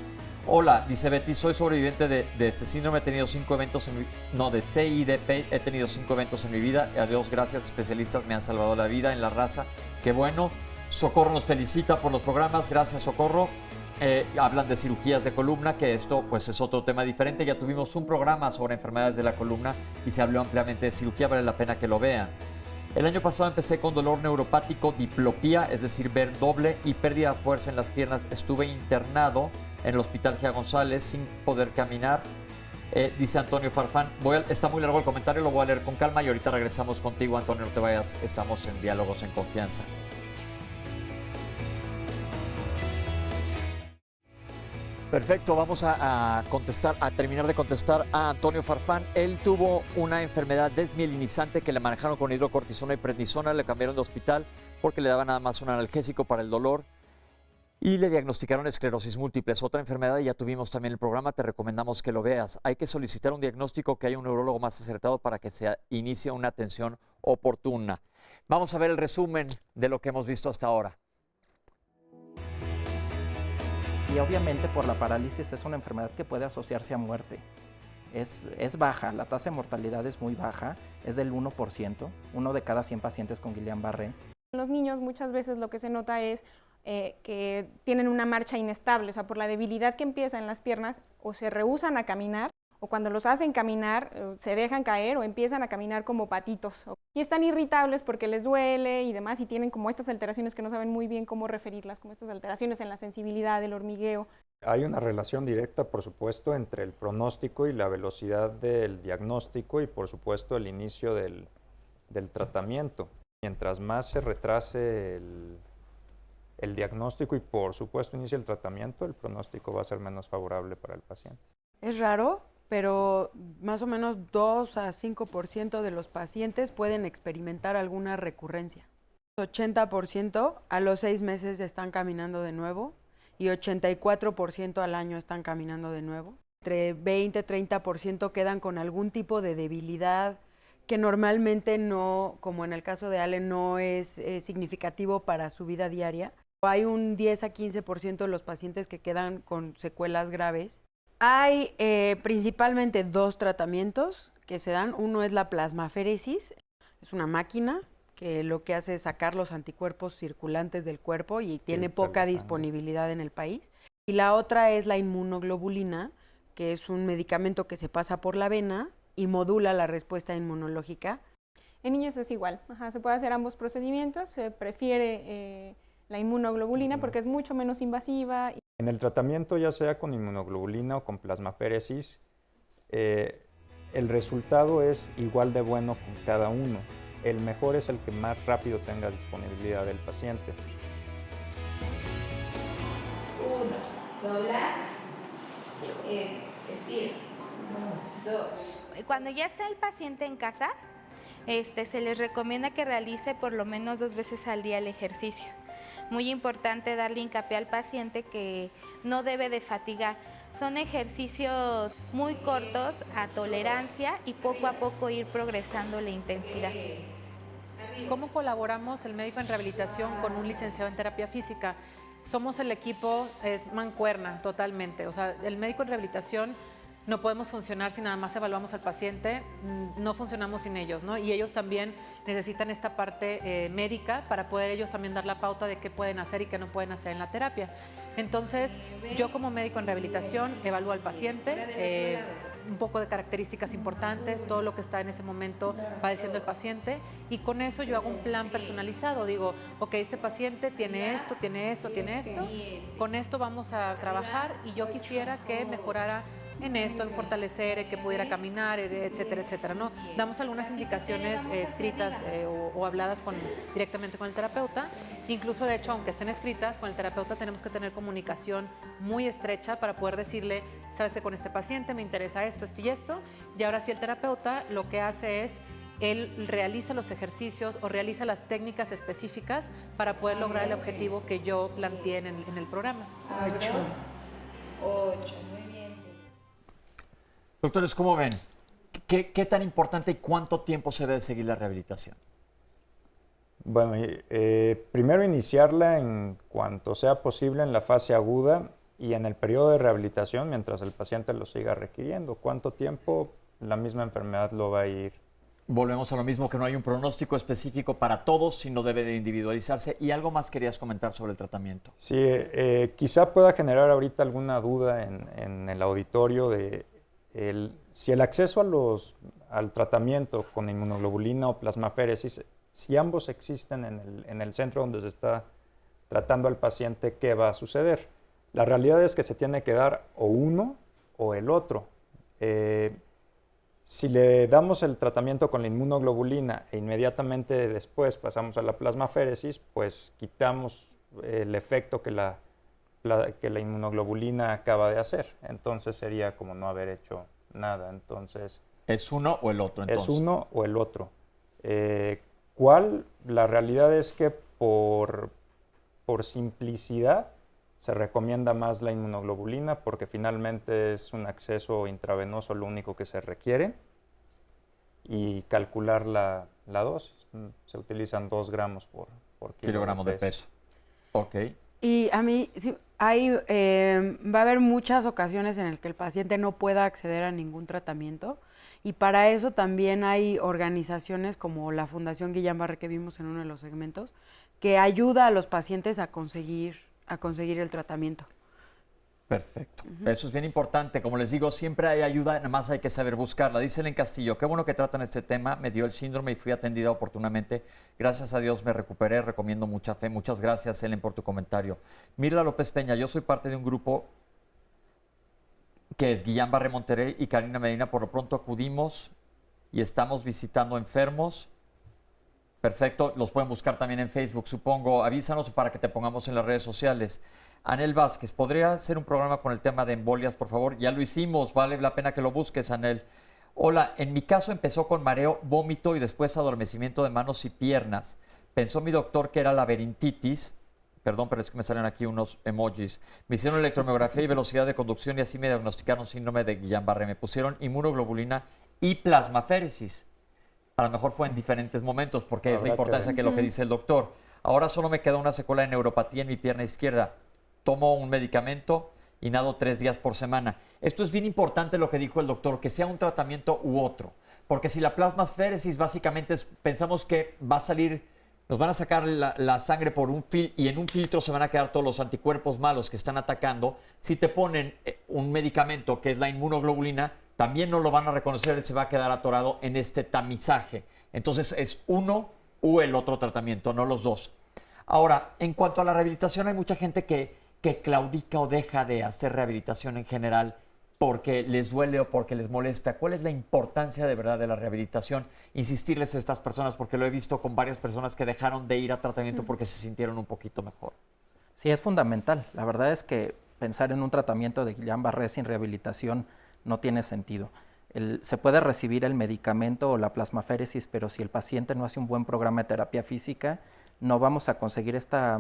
Hola, dice Betty, soy sobreviviente de este síndrome, he tenido 5 eventos de CIDP, he tenido 5 eventos en mi vida, a Dios gracias, especialistas me han salvado la vida en la raza, qué bueno. Socorro nos felicita por los programas, gracias Socorro. Hablan de cirugías de columna, que esto pues es otro tema diferente, ya tuvimos un programa sobre enfermedades de la columna y se habló ampliamente de cirugía, vale la pena que lo vean. El año pasado empecé con dolor neuropático, diplopía, es decir, ver doble y pérdida de fuerza en las piernas. Estuve internado en el Hospital Gia González sin poder caminar. Dice Antonio Farfán, está muy largo el comentario, lo voy a leer con calma y ahorita regresamos contigo, Antonio, no te vayas, estamos en Diálogos en Confianza. Perfecto, vamos a terminar de contestar a Antonio Farfán. Él tuvo una enfermedad desmielinizante que le manejaron con hidrocortisona y prednisona, le cambiaron de hospital porque le daban nada más un analgésico para el dolor y le diagnosticaron esclerosis múltiple. Es otra enfermedad y ya tuvimos también el programa, te recomendamos que lo veas. Hay que solicitar un diagnóstico, que haya un neurólogo más acertado para que se inicie una atención oportuna. Vamos a ver el resumen de lo que hemos visto hasta ahora. Y obviamente por la parálisis es una enfermedad que puede asociarse a muerte. Es baja, la tasa de mortalidad es muy baja, es del 1%, 1 de cada 100 pacientes con Guillain-Barré. En los niños muchas veces lo que se nota es que tienen una marcha inestable, o sea, por la debilidad que empieza en las piernas, o se rehúsan a caminar o cuando los hacen caminar, se dejan caer o empiezan a caminar como patitos. Y están irritables porque les duele y demás, y tienen como estas alteraciones que no saben muy bien cómo referirlas, como estas alteraciones en la sensibilidad, el hormigueo. Hay una relación directa, por supuesto, entre el pronóstico y la velocidad del diagnóstico y, por supuesto, el inicio del tratamiento. Mientras más se retrase el diagnóstico y, por supuesto, inicie el tratamiento, el pronóstico va a ser menos favorable para el paciente. Es raro, pero más o menos 2 a 5% de los pacientes pueden experimentar alguna recurrencia. 80% a los 6 meses están caminando de nuevo y 84% al año están caminando de nuevo. Entre 20 y 30% quedan con algún tipo de debilidad que normalmente no, como en el caso de Ale, no es significativo para su vida diaria. Hay un 10 a 15% de los pacientes que quedan con secuelas graves. Hay principalmente 2 tratamientos que se dan. Uno es la plasmaféresis, es una máquina que lo que hace es sacar los anticuerpos circulantes del cuerpo y tiene poca disponibilidad en el país. Y la otra es la inmunoglobulina, que es un medicamento que se pasa por la vena y modula la respuesta inmunológica. En niños es igual, se puede hacer ambos procedimientos, se prefiere la inmunoglobulina porque es mucho menos invasiva. En el tratamiento, ya sea con inmunoglobulina o con plasmaféresis, el resultado es igual de bueno con cada uno. El mejor es el que más rápido tenga disponibilidad del paciente. 1, doblar, estira, 2. Cuando ya está el paciente en casa, se les recomienda que realice por lo menos 2 veces al día el ejercicio. Muy importante darle hincapié al paciente que no debe de fatigar. Son ejercicios muy cortos a tolerancia y poco a poco ir progresando la intensidad. ¿Cómo colaboramos el médico en rehabilitación con un licenciado en terapia física? Somos el equipo, es mancuerna totalmente. O sea, el médico en rehabilitación no podemos funcionar si nada más evaluamos al paciente, no funcionamos sin ellos, ¿no? Y ellos también necesitan esta parte médica para poder ellos también dar la pauta de qué pueden hacer y qué no pueden hacer en la terapia. Entonces, yo como médico en rehabilitación evalúo al paciente, un poco de características importantes, todo lo que está en ese momento padeciendo el paciente, y con eso yo hago un plan personalizado. Digo, ok, este paciente tiene esto, tiene esto, tiene esto, con esto vamos a trabajar y yo quisiera que mejorara en esto, en fortalecer, que pudiera caminar, etcétera, etcétera, ¿no? Damos algunas indicaciones escritas o habladas directamente con el terapeuta. Incluso, de hecho, aunque estén escritas, con el terapeuta tenemos que tener comunicación muy estrecha para poder decirle, sabes que con este paciente me interesa esto, esto y esto. Y ahora sí el terapeuta lo que hace es, él realiza los ejercicios o realiza las técnicas específicas para poder lograr el objetivo que yo planteé en el programa. 8. Doctores, ¿cómo ven? ¿Qué tan importante y cuánto tiempo se debe seguir la rehabilitación? Bueno, primero iniciarla en cuanto sea posible en la fase aguda y en el periodo de rehabilitación mientras el paciente lo siga requiriendo. ¿Cuánto tiempo? La misma enfermedad lo va a ir. Volvemos a lo mismo, que no hay un pronóstico específico para todos, sino debe de individualizarse. ¿Y algo más querías comentar sobre el tratamiento? Sí, quizá pueda generar ahorita alguna duda en el auditorio de si el acceso al tratamiento con inmunoglobulina o plasmaféresis, si ambos existen en el centro donde se está tratando al paciente, ¿qué va a suceder? La realidad es que se tiene que dar o uno o el otro. Si le damos el tratamiento con la inmunoglobulina e inmediatamente después pasamos a la plasmaféresis, pues quitamos el efecto que la inmunoglobulina acaba de hacer. Entonces sería como no haber hecho nada. Entonces, ¿es uno o el otro? Entonces, es uno o el otro. ¿Cuál? La realidad es que por simplicidad se recomienda más la inmunoglobulina porque finalmente es un acceso intravenoso lo único que se requiere, y calcular la dosis. Se utilizan 2 gramos por kilogramo de peso. Ok. Y a mí sí, va a haber muchas ocasiones en las que el paciente no pueda acceder a ningún tratamiento, y para eso también hay organizaciones como la Fundación Guillain-Barré, que vimos en uno de los segmentos, que ayuda a los pacientes a conseguir el tratamiento. Perfecto. Eso es bien importante. Como les digo, siempre hay ayuda, nada más hay que saber buscarla. Dice Helen Castillo, qué bueno que tratan este tema. Me dio el síndrome y fui atendida oportunamente. Gracias a Dios me recuperé. Recomiendo mucha fe. Muchas gracias, Helen, por tu comentario. Mirla López Peña, yo soy parte de un grupo que es Guillain-Barré Monterrey y Karina Medina. Por lo pronto acudimos y estamos visitando enfermos. Perfecto, los pueden buscar también en Facebook, supongo. Avísanos para que te pongamos en las redes sociales. Anel Vázquez, ¿podría hacer un programa con el tema de embolias, por favor? Ya lo hicimos, vale la pena que lo busques, Anel. Hola, en mi caso empezó con mareo, vómito y después adormecimiento de manos y piernas. Pensó mi doctor que era laberintitis. Perdón, pero es que me salen aquí unos emojis. Me hicieron electromiografía y velocidad de conducción y así me diagnosticaron síndrome de Guillain-Barré. Me pusieron inmunoglobulina y plasmaféresis. A lo mejor fue en diferentes momentos porque es la importancia que lo que dice el doctor. Ahora solo me queda una secuela de neuropatía en mi pierna izquierda. Tomo un medicamento y nado 3 días por semana. Esto es bien importante lo que dijo el doctor, que sea un tratamiento u otro. Porque si la plasmaféresis básicamente pensamos que va a salir, nos van a sacar la sangre por un filtro y en un filtro se van a quedar todos los anticuerpos malos que están atacando. Si te ponen un medicamento que es la inmunoglobulina, también no lo van a reconocer y se va a quedar atorado en este tamizaje. Entonces es uno u el otro tratamiento, no los dos. Ahora, en cuanto a la rehabilitación, hay mucha gente que claudica o deja de hacer rehabilitación en general porque les duele o porque les molesta. ¿Cuál es la importancia de verdad de la rehabilitación? Insistirles a estas personas, porque lo he visto con varias personas que dejaron de ir a tratamiento porque se sintieron un poquito mejor. Sí, es fundamental. La verdad es que pensar en un tratamiento de Guillain-Barré sin rehabilitación no tiene sentido. Se puede recibir el medicamento o la plasmaféresis, pero si el paciente no hace un buen programa de terapia física, no vamos a conseguir esta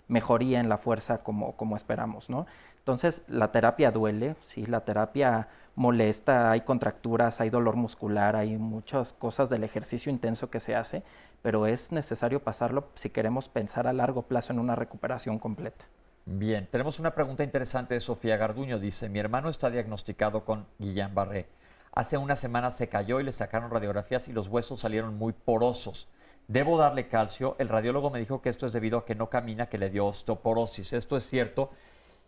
mejoría en la fuerza como esperamos, ¿no? Entonces, la terapia duele, sí, la terapia molesta, hay contracturas, hay dolor muscular, hay muchas cosas del ejercicio intenso que se hace, pero es necesario pasarlo si queremos pensar a largo plazo en una recuperación completa. Bien, tenemos una pregunta interesante de Sofía Garduño. Dice, mi hermano está diagnosticado con Guillain-Barré. Hace una semana se cayó y le sacaron radiografías y los huesos salieron muy porosos. ¿Debo darle calcio? El radiólogo me dijo que esto es debido a que no camina, que le dio osteoporosis. ¿Esto es cierto?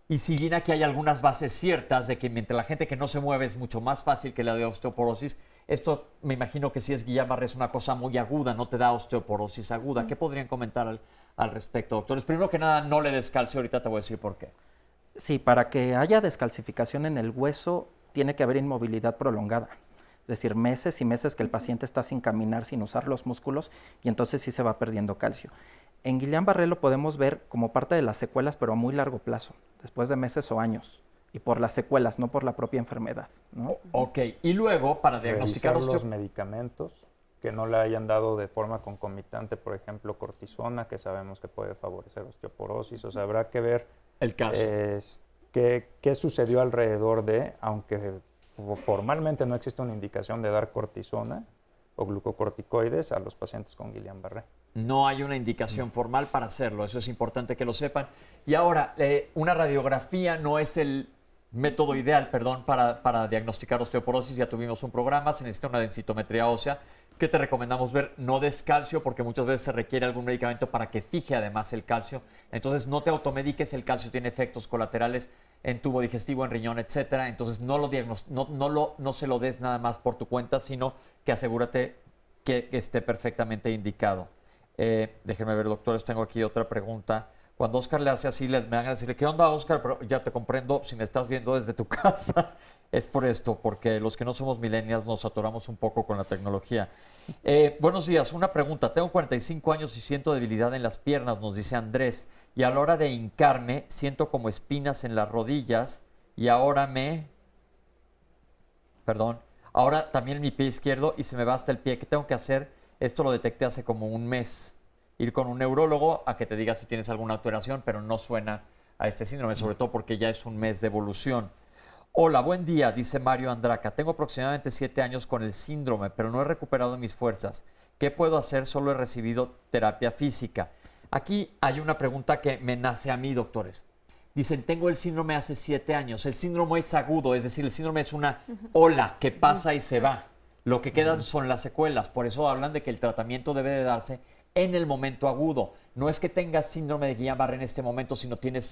Y si bien aquí hay algunas bases ciertas de que mientras la gente que no se mueve es mucho más fácil que le dé osteoporosis, esto me imagino que si es Guillain-Barré es una cosa muy aguda, no te da osteoporosis aguda. ¿Qué podrían comentar al respecto, doctores? Primero que nada, no le des calcio, ahorita te voy a decir por qué. Sí, para que haya descalcificación en el hueso tiene que haber inmovilidad prolongada. Es decir, meses y meses que el paciente está sin caminar, sin usar los músculos, y entonces sí se va perdiendo calcio. En Guillain-Barré lo podemos ver como parte de las secuelas, pero a muy largo plazo, después de meses o años, y por las secuelas, no por la propia enfermedad, ¿no? Ok, y luego para diagnosticar los medicamentos que no le hayan dado de forma concomitante, por ejemplo, cortisona, que sabemos que puede favorecer osteoporosis. O sea, habrá que ver el caso. Qué sucedió alrededor de, aunque formalmente no existe una indicación de dar cortisona o glucocorticoides a los pacientes con Guillain-Barré. No hay una indicación formal para hacerlo, eso es importante que lo sepan. Y ahora, una radiografía no es el método ideal, para diagnosticar osteoporosis. Ya tuvimos un programa, se necesita una densitometría ósea. ¿Qué te recomendamos ver? No des calcio, porque muchas veces se requiere algún medicamento para que fije además el calcio. Entonces, no te automediques, el calcio tiene efectos colaterales en tubo digestivo, en riñón, etcétera. Entonces, no se lo des nada más por tu cuenta, sino que asegúrate que esté perfectamente indicado. Déjenme ver, doctores, tengo aquí otra pregunta. Cuando Oscar le hace así, me van a decir, ¿qué onda, Oscar? Pero ya te comprendo, si me estás viendo desde tu casa, es por esto, porque los que no somos millennials nos atoramos un poco con la tecnología. Buenos días, una pregunta. Tengo 45 años y siento debilidad en las piernas, nos dice Andrés, y a la hora de hincarme siento como espinas en las rodillas y ahora ahora también en mi pie izquierdo y se me va hasta el pie. ¿Qué tengo que hacer? Esto lo detecté hace como un mes. Ir con un neurólogo a que te diga si tienes alguna alteración, pero no suena a este síndrome, sobre todo porque ya es un mes de evolución. Hola, buen día, dice Mario Andraca. Tengo aproximadamente 7 años con el síndrome, pero no he recuperado mis fuerzas. ¿Qué puedo hacer? Solo he recibido terapia física. Aquí hay una pregunta que me nace a mí, doctores. Dicen, tengo el síndrome hace 7 años. El síndrome es agudo, es decir, el síndrome es una ola que pasa y se va. Lo que quedan son las secuelas. Por eso hablan de que el tratamiento debe de darse en el momento agudo. No es que tengas síndrome de Guillain-Barré en este momento, sino tienes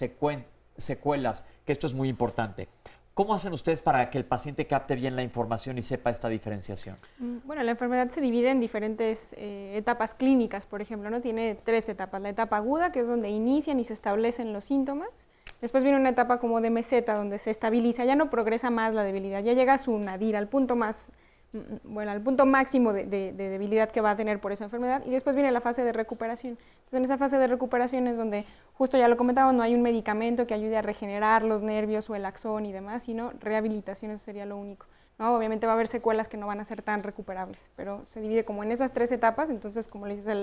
secuelas, que esto es muy importante. ¿Cómo hacen ustedes para que el paciente capte bien la información y sepa esta diferenciación? Bueno, la enfermedad se divide en diferentes etapas clínicas, por ejemplo, ¿no? Tiene 3 etapas. La etapa aguda, que es donde inician y se establecen los síntomas. Después viene una etapa como de meseta, donde se estabiliza, ya no progresa más la debilidad, ya llega a su nadir, al punto máximo de debilidad que va a tener por esa enfermedad, y después viene la fase de recuperación. Entonces, en esa fase de recuperación es donde, justo ya lo comentaba, no hay un medicamento que ayude a regenerar los nervios o el axón y demás, sino rehabilitación, eso sería lo único, ¿no? Obviamente va a haber secuelas que no van a ser tan recuperables, pero se divide como en esas 3 etapas. Entonces, como le dices,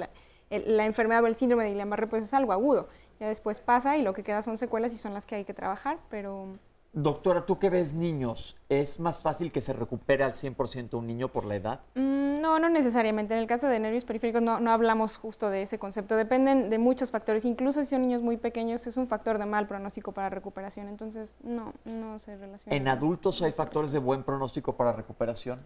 la enfermedad o el síndrome de Guillain-Barré pues es algo agudo, ya después pasa y lo que queda son secuelas y son las que hay que trabajar, pero... Doctora, tú que ves niños, ¿es más fácil que se recupere al 100% un niño por la edad? No, no necesariamente. En el caso de nervios periféricos no hablamos justo de ese concepto. Dependen de muchos factores. Incluso si son niños muy pequeños, es un factor de mal pronóstico para recuperación. Entonces, no se relaciona. ¿En adultos hay factores de buen pronóstico para recuperación?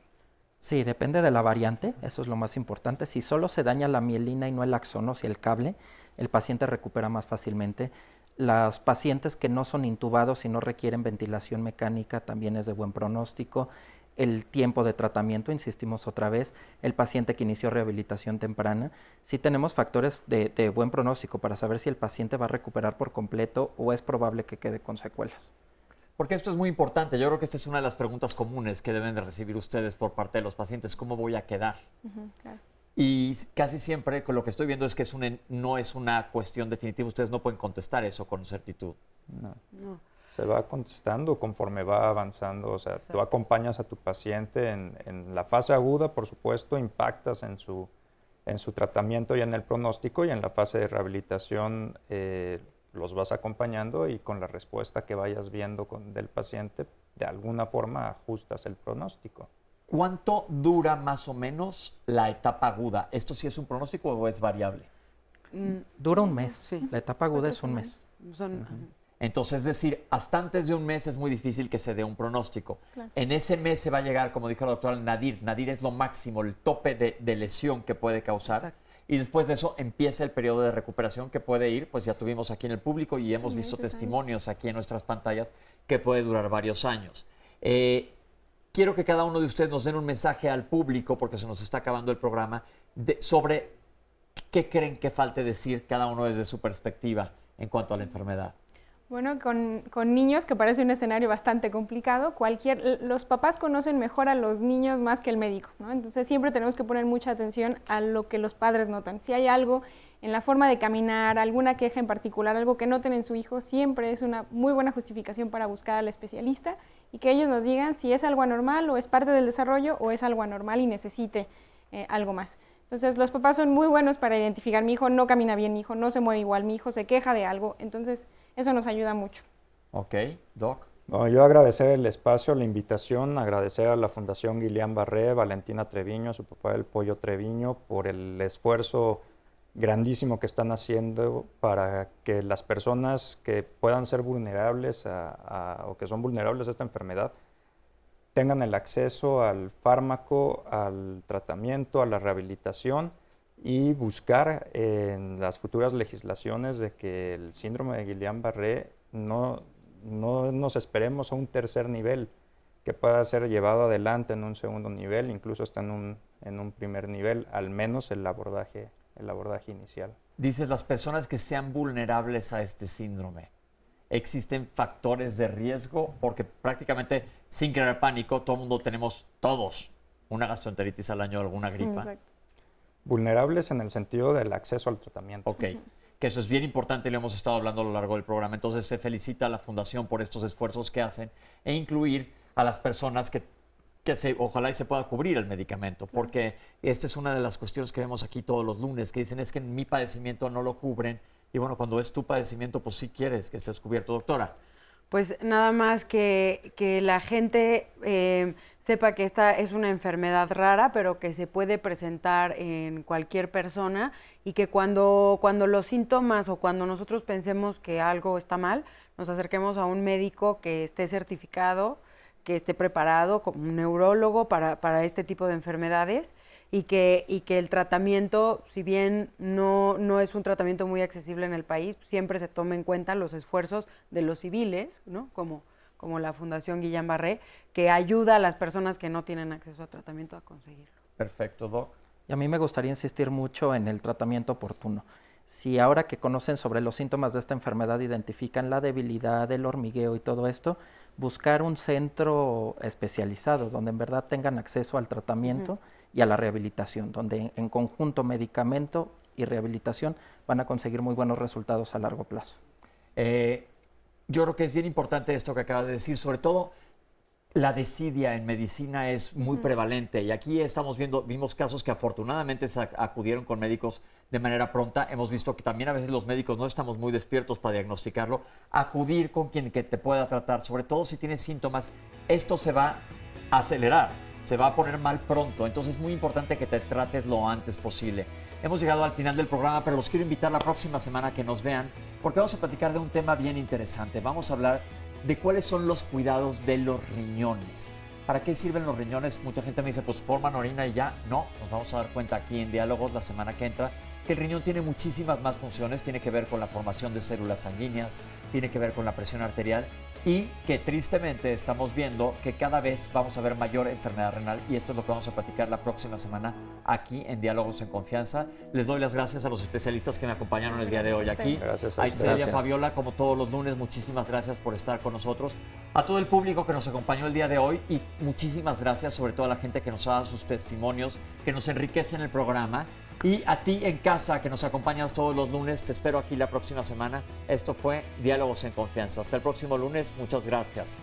Sí, depende de la variante, eso es lo más importante. Si solo se daña la mielina y no el axón o si el cable, el paciente recupera más fácilmente. Los pacientes que no son intubados y no requieren ventilación mecánica también es de buen pronóstico. El tiempo de tratamiento, insistimos otra vez, el paciente que inició rehabilitación temprana, sí tenemos factores de buen pronóstico para saber si el paciente va a recuperar por completo o es probable que quede con secuelas. Porque esto es muy importante. Yo creo que esta es una de las preguntas comunes que deben de recibir ustedes por parte de los pacientes. ¿Cómo voy a quedar? Claro. Y casi siempre con lo que estoy viendo es que no es una cuestión definitiva. Ustedes no pueden contestar eso con certitud. No. Se va contestando conforme va avanzando. O sea, tú acompañas a tu paciente en la fase aguda, por supuesto, impactas en su tratamiento y en el pronóstico, y en la fase de rehabilitación los vas acompañando, y con la respuesta que vayas viendo del paciente, de alguna forma ajustas el pronóstico. ¿Cuánto dura más o menos la etapa aguda? ¿Esto sí es un pronóstico o es variable? Dura un mes. Sí. La etapa aguda es un mes. Entonces, es decir, hasta antes de un mes es muy difícil que se dé un pronóstico. Claro. En ese mes se va a llegar, como dijo la doctora, el nadir. Nadir es lo máximo, el tope de lesión que puede causar. Exacto. Y después de eso empieza el periodo de recuperación que puede ir, pues ya tuvimos aquí en el público y hemos visto testimonios aquí en nuestras pantallas, que puede durar varios años. Quiero que cada uno de ustedes nos den un mensaje al público, porque se nos está acabando el programa, sobre qué creen que falte decir cada uno desde su perspectiva en cuanto a la enfermedad. Bueno, con niños, que parece un escenario bastante complicado, los papás conocen mejor a los niños más que el médico, ¿no? Entonces siempre tenemos que poner mucha atención a lo que los padres notan. Si hay algo en la forma de caminar, alguna queja en particular, algo que noten en su hijo, siempre es una muy buena justificación para buscar al especialista y que ellos nos digan si es algo anormal o es parte del desarrollo o es algo anormal y necesite algo más. Entonces, los papás son muy buenos para identificar: mi hijo no camina bien, mi hijo no se mueve igual, mi hijo se queja de algo. Entonces, eso nos ayuda mucho. Ok, Doc. Bueno, yo agradecer el espacio, la invitación, agradecer a la Fundación Guillain-Barré, Valentina Treviño, a su papá el Pollo Treviño, por el esfuerzo grandísimo que están haciendo para que las personas que puedan ser vulnerables o que son vulnerables a esta enfermedad tengan el acceso al fármaco, al tratamiento, a la rehabilitación, y buscar en las futuras legislaciones de que el síndrome de Guillain-Barré no nos esperemos a un tercer nivel, que pueda ser llevado adelante en un segundo nivel, incluso hasta en un primer nivel, al menos el abordaje inicial. Dices, las personas que sean vulnerables a este síndrome, ¿existen factores de riesgo? Porque prácticamente, sin crear pánico, todo el mundo tenemos, todos, una gastroenteritis al año, alguna gripa. Exacto. Vulnerables en el sentido del acceso al tratamiento. Ok, que eso es bien importante y lo hemos estado hablando a lo largo del programa. Entonces, se felicita a la Fundación por estos esfuerzos que hacen e incluir a las personas que ojalá y se pueda cubrir el medicamento, porque esta es una de las cuestiones que vemos aquí todos los lunes, que dicen es que en mi padecimiento no lo cubren, y bueno, cuando es tu padecimiento, pues sí quieres que estés cubierto, doctora. Pues nada más que la gente sepa que esta es una enfermedad rara, pero que se puede presentar en cualquier persona, y que cuando los síntomas o cuando nosotros pensemos que algo está mal, nos acerquemos a un médico que esté certificado, que esté preparado como un neurólogo para este tipo de enfermedades y que el tratamiento, si bien no es un tratamiento muy accesible en el país, siempre se tome en cuenta los esfuerzos de los civiles, ¿no? Como la Fundación Guillain-Barré, que ayuda a las personas que no tienen acceso a tratamiento a conseguirlo. Perfecto, Doc. Y a mí me gustaría insistir mucho en el tratamiento oportuno. Si ahora que conocen sobre los síntomas de esta enfermedad identifican la debilidad, el hormigueo y todo esto, buscar un centro especializado donde en verdad tengan acceso al tratamiento y a la rehabilitación, donde en conjunto medicamento y rehabilitación van a conseguir muy buenos resultados a largo plazo. Yo creo que es bien importante esto que acabas de decir, sobre todo la desidia en medicina es muy prevalente y aquí vimos casos que afortunadamente acudieron con médicos de manera pronta. Hemos visto que también a veces los médicos no estamos muy despiertos para diagnosticarlo. Acudir con quien que te pueda tratar, sobre todo si tienes síntomas, esto se va a acelerar, se va a poner mal pronto. Entonces es muy importante que te trates lo antes posible. Hemos llegado al final del programa, pero los quiero invitar la próxima semana a que nos vean porque vamos a platicar de un tema bien interesante. Vamos a hablar de cuáles son los cuidados de los riñones. ¿Para qué sirven los riñones? Mucha gente me dice, pues forman orina y ya. No, nos vamos a dar cuenta aquí en Diálogos la semana que entra que el riñón tiene muchísimas más funciones, tiene que ver con la formación de células sanguíneas, tiene que ver con la presión arterial y que tristemente estamos viendo que cada vez vamos a ver mayor enfermedad renal y esto es lo que vamos a platicar la próxima semana aquí en Diálogos en Confianza. Les doy las gracias a los especialistas que me acompañaron el día de hoy aquí. Gracias a Celia, ustedes. Fabiola, como todos los lunes, muchísimas gracias por estar con nosotros. A todo el público que nos acompañó el día de hoy y muchísimas gracias sobre todo a la gente que nos ha dado sus testimonios, que nos enriquecen el programa. Y a ti en casa que nos acompañas todos los lunes, te espero aquí la próxima semana. Esto fue Diálogos en Confianza. Hasta el próximo lunes, muchas gracias.